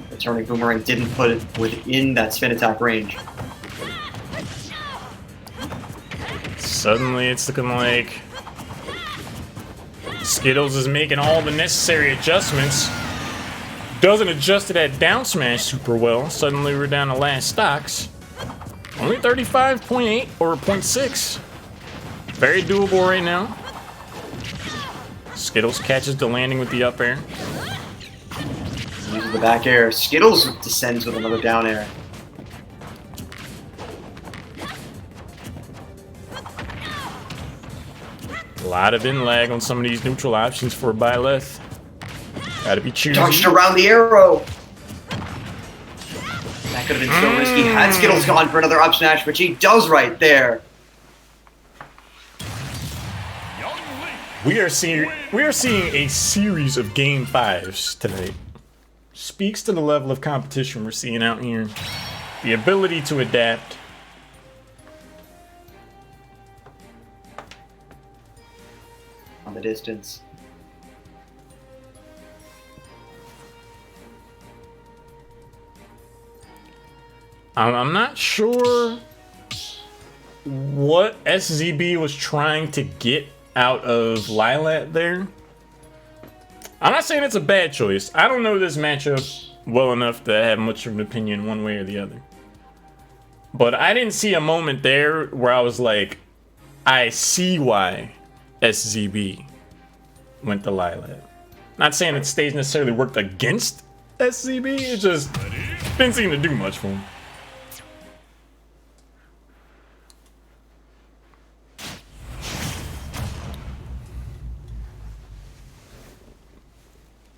The turning boomerang didn't put it within that spin attack range. Suddenly it's looking like Skittles is making all the necessary adjustments. Doesn't adjust to that down smash super well. Suddenly we're down to last stocks. Only 35.8 or 0.6. Very doable right now. Skittles catches the landing with the up air. Uses the back air. Skittles descends with another down air. A lot of in lag on some of these neutral options for Byleth. Gotta be choosy. Dodged around the arrow. That could have been so risky had Skittles gone for another up smash, but he does right there. We are seeing a series of game 5s tonight. speaks to the level of competition we're seeing out here. The ability to adapt. On the distance. I'm not sure what SZB was trying to get out of Lylat there. I'm not saying it's a bad choice. I don't know this matchup well enough to have much of an opinion one way or the other. But I didn't see a moment there where I was like, I see why SZB went to Lylat. Not saying that stage necessarily worked against SZB, it just didn't seem to do much for him.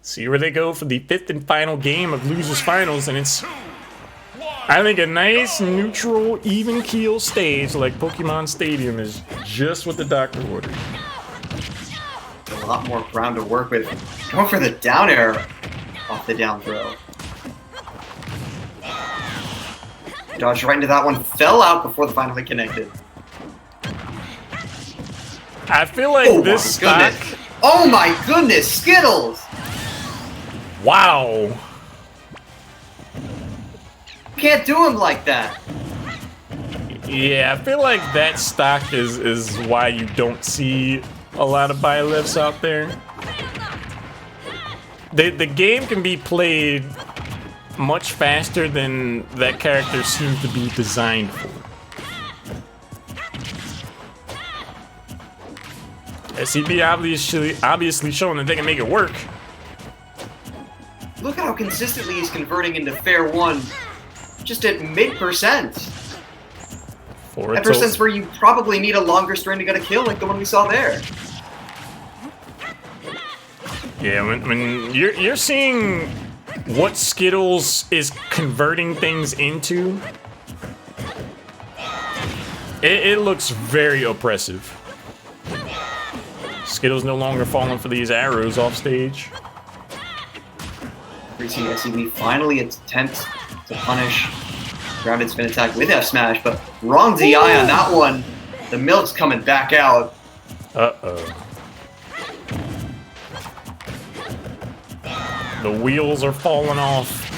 See where they go for the 5th and final game of Losers Finals, and it's, I think, a nice, neutral, even keel stage like Pokemon Stadium is just what the doctor ordered. A lot more ground to work with. Going for the down air off the down throw. Dodged right into that one, fell out before the finally connected. I feel like this stock... Oh my goodness, Skittles! Wow. You can't do him like that. Yeah, I feel like that stock is why you don't see a lot of Byleths out there. The game can be played much faster than that character seems to be designed for. SCB obviously showing that they can make it work. Look at how consistently he's converting into fair one, just at mid%. Ever since where you probably need a longer string to get a kill, like the one we saw there. Yeah, when you're seeing what Skittles is converting things into, it looks very oppressive. Skittles no longer falling for these arrows off stage. We see SCB finally attempts to punish grounded spin attack with F smash, but wrong DI on that one. The milk's coming back out. Uh-oh. The wheels are falling off.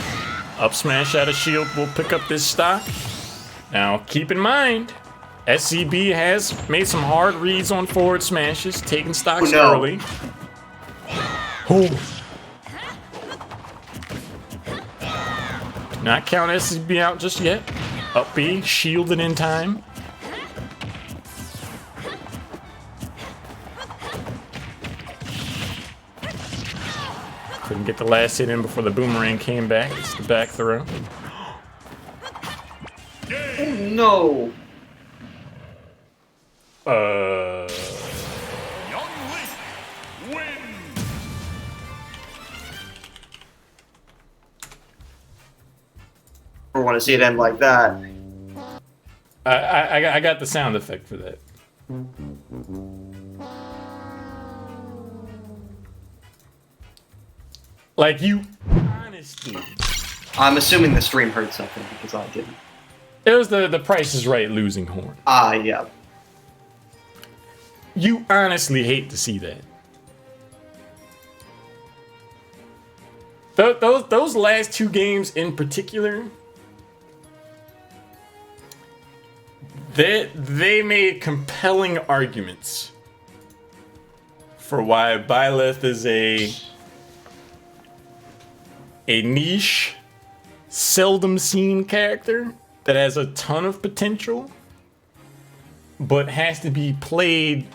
Up smash out of shield will pick up this stock. Now, keep in mind, SCB has made some hard reads on forward smashes, taking stocks early. Oh. Not count SCB out just yet. Up B, shielded in time. Couldn't get the last hit in before the boomerang came back. It's the back throw. Oh no! Young Lee wins. I want to see it end like that. I got the sound effect for that. Like, you honestly... I'm assuming the stream heard something because I didn't. It was the Price is Right losing horn. Ah, yeah. You honestly hate to see that. Those last two games in particular, they made compelling arguments for why Byleth is a niche, seldom seen character that has a ton of potential, but has to be played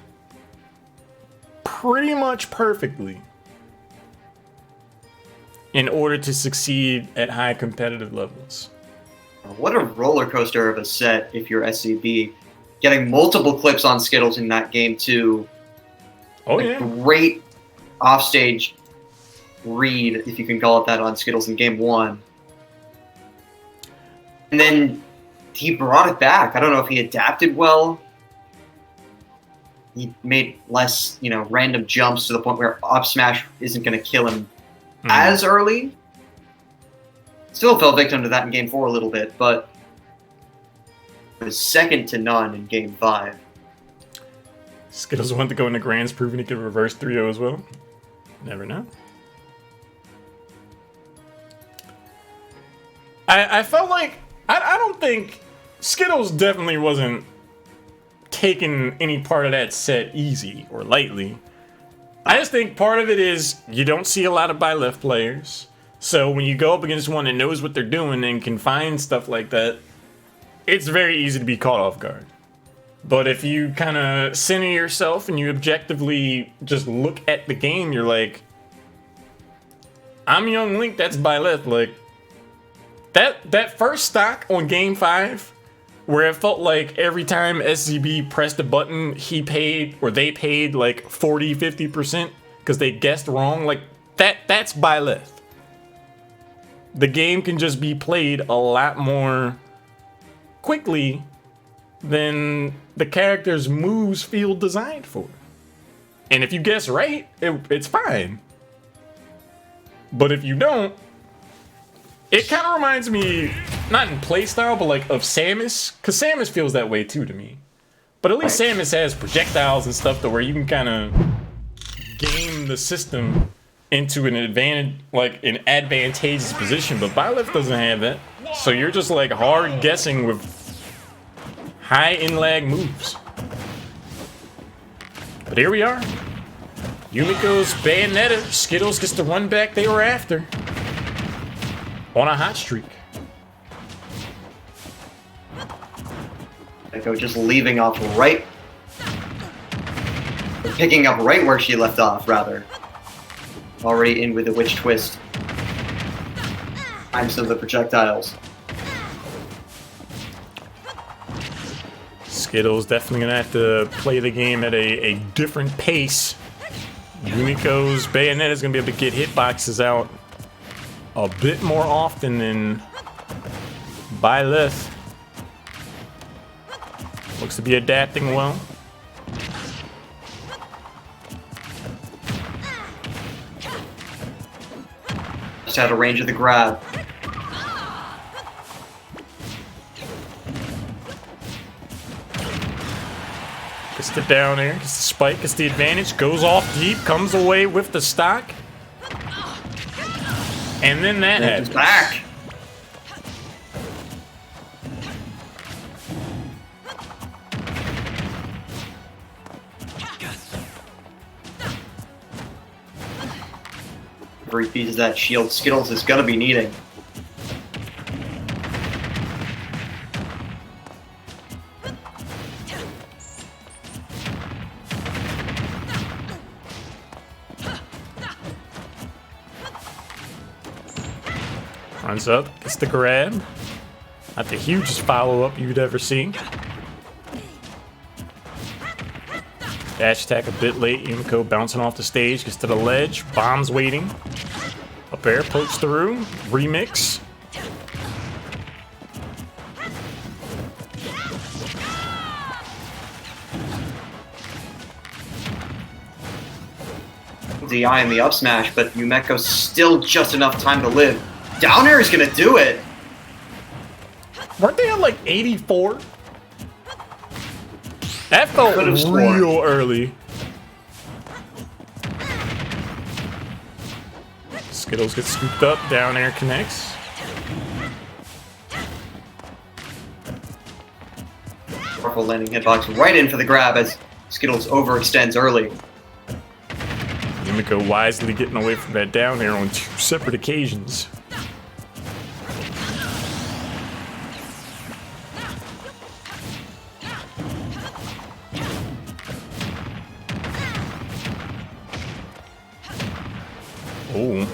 pretty much perfectly in order to succeed at high competitive levels. What a roller coaster of a set if you're SCB. Getting multiple clips on Skittles in that game too. Oh yeah. Great offstage read, if you can call it that, on Skittles in game one. And then he brought it back. I don't know if he adapted well. He made less, random jumps to the point where up smash isn't going to kill him as early. Still fell victim to that in Game 4 a little bit, but was second to none in Game 5. Skittles wanted to go into Grands, proving he could reverse 3-0 as well. Never know. I felt like I don't think Skittles definitely wasn't taking any part of that set easy or lightly. I just think part of it is you don't see a lot of Byleth players. So when you go up against one that knows what they're doing and can find stuff like that, it's very easy to be caught off guard. But if you kind of center yourself and you objectively just look at the game, you're like, I'm Young Link, that's Byleth. Like, that first stock on Game 5, where it felt like every time SCB pressed a button, they paid like 40-50% because they guessed wrong. Like, that's Byleth. The game can just be played a lot more quickly than the character's moves feel designed for. And if you guess right, it's fine. But if you don't, it kind of reminds me, not in playstyle, but like of Samus, because Samus feels that way too to me. But at least Samus has projectiles and stuff to where you can kind of game the system into an advantageous position. But Byleth doesn't have that, so you're just like hard guessing with high in-lag moves. But here we are. Yumiko's Bayonetta. Skittles gets the run back they were after. On a hot streak. Echo just leaving off right. Picking up right where she left off, rather. Already in with the Witch Twist. Times of the projectiles. Skittles definitely gonna have to play the game at a different pace. Yumiko's Bayonetta is gonna be able to get hitboxes out a bit more often than Byleth. Looks to be adapting well. Just out of range of the grab. Gets the down air, gets the spike, gets the advantage, goes off deep, comes away with the stock. And then that happens. Back. Every piece of that shield Skittles is gonna be needing. Runs up, gets the grab. Not the hugest follow-up you'd ever see. Dash attack a bit late. Yumiko bouncing off the stage, gets to the ledge. Bombs waiting. Up air, pokes through. Remix. DI in the up smash, but Yumeko's still just enough time to live. Down air is gonna do it. Weren't they at like 84? That felt Could've real early. Skittles gets scooped up, down air connects. Powerful landing hitbox right in for the grab as Skittles overextends early. Yumiko wisely getting away from that down air on 2 separate occasions. Oh.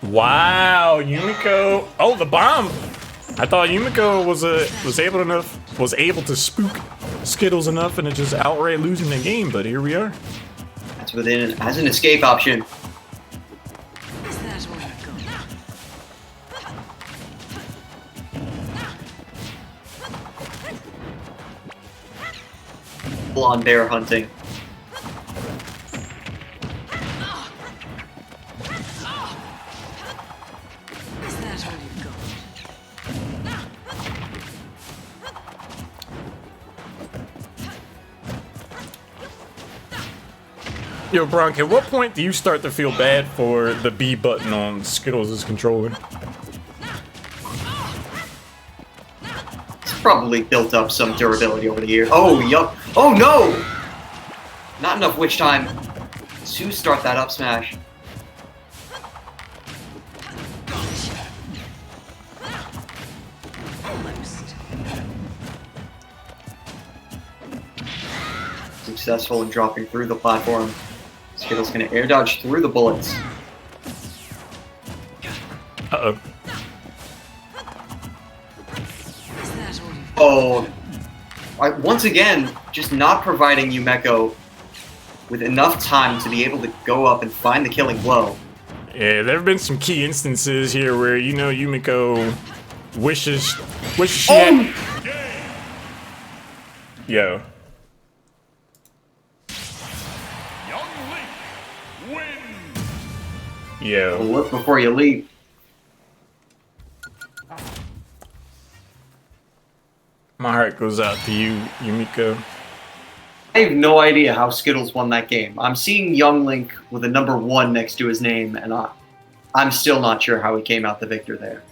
Wow, Yumiko. Oh, the bomb. I thought Yumiko was able to spook Skittles enough and to just outright losing the game, but here we are. That's within as an escape option. Is that all you got? Full on bear hunting. that all you've got? Yo, Bronk, at what point do you start to feel bad for the B button on Skittles' controller? It's probably built up some durability over the years. Oh, yup. Oh, no! Not enough witch time to start that up smash. Almost. Successful in dropping through the platform. Skittles gonna air dodge through the bullets. Uh-oh. Is that all you've got? Oh, once again, just not providing Yumeko with enough time to be able to go up and find the killing blow. Yeah, there have been some key instances here where, you know, Yumeko wishes she had... Yo. Young Link wins. Yo. Look before you leap. My heart goes out to you, Yumiko. I have no idea how Skittles won that game. I'm seeing Young Link with a number 1 next to his name, and I'm still not sure how he came out the victor there.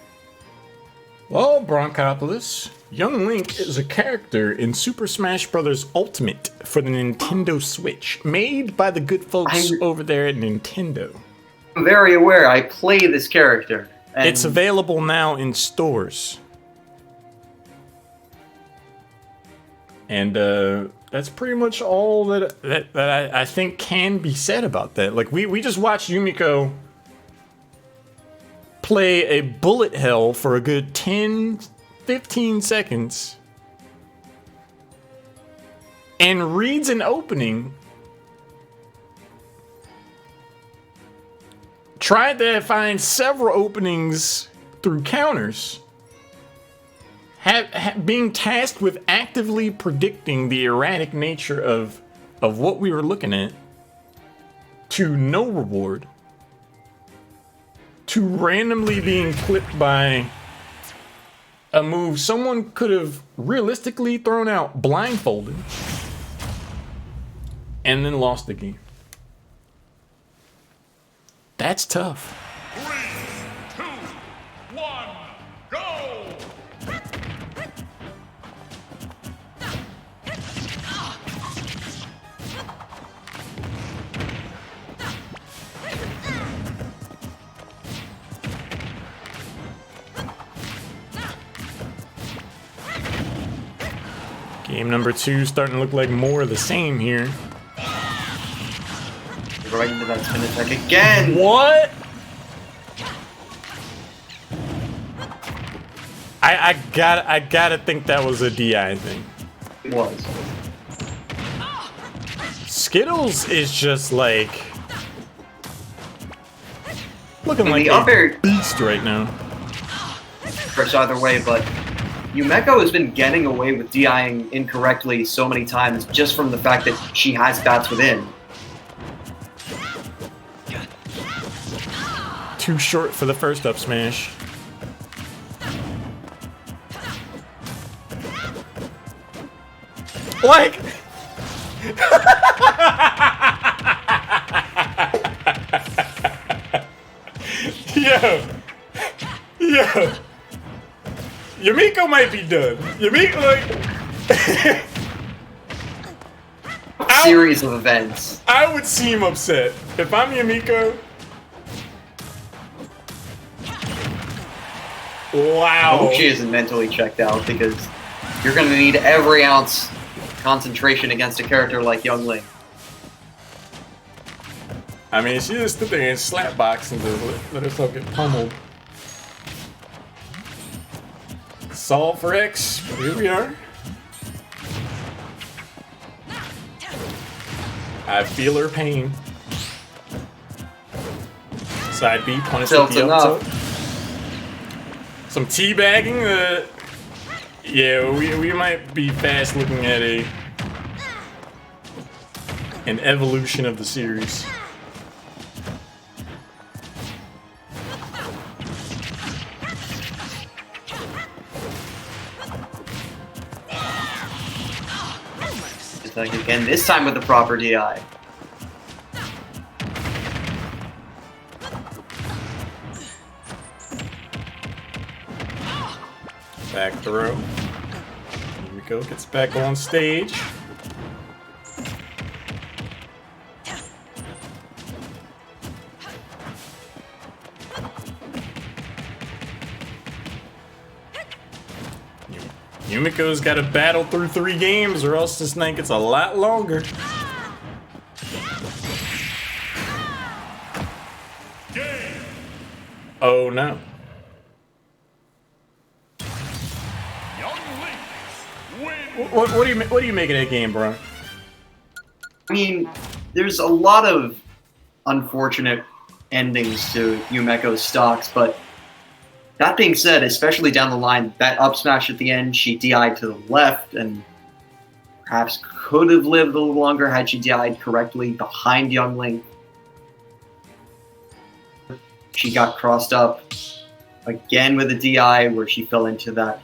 Well, Bronkopolis, Young Link is a character in Super Smash Bros. Ultimate for the Nintendo Switch, made by the good folks over there at Nintendo. I'm very aware I play this character. And It's available now in stores. And that's pretty much all that I think can be said about that. Like, we just watched Yumiko play a bullet hell for a good 10-15 seconds and reads an opening, tried to find several openings through counters, being tasked with actively predicting the erratic nature of what we were looking at, to no reward, to randomly being clipped by a move someone could have realistically thrown out blindfolded, and then lost the game. That's tough. 3, 2, 1, go! Game number 2 starting to look like more of the same here. right into that spin attack again. What? I gotta think that was a DI thing. It was. Skittles is just like looking like the up air a beast right now. works either way, but Yumeko has been getting away with DIing incorrectly so many times just from the fact that she has bats within. Too short for the first up smash. Like Yo. Yumiko might be done. Yumiko, like Series of events. I would seem upset. If I'm Yumiko. I Wow. hope she isn't mentally checked out because you're going to need every ounce concentration against a character like Young Link. I mean, she just stood there and slapbox and just let herself get pummeled. Solve for X. Here we are. I feel her pain. Side B, punish with the up tilt. Some teabagging. Yeah, we might be fast looking at an evolution of the series. Like again, this time with the proper DI. Back throw. Yumiko gets back on stage. Yumiko's got to battle through 3 games or else this night gets a lot longer. Game. Oh no. Young Link win. What do you make of that game, bro? I mean, there's a lot of unfortunate endings to Yumeko's stocks, but that being said, especially down the line, that up smash at the end, she DI'd to the left and perhaps could have lived a little longer had she DI'd correctly behind Young Link. She got crossed up again with a DI where she fell into that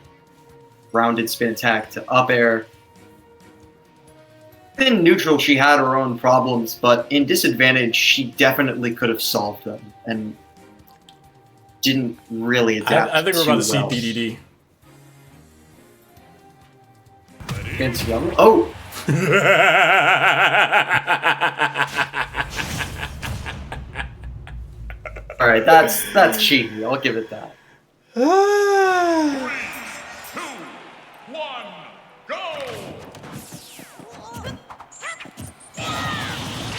rounded spin attack to up air. In neutral, she had her own problems, but in disadvantage, she definitely could have solved them and didn't really adapt. I think we're about to see well. PDD. Against Young. Oh! All right, that's cheaty. I'll give it that. 3, 2, 1,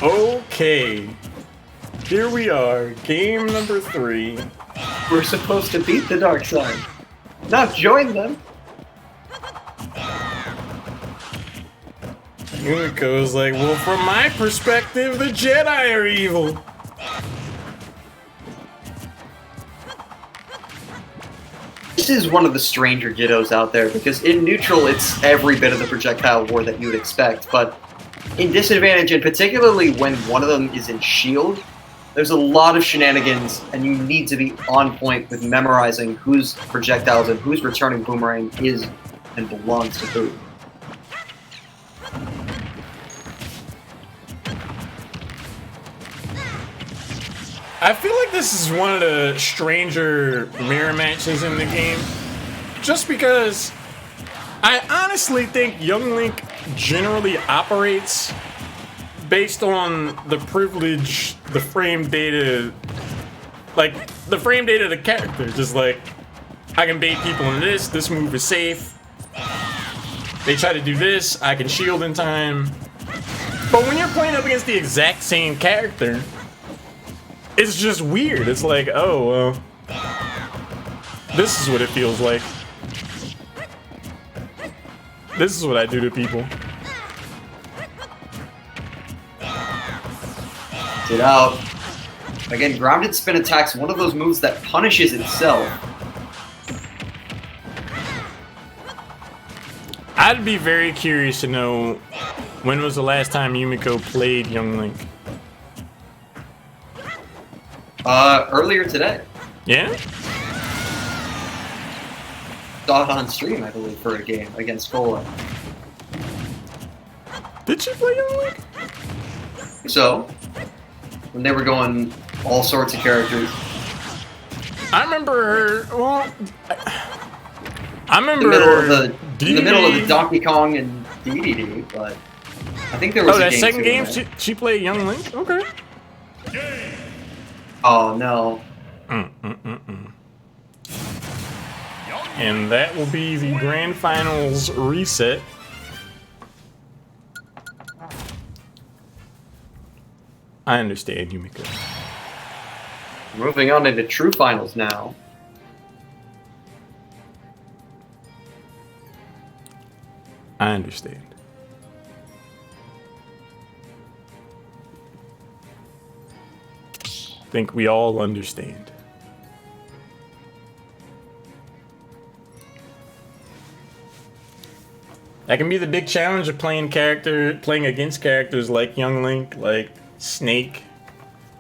go. Okay. Here we are, game number 3. We're supposed to beat the dark side, not join them. Yumiko's like, well, from my perspective, the Jedi are evil. This is one of the stranger Dittos out there, because in neutral, it's every bit of the projectile war that you would expect, but in disadvantage, and particularly when one of them is in shield, there's a lot of shenanigans, and you need to be on point with memorizing whose projectiles and whose returning boomerang is and belongs to who. I feel like this is one of the stranger mirror matches in the game. Just because I honestly think Young Link generally operates based on the privilege, the frame data, like the frame data of the character. Just like, I can bait people in this move is safe. They try to do this, I can shield in time. But when you're playing up against the exact same character, it's just weird. It's like, oh, well, this is what it feels like. This is what I do to people. Get out. Again, grounded spin attack's one of those moves that punishes itself. I'd be very curious to know when was the last time Yumiko played Young Link. Earlier today. Yeah? Saw it on stream, I believe, for a game against Cola. Did she play Young Link? So, when they were going all sorts of characters. I remember her. Well, I remember In the middle of the Donkey Kong and DDD, but I think there was oh, a that game second too, game right? she played Young Link? Okay. Game. Oh no. And that will be the grand finals reset. I understand, Yumiko. Moving on into true finals now. I understand. I think we all understand. That can be the big challenge of playing against characters like Young Link, like Snake.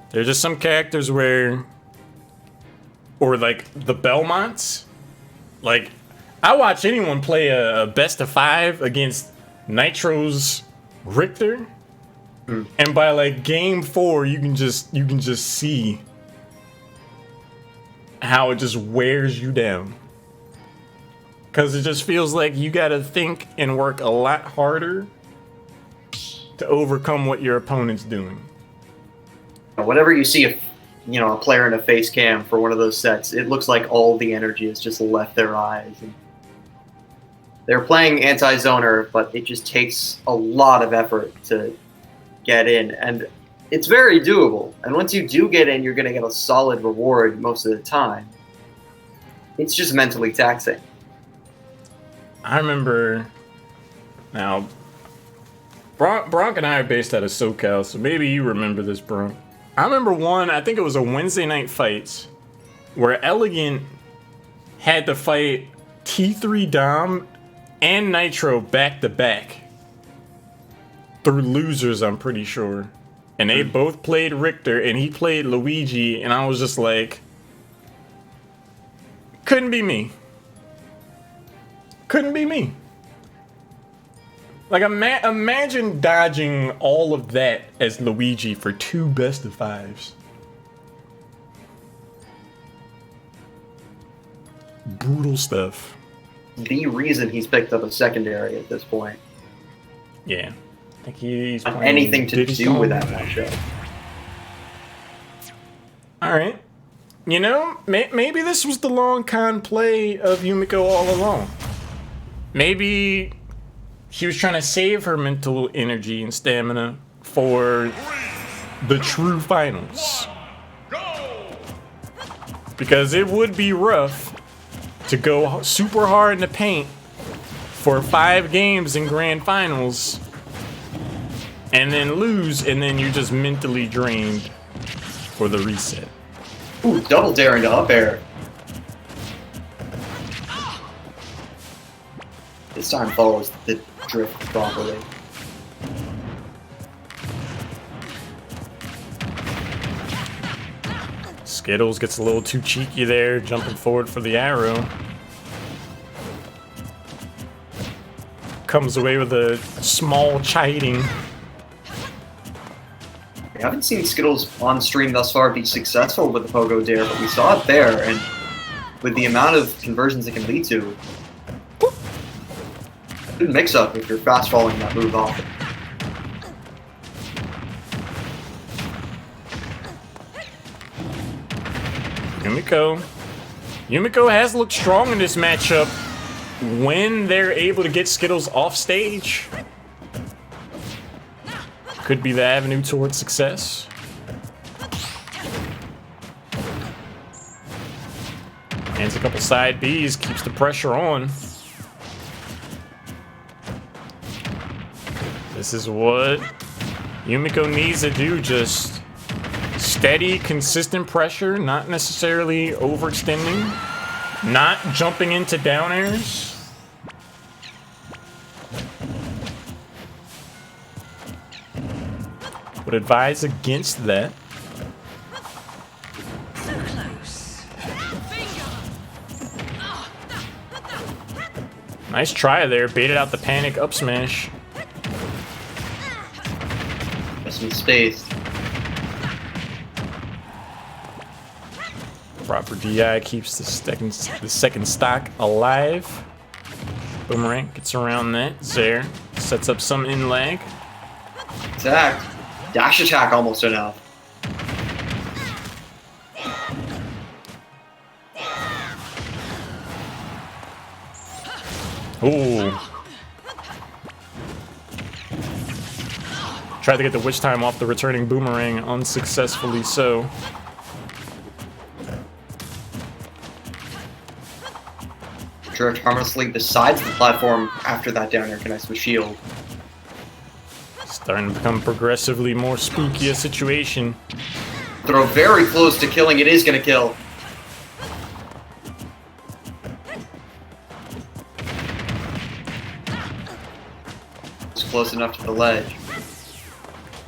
There's just some characters where, or like the Belmonts. Like, I watch anyone play a best of 5 against Nitro's Richter, and by like game 4, you can just see how it just wears you down. Because it just feels like you gotta think and work a lot harder to overcome what your opponent's doing. Whenever you see a player in a face cam for one of those sets, it looks like all the energy has just left their eyes. And they're playing anti-zoner, but it just takes a lot of effort to get in, and it's very doable. And once you do get in, you're going to get a solid reward most of the time. It's just mentally taxing. I remember, now, Bronk and I are based out of SoCal, so maybe you remember this, Bronk. I remember I think it was a Wednesday night fight, where Elegant had to fight T3 Dom and Nitro back to back through losers, I'm pretty sure. And they both played Richter, and he played Luigi, and I was just like, couldn't be me. Couldn't be me. Like, imagine dodging all of that as Luigi for 2 best of 5s. Brutal stuff. The reason he's picked up a secondary at this point. Yeah. I think he's playing anything to Diddy's do Kong. with that matchup. Alright. You know, maybe this was the long con play of Yumiko all along. Maybe she was trying to save her mental energy and stamina for the true finals. Because it would be rough to go super hard in the paint for 5 games in grand finals and then lose, and then you're just mentally drained for the reset. Ooh, double daring to up air. This time follows the drift properly. Skittles gets a little too cheeky there, jumping forward for the arrow. Comes away with a small chiding. We haven't seen Skittles on stream thus far be successful with the Pogo Dare, but we saw it there, and with the amount of conversions it can lead to, good mix-up if you're fast-falling that move off. Yumiko has looked strong in this matchup when they're able to get Skittles off stage. Could be the avenue towards success. Lands a couple side Bs, keeps the pressure on. This is what Yumiko needs to do, just steady, consistent pressure, not necessarily overextending, not jumping into down airs. Would advise against that. So close. Nice try there, baited out the panic up smash. Just some space. Proper DI keeps the second stock alive. Boomerang gets around that. Zaire sets up some in lag. Attack. Dash attack almost enough. Ooh. Tried to get the witch time off the returning boomerang, unsuccessfully so. Drift harmlessly besides the platform after that down air connects with shield. Starting to become progressively more spooky a situation. Throw very close to killing, it is gonna kill. It's close enough to the ledge.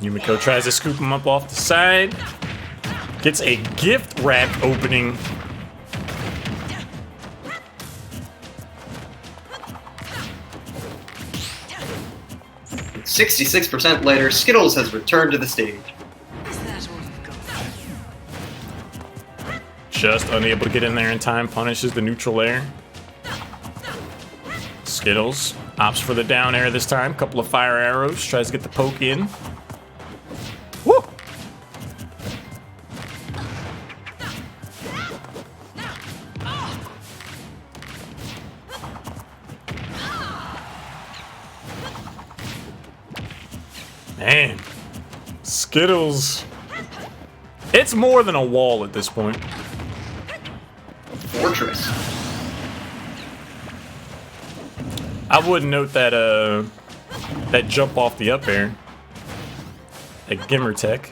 Yumiko tries to scoop him up off the side. Gets a gift wrap opening. 66% later, Skittles has returned to the stage. Is that all you've got? Just unable to get in there in time, punishes the neutral air. Skittles opts for the down air this time. Couple of fire arrows, tries to get the poke in. Woo! Man, Skittles, it's more than a wall at this point. Fortress. I would note that that jump off the up air at Gimmer Tech.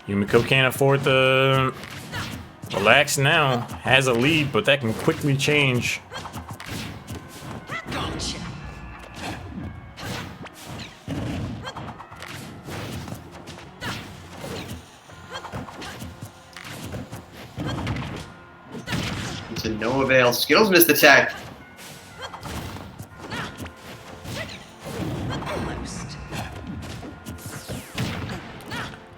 Yumiko can't afford the relax now. Has a lead, but that can quickly change. Gotcha. To no avail. Skittles missed the tech. Almost.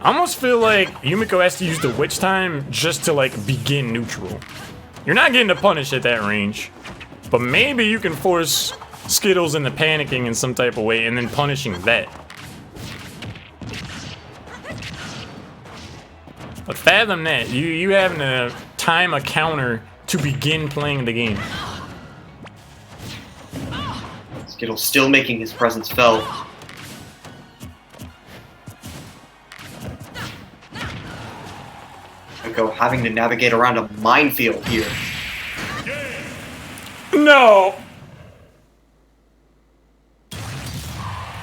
I almost feel like Yumiko has to use the witch time just to like begin neutral. You're not getting to punish at that range, but maybe you can force Skittles into panicking in some type of way and then punishing that. But fathom that, you having to time a counter to begin playing the game. Skittles still making his presence felt. Yumiko having to navigate around a minefield here. No!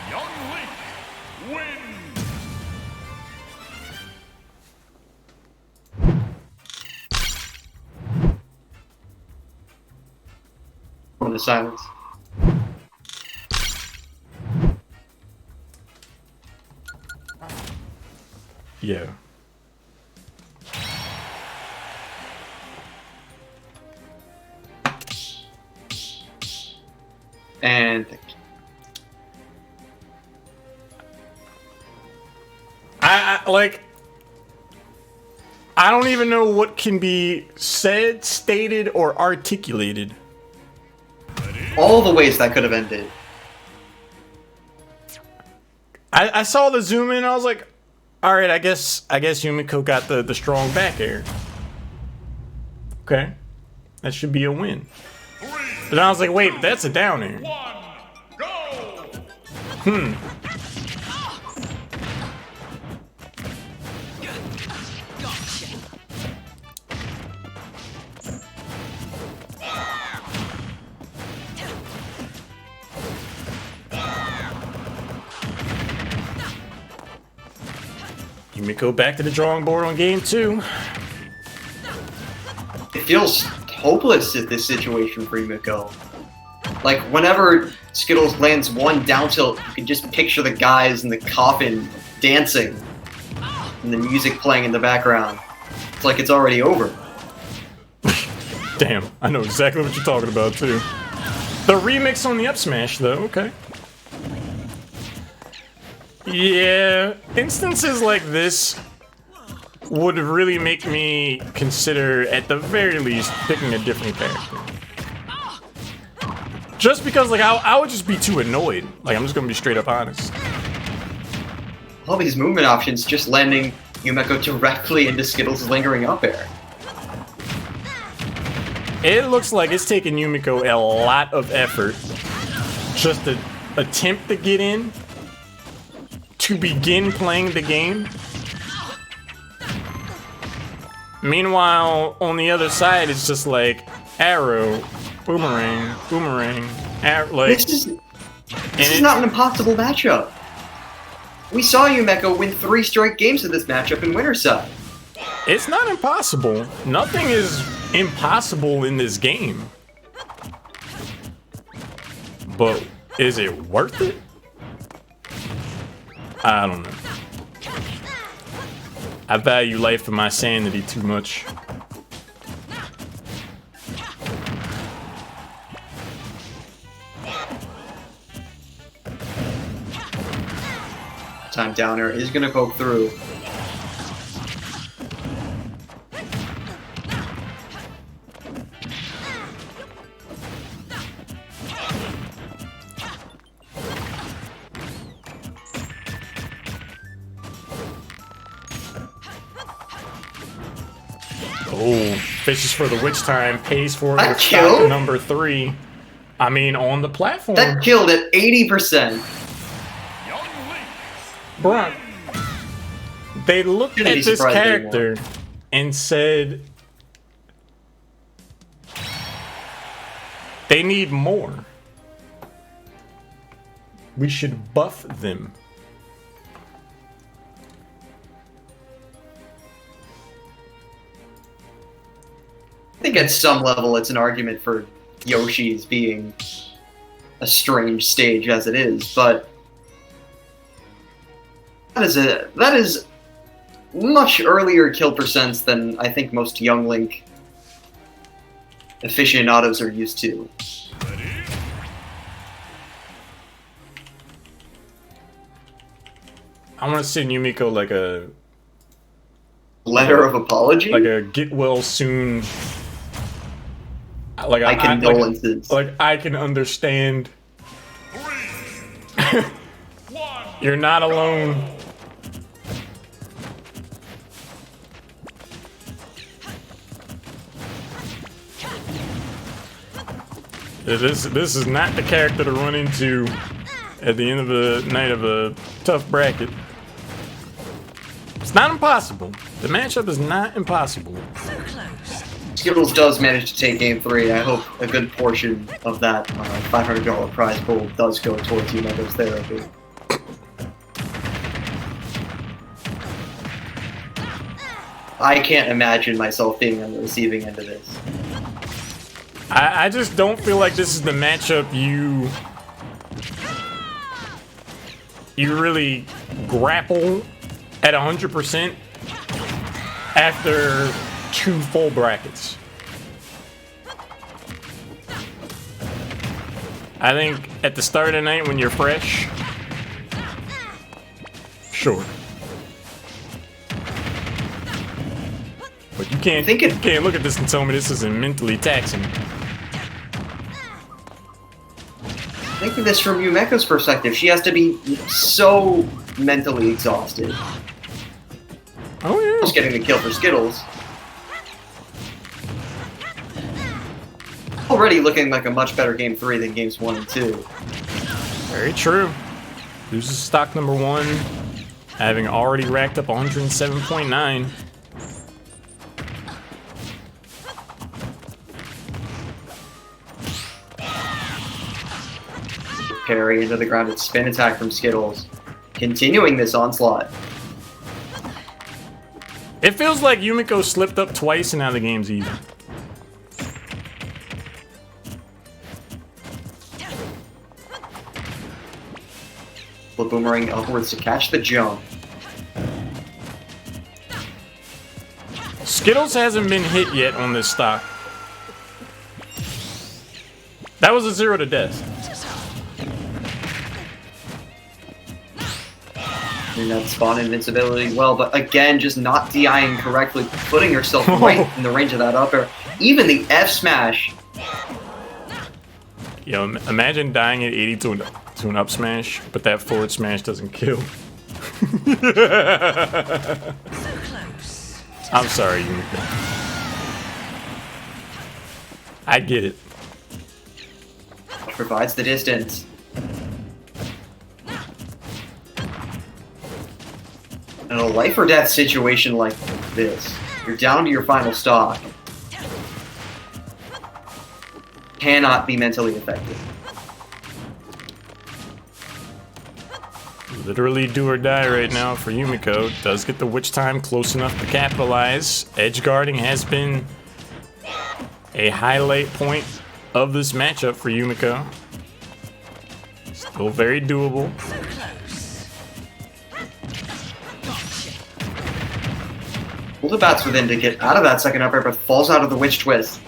Young Link wins. From the silence. Yeah. And I like, I don't even know what can be said, stated, or articulated. all the ways that could have ended. I saw the zoom in, I was like, alright, I guess Yumiko got the strong back air. Okay. That should be a win. But I was like, wait, that's a down air. 1, go! Gotcha. Yumiko back to the drawing board on game 2. It feels hopeless in this situation for Yumiko. Like, whenever Skittles lands one down tilt, you can just picture the guys in the coffin dancing and the music playing in the background. It's like it's already over. Damn, I know exactly what you're talking about too. The remix on the up smash though, okay. Yeah, instances like this would really make me consider, at the very least, picking a different character. Just because, like, I would just be too annoyed. Like, I'm just gonna be straight up honest. All these movement options just landing Yumiko directly into Skittles' lingering up air. It looks like it's taking Yumiko a lot of effort just to attempt to get in, to begin playing the game. Meanwhile, on the other side, it's just like arrow, boomerang, boomerang, arrow, like. This is not an impossible matchup. We saw Yumiko win 3 straight games of this matchup in Winterside. It's not impossible. Nothing is impossible in this game. But is it worth it? I don't know. I value life and my sanity too much. Time downer is going to poke through. Oh, fishes for the witch time, pays for it That with killed? stock number 3. I mean, on the platform. That killed at 80%. Young Link. Bruh, they looked Shouldn't at be this surprised character and said they need more. We should buff them. I think at some level it's an argument for Yoshi's being a strange stage as it is, but that is much earlier kill percents than I think most Young Link aficionados are used to. I want to send Yumiko like a Letter of apology? like a get well soon. Like My condolences. Like I can understand. 3, 1. You're not alone. This is not the character to run into at the end of a night of a tough bracket. It's not impossible. The matchup is not impossible. So close. Skittles does manage to take game 3. I hope a good portion of that $500 prize pool does go towards Yumeko's therapy. I can't imagine myself being on the receiving end of this. I just don't feel like this is the matchup you really grapple at 100% after 2 full brackets. I think at the start of the night when you're fresh, sure. But you can't look at this and tell me this isn't mentally taxing. Think of this from Yumeko's perspective. She has to be so mentally exhausted. Oh yeah. Just getting the kill for Skittles. Already looking like a much better game 3 than games 1 and 2. Very true. Loses stock number 1, having already racked up 107.9. Parry into the grounded spin attack from Skittles. Continuing this onslaught. It feels like Yumiko slipped up twice and now the game's even. Flip boomerang upwards to catch the jump. Skittles hasn't been hit yet on this stock. That was a 0 to death. And that spawn invincibility well, but again, just not DIing correctly, putting herself right in the range of that up air. Even the F smash. Yo, imagine dying at 80 to an up smash, but that forward smash doesn't kill. So close. I'm sorry, Yumiko. I get it. Provides the distance. In a life or death situation like this, you're down to your final stock. Cannot be mentally effective. Literally do or die right now for Yumiko. Does get the witch time close enough to capitalize. Edge guarding has been a highlight point of this matchup for Yumiko. Still very doable. So close. Pull the bats within to get out of that second up air, but falls out of the witch twist.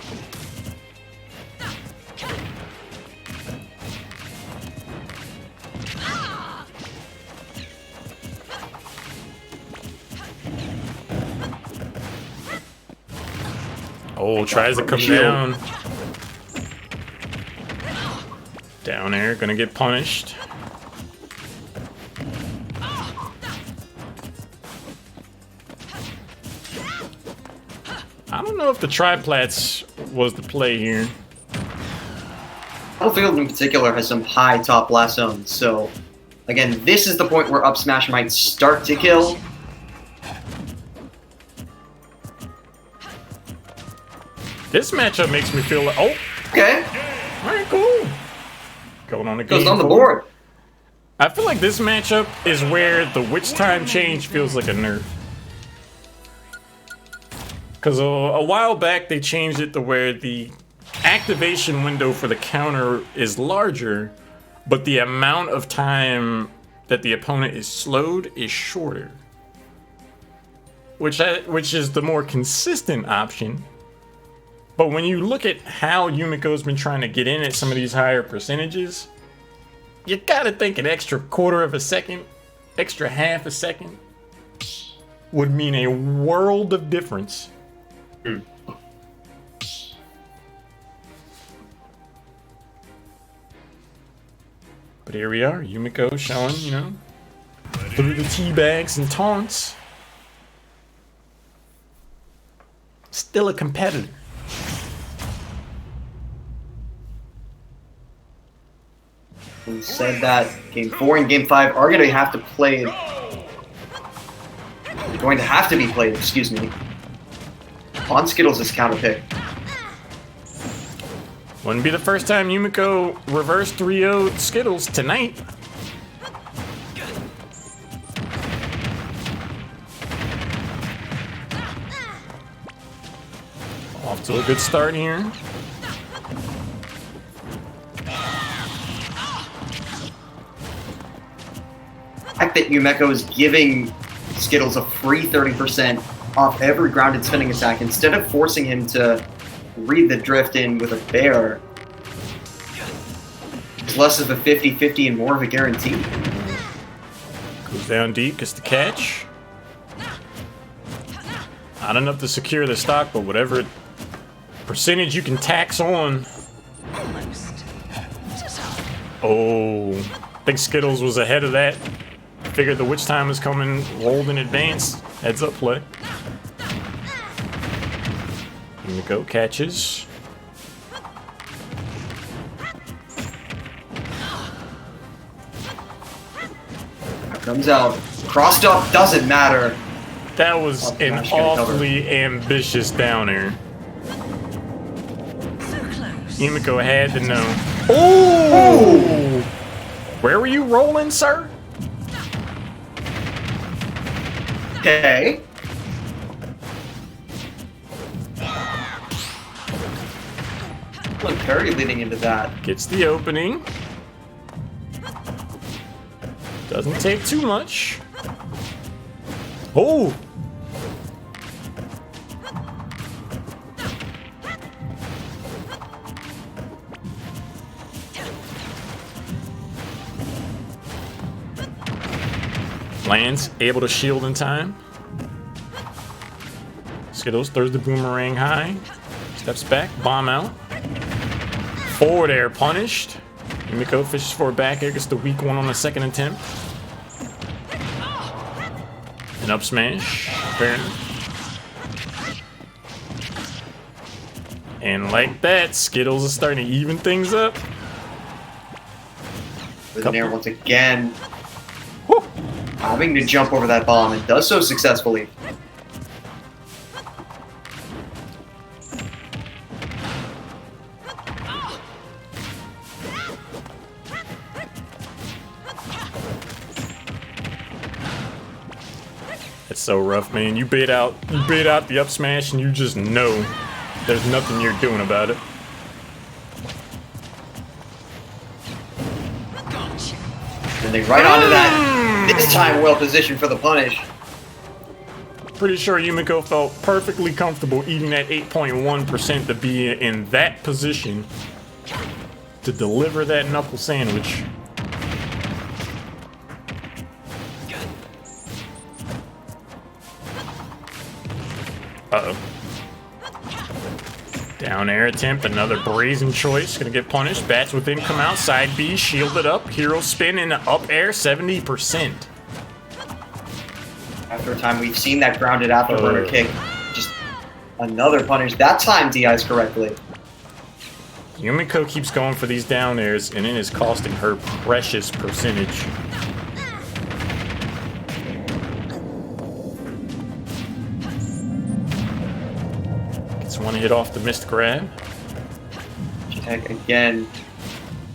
Oh, tries to come Shield. down. Down air, gonna get punished. I don't know if the triplats was the play here. Battlefield in particular has some high top blast zones, so again, this is the point where up smash might start to kill. This matchup makes me feel like, oh, Okay, alright, cool. Going on the game goes on the board. board. I feel like this matchup is where the witch time change feels like a nerf. Because a while back they changed it to where the activation window for the counter is larger, but the amount of time that the opponent is slowed is shorter. Which is the more consistent option. But when you look at how Yumiko's been trying to get in at some of these higher percentages, you gotta think an extra quarter of a second, extra half a second, would mean a world of difference. But here we are, Yumiko showing, you know, through the tea bags and taunts. Still a competitor. We said that game 4 and game 5 are going to have to play. Going to have to be played, excuse me, on Skittles' counter pick. Wouldn't be the first time Yumiko reverse 3-0'd Skittles tonight. Off to a good start here. The fact that Yumeko is giving Skittles a free 30% off every grounded spinning attack instead of forcing him to read the drift in with a bear. It's less of a 50-50 and more of a guarantee. Goes down deep, gets the catch. Not enough to secure the stock, but whatever percentage you can tax on. Almost. Oh, I think Skittles was ahead of that. Figured the witch time was coming, rolled in advance. Heads up play. Yumiko catches. Comes out. Crossed up, doesn't matter. That was Up an smash, gonna cover. awfully ambitious downer. So close. Yumiko had to know. Oh! Where were you rolling, sir? Okay. Look, Perry leading into that. Gets the opening. Doesn't take too much. Oh! Lands, able to shield in time. Skittles throws the boomerang high. Steps back, bomb out. Forward air punished. Yumiko fishes for a back air, gets the weak one on the second attempt. An up smash, apparently. And like that, Skittles is starting to even things up. With an air once again. Whew. Having to jump over that bomb and does so successfully. It's so rough, man. You bait out the up smash and you just know there's nothing you're doing about it. Gotcha. And they right onto that. This time well positioned for the punish. Pretty sure Yumiko felt perfectly comfortable eating that 8.1% to be in that position to deliver that knuckle sandwich. Uh-oh. Down air attempt, another brazen choice. Gonna get punished. Bats within come out. Side B, shielded up. Hero spin and up air, 70%. After a time, we've seen that grounded afterburner kick. Just another punish. That time DIs correctly. Yumiko keeps going for these down airs, and it is costing her precious percentage. Gets one hit off the missed grab. Check again.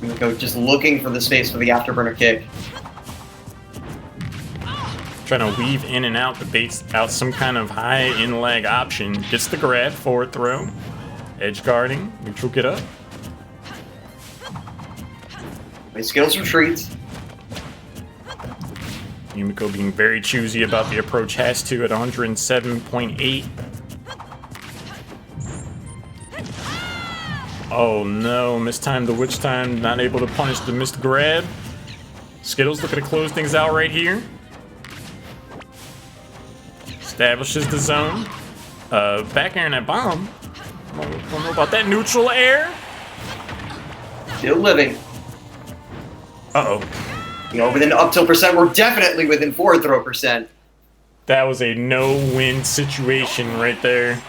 Yumiko just looking for the space for the afterburner kick. Trying to weave in and out, debates out some kind of high in-leg option. Gets the grab, forward throw. Edge guarding, neutral get up. My skills retreats. Yumiko being very choosy about the approach, has to at 107.8. Oh no, mistimed the witch time, not able to punish the missed grab. Skittles looking to close things out right here. Establishes the zone. Back airing that bomb. Don't know about that neutral air. Still living. Uh-oh. You know, within up tilt percent, we're definitely within forward throw percent. That was a no-win situation right there.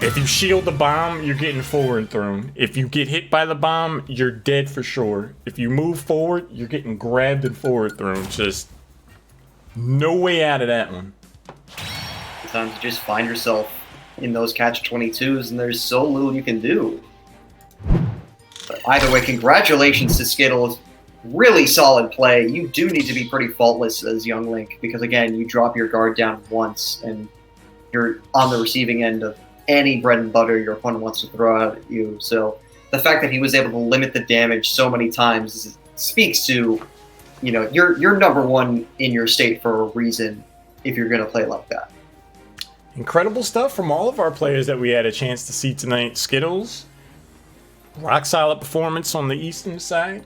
If you shield the bomb, you're getting forward thrown. If you get hit by the bomb, you're dead for sure. If you move forward, you're getting grabbed and forward thrown. Just no way out of that one. Sometimes you just find yourself in those catch-22s, and there's so little you can do. But either way, congratulations to Skittles. Really solid play. You do need to be pretty faultless as Young Link, because again, you drop your guard down once, and you're on the receiving end of any bread and butter your opponent wants to throw at you. So the fact that he was able to limit the damage so many times speaks to, you know, you're number one in your state for a reason if you're going to play like that. Incredible stuff from all of our players that we had a chance to see tonight. Skittles, rock solid performance on the eastern side.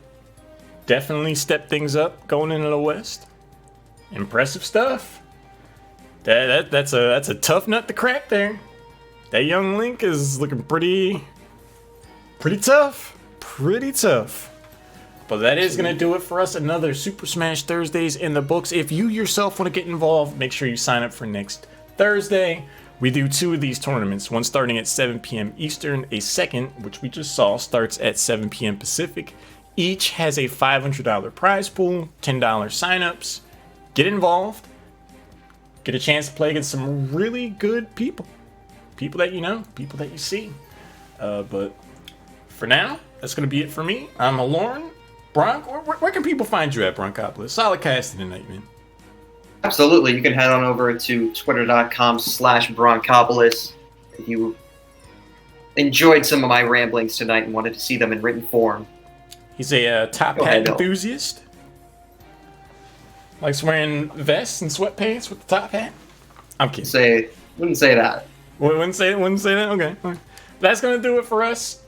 Definitely stepped things up going into the west. Impressive stuff. That's a tough nut to crack there. That Young Link is looking pretty tough. Pretty tough. But that is going to do it for us. Another Super Smash Thursdays in the books. If you yourself want to get involved, make sure you sign up for next Thursday. We do 2 of these tournaments, one starting at 7 p.m. Eastern, a second, which we just saw, starts at 7 p.m. Pacific. Each has a $500 prize pool, $10 signups. Get involved. Get a chance to play against some really good people. People that you know, people that you see. But for now, that's going to be it for me. I'm Lauren. Bronk, where can people find you at, Bronkopolis? Solid casting tonight, man. Absolutely. You can head on over to twitter.com/Bronkopolis if you enjoyed some of my ramblings tonight and wanted to see them in written form. He's a top hat enthusiast. Likes wearing vests and sweatpants with the top hat. I'm kidding. Wouldn't say that. Wouldn't say that? Okay. That's going to do it for us.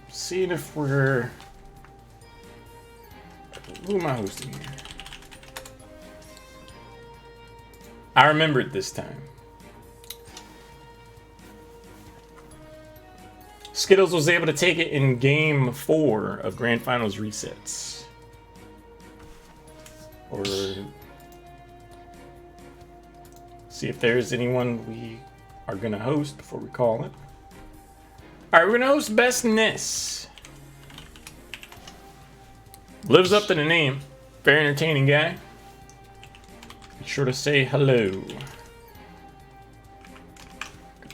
Seeing if we're... Who am I hosting here? I remembered this time. Skittles was able to take it in Game 4 of Grand Finals resets. Or... see if there's anyone we are going to host before we call it. Alright, we're going to host Best Ness. Lives up to the name. Very entertaining guy. Be sure to say hello.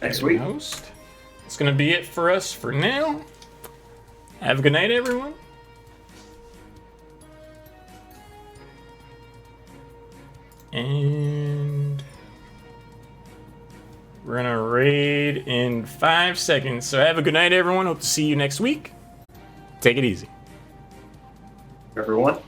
Next week. Host. That's going to be it for us for now. Have a good night, everyone. And we're going to raid in 5 seconds. So have a good night, everyone. Hope to see you next week. Take it easy. Everyone.